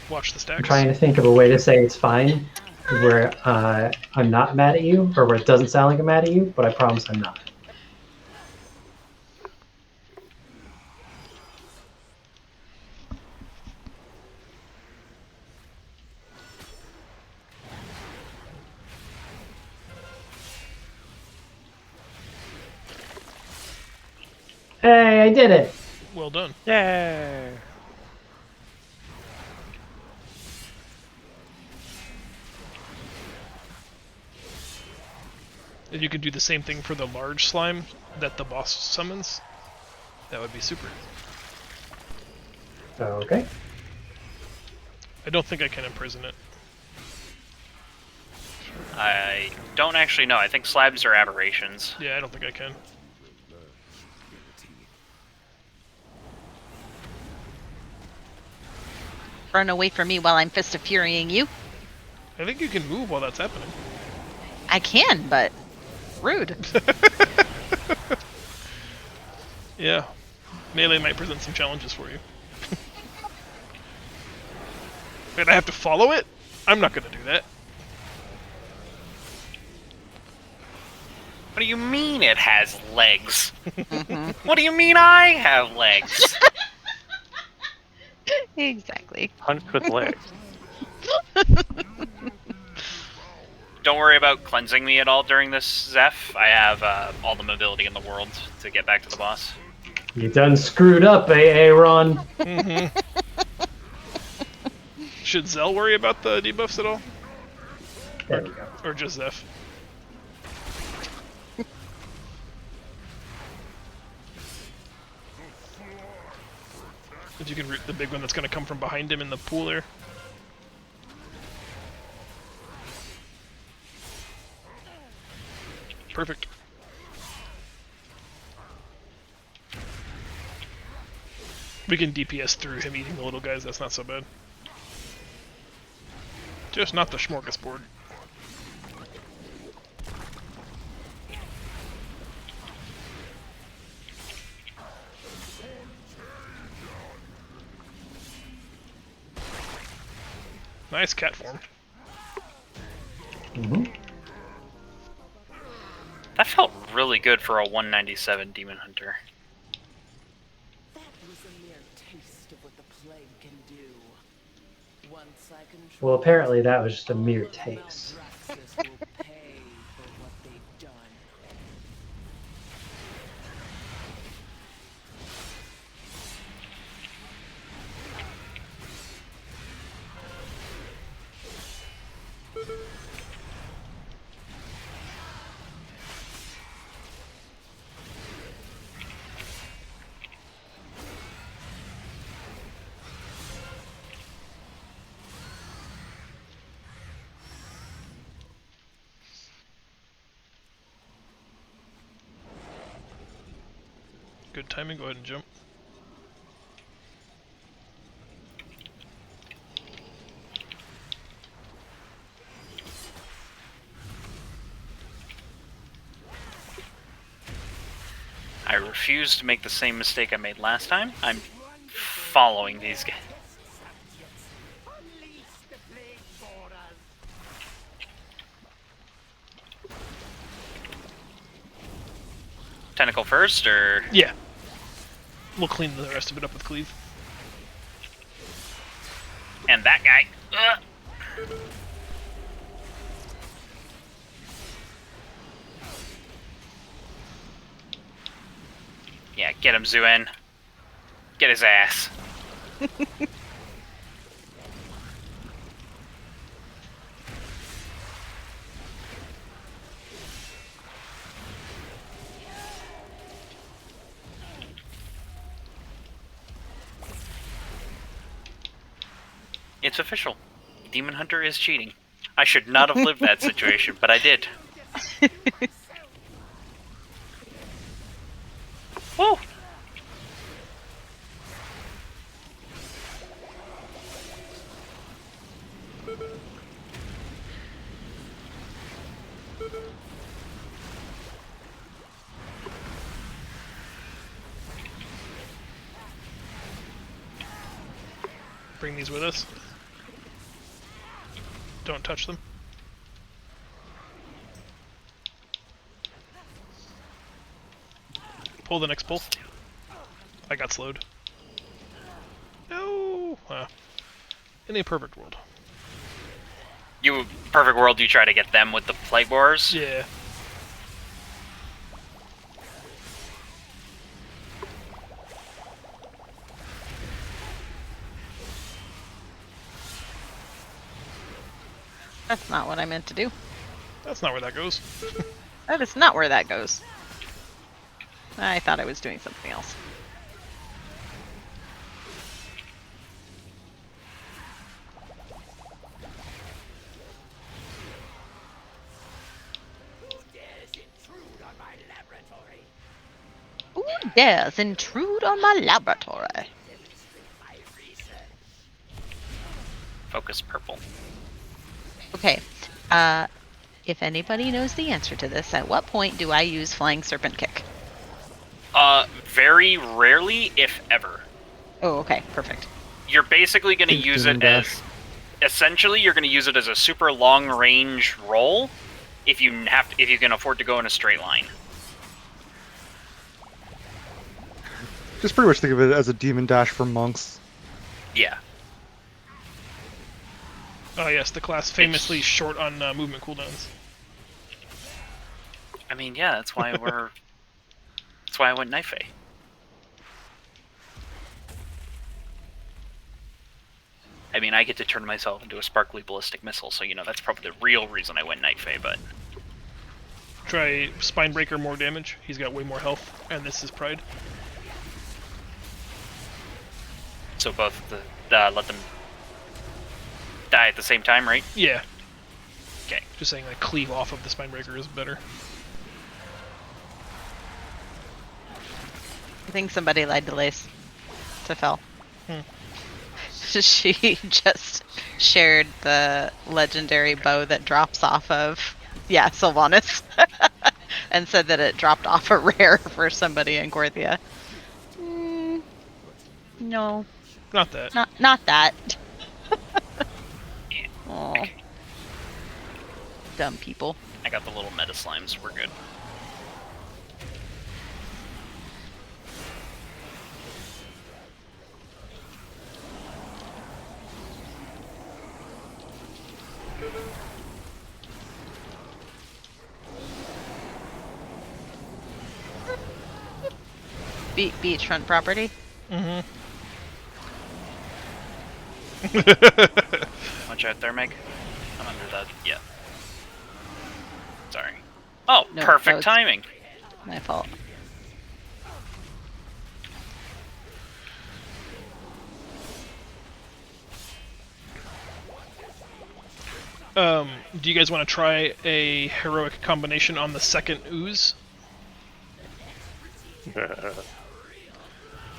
Watch the I'm stacks. trying to think of a way to say it's fine, where I'm not mad at you, or where it doesn't sound like I'm mad at you, but I promise I'm not. Hey, I did it! Well done. Yay! If you could do the same thing for the large slime that the boss summons, that would be super. Okay. I don't think I can imprison it. I don't actually know. I think slabs are aberrations. Yeah, I don't think I can. Run away from me while I'm Fist of Furying you. I think you can move while that's happening. I can, but rude. Yeah. Melee might present some challenges for you. Wait, I have to follow it? I'm not gonna do that. What do you mean it has legs? What do you mean I have legs? Exactly. Punch with legs. Don't worry about cleansing me at all during this, Zeph. I have all the mobility in the world to get back to the boss. You done screwed up, Aaron. Mm-hmm. Should Zell worry about the debuffs at all? There we go. Or just Zeph? If you can root the big one that's going to come from behind him in the pool there. Perfect. We can DPS through him eating the little guys, that's not so bad. Just not the smorgasbord. Nice cat form. Mm-hmm. That felt really good for a 197 Demon Hunter. That was a mere taste of what the plague can do. Once I control Well, apparently that was just a mere taste. Maldraxxus will pay for what they've done. Good timing, go ahead and jump. I refuse to make the same mistake I made last time. I'm following these guys. Tentacle first, or...? Yeah. We'll clean the rest of it up with Cleave. And that guy. Ugh. Yeah, get him, Zuen. Get his ass. It's official. Demon Hunter is cheating. I should not have lived that situation, but I did. Woo! Bring these with us. Don't touch them. Pull the next pull. I got slowed. No! In a perfect world. Perfect world, you try to get them with the Plague Borers? Yeah. That's not what I meant to do. That's not where that goes. That is not where that goes. I thought I was doing something else. Who dares intrude on my laboratory? Focus purple. Okay. If anybody knows the answer to this, at what point do I use Flying Serpent Kick? Very rarely, if ever. Oh, okay. Perfect. You're basically going to use it as... Essentially, you're going to use it as a super long-range roll if you can afford to go in a straight line. Just pretty much think of it as a demon dash for monks. Yeah. Oh yes, the class famously short on movement cooldowns. I mean, yeah, that's why that's why I went Knife A. I mean, I get to turn myself into a sparkly ballistic missile, so that's probably the real reason I went Knife A, but... Try Spinebreaker, more damage. He's got way more health, and this is Pride. So both let them die at the same time, right? Yeah. Okay. Just saying, like, cleave off of the Spinebreaker is better. I think somebody lied to Lace. To Fel. Hmm. She just shared the legendary bow that drops off of, Sylvanas. And said that it dropped off a rare for somebody in Korthia. No. Not that. Not that. Aw. Okay. Dumb people. I got the little meta slimes, we're good. Beachfront property? Mm-hmm. Watch out there, Meg. I'm under that. Yeah. Sorry. Oh, No, perfect timing. My fault. Do you guys want to try a heroic combination on the second ooze?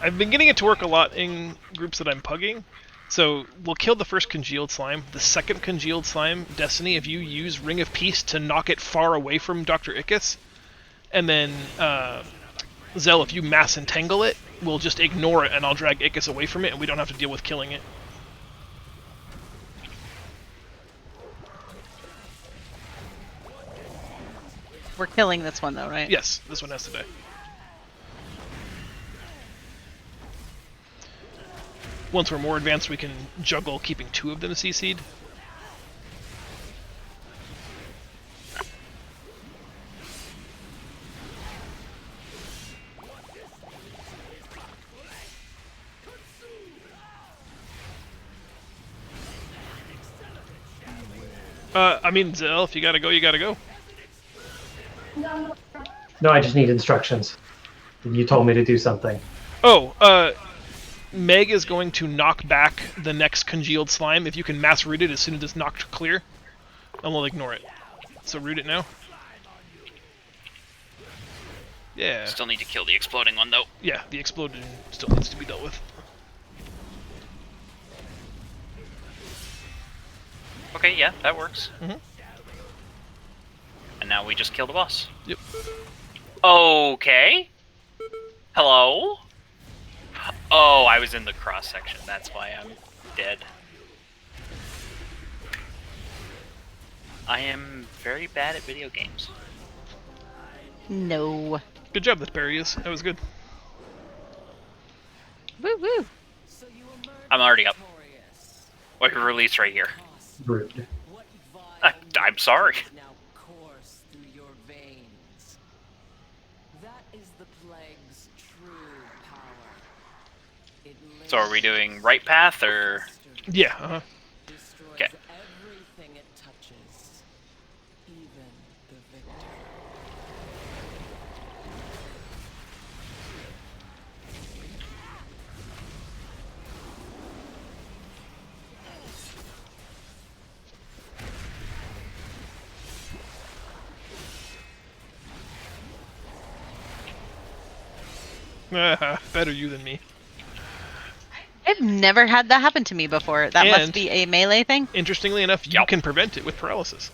I've been getting it to work a lot in groups that I'm pugging. So we'll kill the first congealed slime. The second congealed slime, Destiny, if you use Ring of Peace to knock it far away from Dr. Ickis, and then Zell, if you mass entangle it, we'll just ignore it and I'll drag Ickis away from it and we don't have to deal with killing it. We're killing this one though, right? Yes, this one has to die. Once we're more advanced, we can juggle keeping 2 of them CC'd. I mean, Zell, if you gotta go, you gotta go. No, I just need instructions. You told me to do something. Oh, Meg is going to knock back the next congealed slime. If you can mass root it as soon as it's knocked clear, and we'll ignore it. So root it now. Yeah. Still need to kill the exploding one, though. Yeah, the explosion still needs to be dealt with. Okay, yeah, that works. Mm-hmm. And now we just kill the boss. Yep. Okay. Hello? Oh, I was in the cross section. That's why I'm dead. I am very bad at video games. No. Good job, that parry is. That was good. Woo woo. I'm already up. Wait, release right here. Rude. I'm sorry. Now course through your veins. That is the plague's true power. It So are we doing right path or? Yeah. Uh-huh. Okay. everything it touches, even the victor. Better you than me. I've never had that happen to me before. That must And- be a melee thing? Interestingly enough, you can prevent it with paralysis.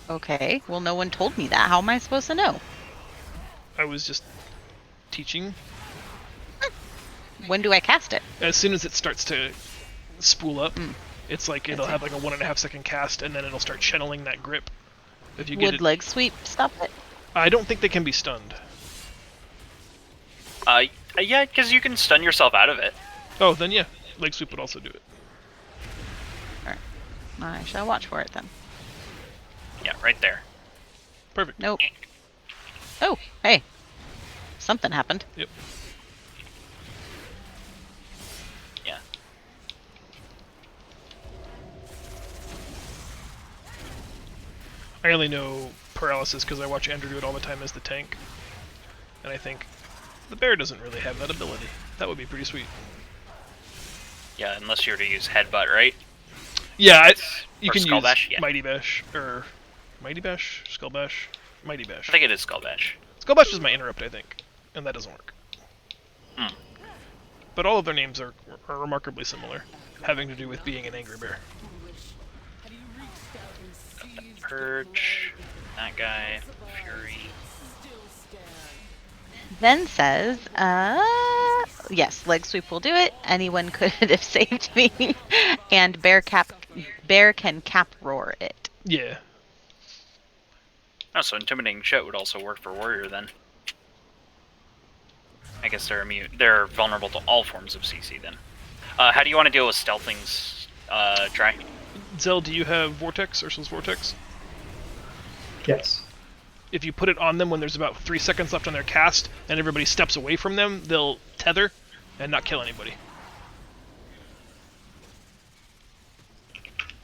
Okay. Well, no one told me that. How am I supposed to know? I was just teaching. When do I cast it? As soon as it starts to spool up, it's like it'll have like a 1.5 second cast, and then it'll start channeling that grip. If you get Would it, leg sweep stop it? I don't think they can be stunned. Yeah, because you can stun yourself out of it. Oh, then yeah, leg sweep would also do it. Alright. I shall watch for it then. Yeah, right there. Perfect. Nope. Oh, hey. Something happened. Yep. Yeah. I only know paralysis because I watch Andrew do it all the time as the tank. And I think the bear doesn't really have that ability. That would be pretty sweet. Yeah, unless you were to use headbutt, right? Yeah, you Or can Skull use Bash, yeah. Mighty Bash, or Mighty Bash? Skull Bash? Mighty Bash. I think it is Skull Bash. Skull Bash is my interrupt, I think, and that doesn't work. Hmm. But all of their names are remarkably similar, having to do with being an angry bear. Got that Purge, that guy, Fury. Then says, yes, leg sweep will do it. Anyone could have saved me. And bear can cap roar it. Yeah. Oh, so intimidating shit would also work for warrior then. I guess they're immune. They're vulnerable to all forms of CC then. How do you want to deal with stealthing's Dry? Zell, do you have Vortex, Ursula's Vortex? Yes. If you put it on them when there's about 3 seconds left on their cast, and everybody steps away from them, they'll tether and not kill anybody.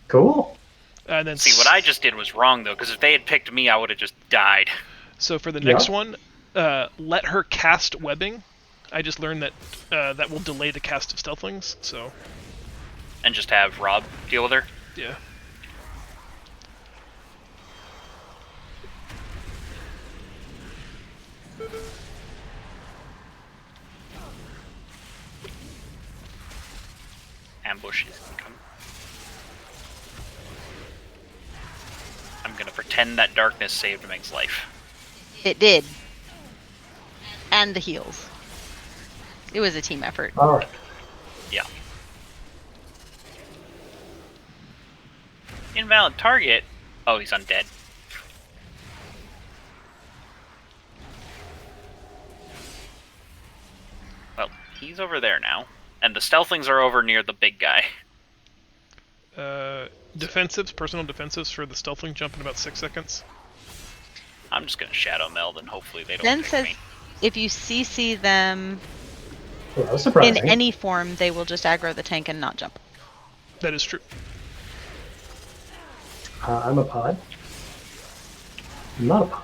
Cool. And then See, what I just did was wrong though, because if they had picked me, I would have just died. So for the next one, let her cast webbing. I just learned that that will delay the cast of Stealthlings, so... And just have Rob deal with her? Yeah. Ambush is incoming. I'm gonna pretend that darkness saved Meg's life. It did. And the heals. It was a team effort. Alright. Yeah. Invalid target? Oh, he's undead. Well, he's over there now. And the Stealthlings are over near the big guy. Defensives, personal defensives for the Stealthling jump in about 6 seconds. I'm just gonna Shadow Meld and hopefully they don't Then pick says me. if you CC them Well, that was surprising. in any form, they will just aggro the tank and not jump. That is true. I'm a pod. I'm not a pod.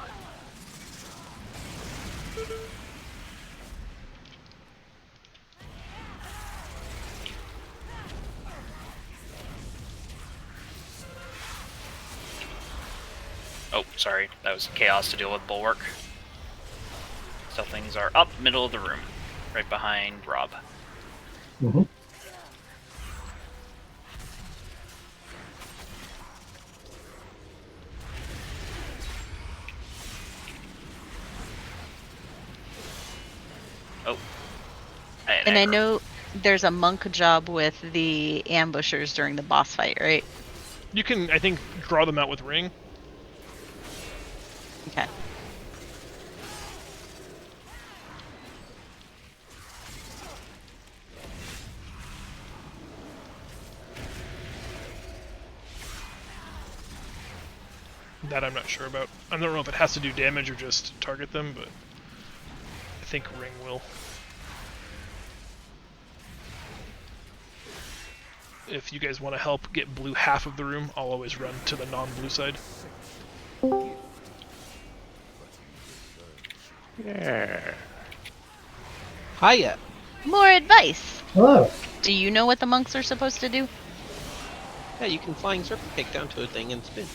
Oh, sorry. That was chaos to deal with Bulwark. Stealthlings are up middle of the room. Right behind Rob. Mm-hmm. Oh. And I know there's a monk job with the ambushers during the boss fight, right? You can, I think, draw them out with Ring. Okay. That I'm not sure about. I don't know if it has to do damage or just target them, but I think Ring will. If you guys want to help get blue half of the room, I'll always run to the non-blue side. Yeah. Hiya. More advice. Hello. Do you know what the monks are supposed to do? Yeah, you can flying circle kick down to a thing and spin.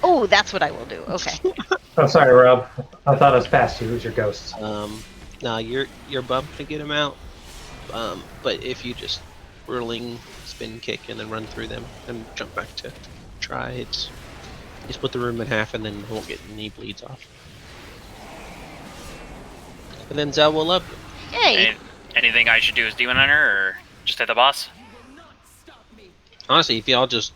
Oh, that's what I will do. Okay. Oh, sorry, Rob. I thought I was past you. It was your ghosts. No, you're bumped to get them out. But if you just whirling spin kick and then run through them and jump back to try, you split the room in half and then you won't get any bleeds off. And then Zell will love you. Yay! Anything I should do as Demon Hunter, or just hit the boss? Honestly, if y'all just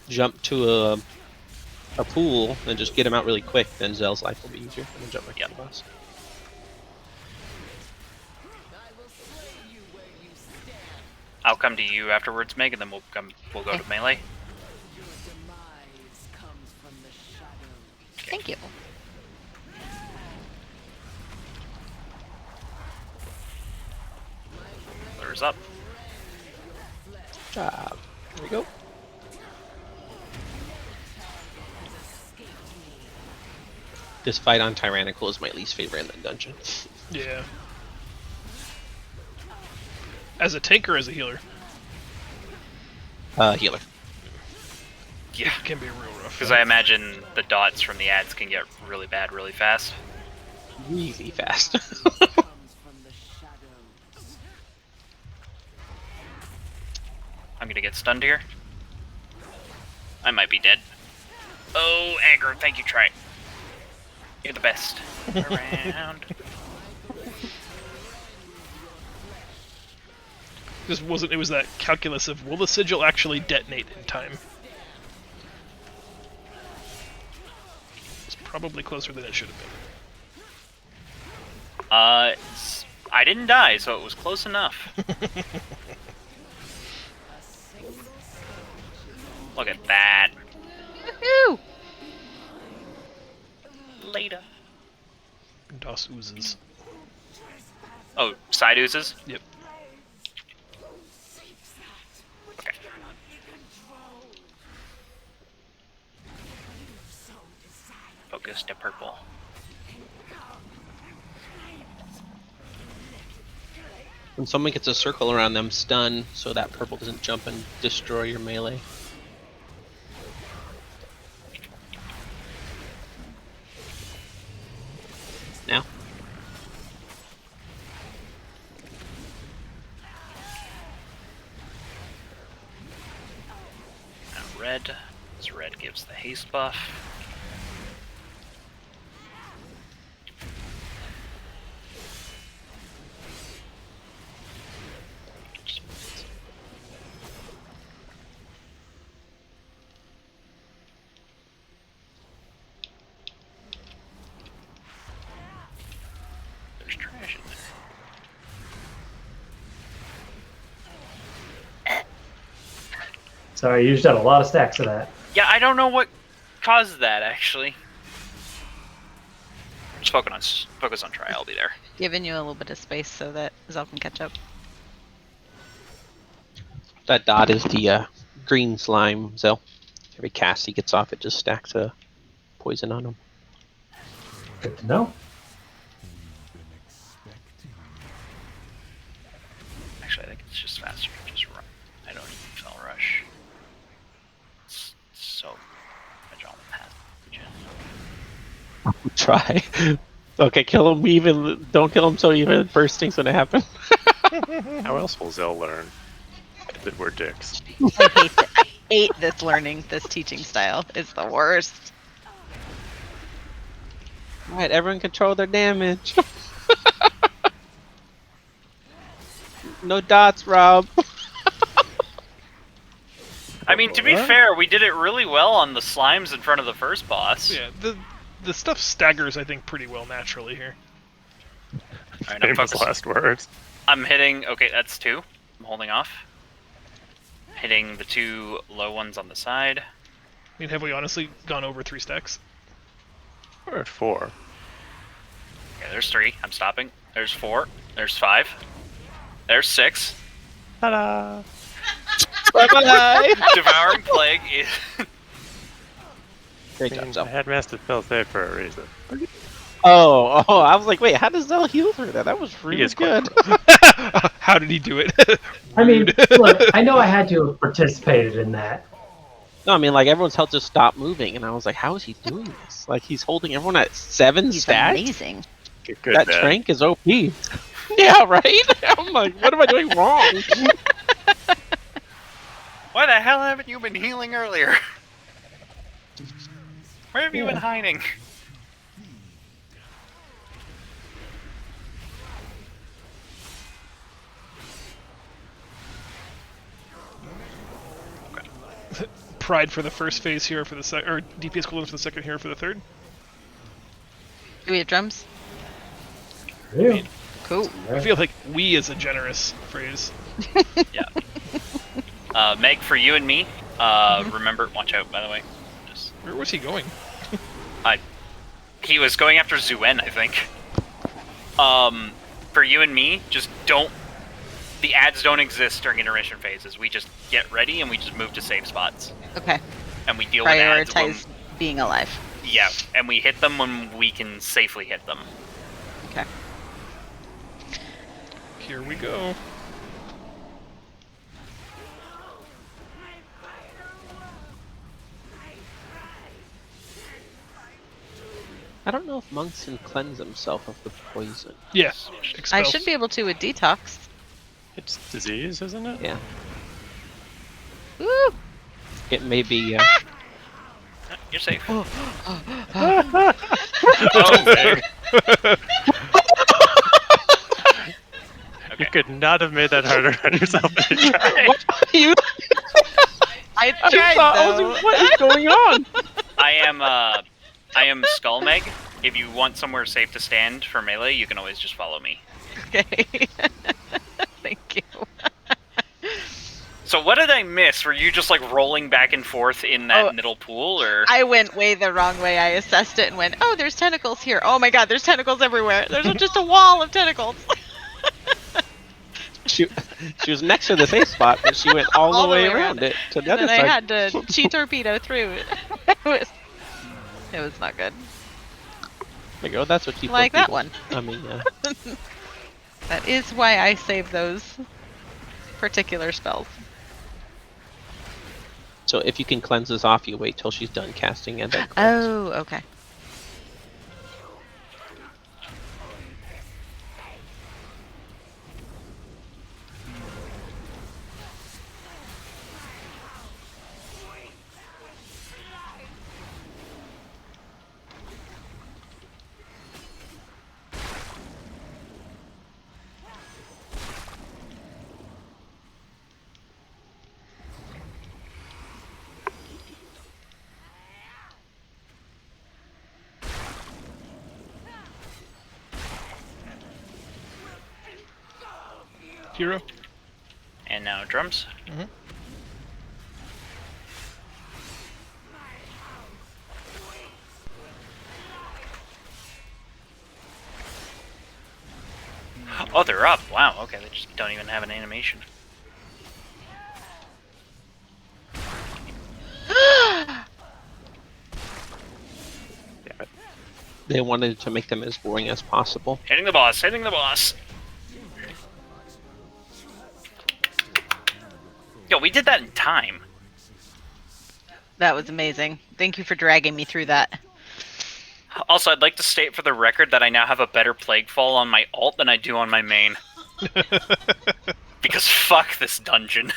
jump to a pool and just get him out really quick, then Zell's life will be easier and then jump back to the boss. I'll come to you afterwards, Meg, and then we'll go to melee. Thank you. There's up. There we go. This fight on Tyrannical is my least favorite in the dungeon. Yeah. As a tank or as a healer? Healer. Yeah. It can be real rough. Because I imagine the dots from the ads can get really bad really fast. Really fast. I'm gonna get stunned here. I might be dead. Oh, aggro, thank you, Try. You're the best. Around. It was that calculus of, will the sigil actually detonate in time? It's probably closer than it should have been. I didn't die, so it was close enough. Look at that. Woohoo! Later. DOS oozes. Oh, side oozes? Yep. Okay. Focus to purple. When someone gets a circle around them, stun, so that purple doesn't jump and destroy your melee. Now. Now red. This red gives the haste buff. There's trash in there. Sorry, you just had a lot of stacks of that. Yeah, I don't know what caused that actually. Just focus on try. I'll be there. Giving you a little bit of space so that Zell can catch up. That dot is the green slime, Zell. Every cast he gets off, it just stacks a poison on him. Good to know. Actually, I think it's just faster to just run. I don't even fell rush. It's so much on the path. Try. Okay, kill him. Don't kill him so even bursting's gonna happen. How else will Zell learn that we're dicks? I hate this teaching style. It's the worst. Alright, everyone control their damage. No dots, Rob. I mean, to be fair, we did it really well on the slimes in front of the first boss. Yeah, the stuff staggers, I think, pretty well naturally here. Alright, Famous last words. I'm hitting. Okay, that's 2. I'm holding off. Hitting the 2 low ones on the side. I mean, have we honestly gone over 3 stacks? We're at 4. Okay, there's 3. I'm stopping. There's 4. There's 5. There's 6. Ta-da! Bye-bye! Devouring Plague is... Great job, Zell. The headmaster fell safe for a reason. Oh, I was like, wait, how does Zell heal through that? That was really is quite good. How did he do it? I mean, look, I know I had to have participated in that. No, I mean, like, everyone's health just stopped moving, and I was like, how is he doing this? Like, he's holding everyone at 7 He's stacks? amazing. Good, That man. trank is OP. Yeah, right? I'm like, what am I doing wrong? Why the hell haven't you been healing earlier? Where have you been hiding? Pride for the first phase here for the second, or DPS cooldown for the second here for the third. Do we have drums? Yeah. Cool. I feel like "we" is a generous phrase. Yeah. Meg, for you and me, remember, watch out, by the way. Where was he going? He was going after Zuen, I think. For you and me, just don't... The ads don't exist during intermission phases. We just get ready and we just move to safe spots. Okay. And we deal with ads when... Prioritize being alive. Yeah, and we hit them when we can safely hit them. Okay. Here we go. I don't know if monks can cleanse themselves of the poison. Yes. I should be able to with detox. It's disease, isn't it? Yeah. Woo! It may be. You're safe. Oh, Meg. You could not have made that harder on yourself. You? I tried, though. What is going on? I am Skull Meg. If you want somewhere safe to stand for melee, you can always just follow me. Okay. Thank you. So what did I miss? Were you just like rolling back and forth in that middle pool, or? I went way the wrong way. I assessed it and went, oh, there's tentacles here. Oh my god, there's tentacles everywhere. There's just a wall of tentacles. She was next to the safe spot, but she went all the way around it to the other And side. I had to chi torpedo through it. It was not good. There you go. That's what Like that one. I mean, That is why I save those particular spells. So if you can cleanse this off, you wait till she's done casting and then cleanse. Oh, okay. Hero. And now drums. Mm-hmm. Oh, they're up. Wow, okay, they just don't even have an animation. They wanted to make them as boring as possible. Hitting the boss, hitting the boss. Yo, we did that in time. That was amazing. Thank you for dragging me through that. Also, I'd like to state for the record that I now have a better Plague Fall on my alt than I do on my main. Because fuck this dungeon.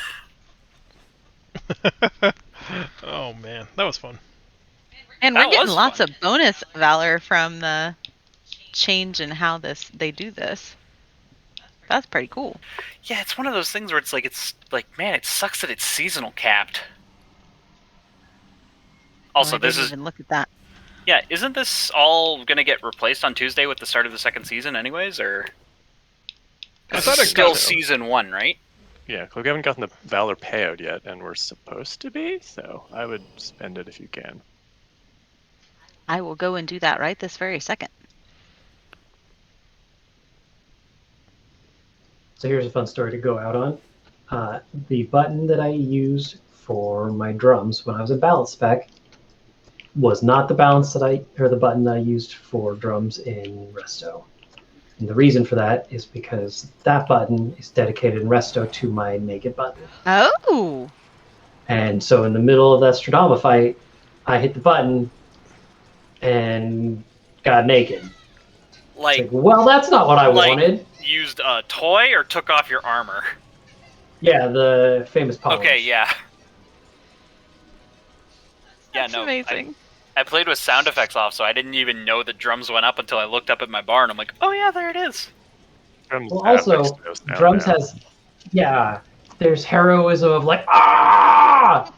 Oh man, that was fun. And we're That getting was lots fun. of bonus valor from the change in how they do this. That's pretty cool. Yeah, it's one of those things where it's like, man, it sucks that it's seasonal capped. Also, I this didn't is... even look at that. Yeah, isn't this all gonna get replaced on Tuesday with the start of the second season anyways, or... I thought It's it still got- season 1, right? Yeah, we haven't gotten the Valor payout yet, and we're supposed to be, so I would spend it if you can. I will go and do that right this very second. So here's a fun story to go out on. The button that I used for my drums when I was in balance spec was not the the button that I used for drums in Resto. And the reason for that is because that button is dedicated in Resto to my naked button. Oh! And so in the middle of the Stradama fight, I hit the button and got naked. Like, Well, that's not what I wanted. used a toy or took off your armor? Yeah, the famous polish. Okay, yeah. Yeah, That's no, amazing. I played with sound effects off, so I didn't even know the drums went up until I looked up at my bar, and I'm like, oh yeah, there it is. Well, also, drums has, there's heroism of like, ah!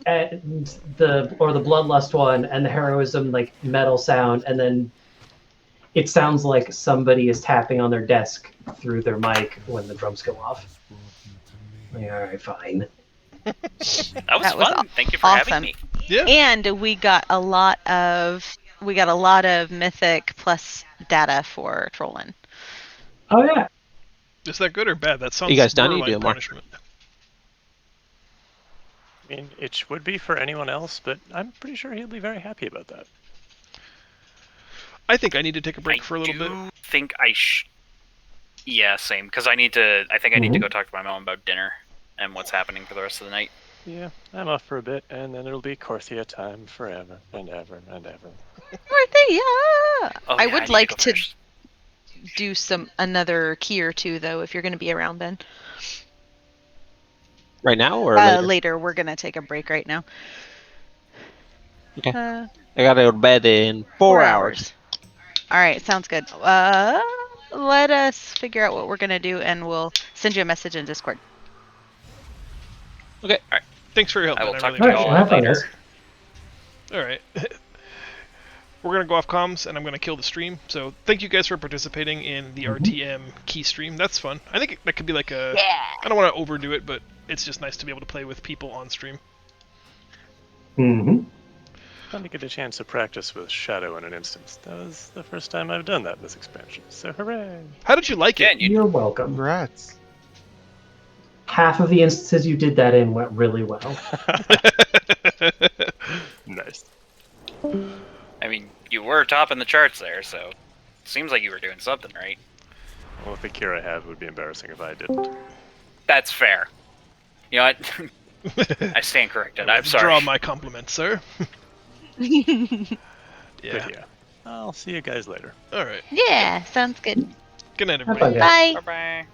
And the Bloodlust one, and the heroism, like, metal sound, and then it sounds like somebody is tapping on their desk through their mic when the drums go off. Like, alright, fine. That was That was fun. Thank you for awesome. having me. Yeah. And we got a lot of mythic plus data for trolling. Oh yeah. Is that good or bad? That sounds You guys done? You borderline do more. punishment. I mean, it would be for anyone else, but I'm pretty sure he'll be very happy about that. I think I need to take a break I for a little bit. do think I Yeah, same. Because I think I need to go talk to my mom about dinner and what's happening for the rest of the night. Yeah, I'm off for a bit, and then it'll be Corthia time forever and ever and ever. Dorothy, Oh, I yeah, would need like go to finish. do another key or two though, if you're going to be around then. Right now or later? Later, we're going to take a break right now. Okay. Uh, I gotta go to bed in 4 hours. All right, sounds good. Let us figure out what we're going to do, and we'll send you a message in Discord. Okay. All right. Thanks for your help, I will man. talk I to really you Alright, all well, have fun, later. guys. All right. We're gonna go off comms, and I'm gonna kill the stream. So thank you guys for participating in the RTM key stream. That's fun. I think that could be like a. Yeah. I don't want to overdo it, but it's just nice to be able to play with people on stream. Mm-hmm. Fun to get a chance to practice with Shadow in an instance. That was the first time I've done that this expansion, so hooray! How did you like Yeah, it? and you, You're welcome. Congrats. Half of the instances you did that in went really well. Nice. I mean, you were topping the charts there, so seems like you were doing something right. Well, with the cure I have, it would be embarrassing if I didn't. That's fair. You know what? I stand corrected. I'm sorry. Draw my compliments, sir. Yeah. But yeah, I'll see you guys later. All right. Yeah, sounds good. Good night, Have everybody. fun, guys. Bye. Bye-bye.